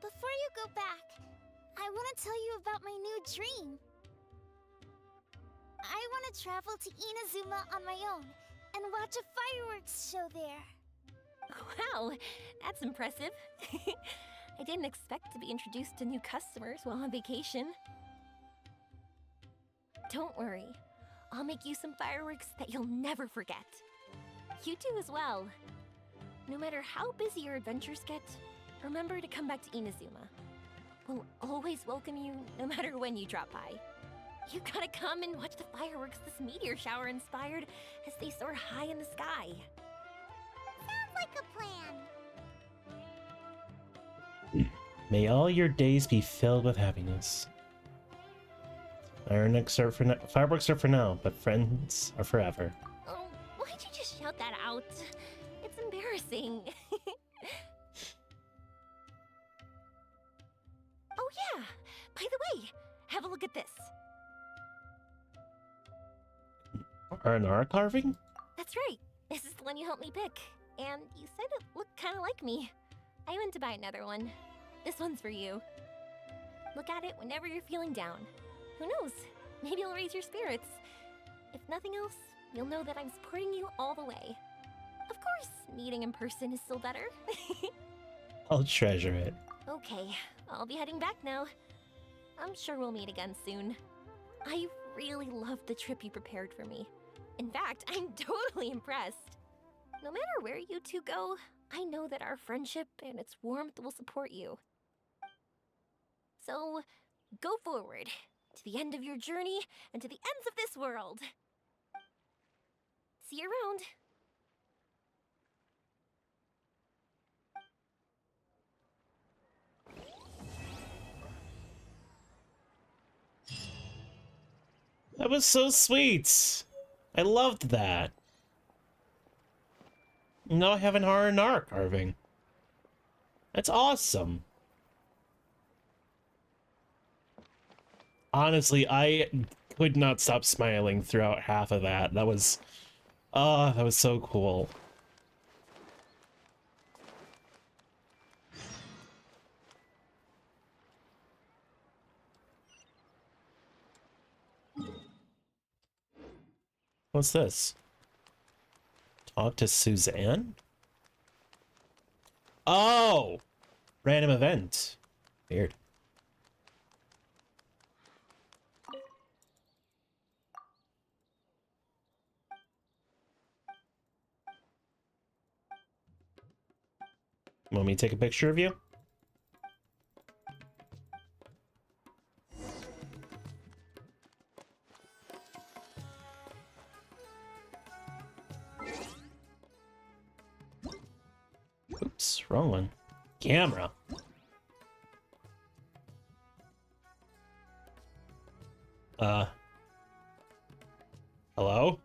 before you go back, I want to tell you about my new dream. I want to travel to Inazuma on my own and watch a fireworks show there. Wow, that's impressive. I didn't expect to be introduced to new customers while on vacation. Don't worry, I'll make you some fireworks that you'll never forget. You do as well. No matter how busy your adventures get, remember to come back to Inazuma. We'll always welcome you, no matter when you drop by. You gotta come and watch the fireworks this meteor shower inspired as they soar high in the sky. Sounds like a plan. May all your days be filled with happiness. Fireworks are for now, but friends are forever. Oh, why'd you just shout that out? It's embarrassing. Oh yeah, by the way, have a look at this. Aranara carving? That's right. This is the one you helped me pick. And you said it looked kind of like me. I went to buy another one. This one's for you. Look at it whenever you're feeling down. Who knows? Maybe it'll raise your spirits. If nothing else, you'll know that I'm supporting you all the way. Of course, meeting in person is still better. I'll treasure it. Okay, I'll be heading back now. I'm sure we'll meet again soon. I really loved the trip you prepared for me. In fact, I'm totally impressed. No matter where you two go, I know that our friendship and its warmth will support you. So, go forward, to the end of your journey, and to the ends of this world. See you around. That was so sweet. I loved that. Now I have an R&R carving. That's awesome. Honestly, I could not stop smiling throughout half of that. That was so cool. What's this? Talk to Suzanne? Oh! Random event. Weird. Want me to take a picture of you? Oops, wrong one. Camera. Hello?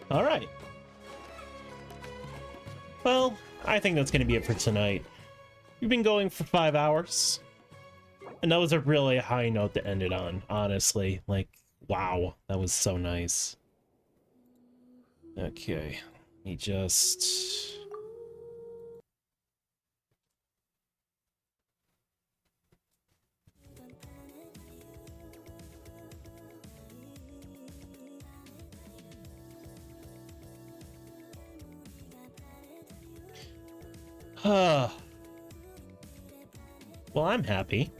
All right. Well, I think that's going to be it for tonight. We've been going for 5 hours. And that was a really high note to end it on, honestly. Like, wow, that was so nice. Okay, let me just... well, I'm happy.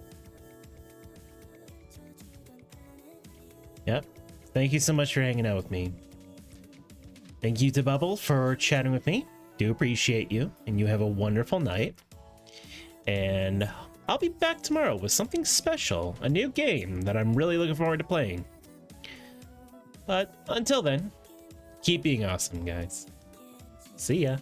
Yep. Thank you so much for hanging out with me. Thank you to Bubble for chatting with me. Do appreciate you, and you have a wonderful night. And I'll be back tomorrow with something special, a new game that I'm really looking forward to playing. But until then, keep being awesome, guys. See ya.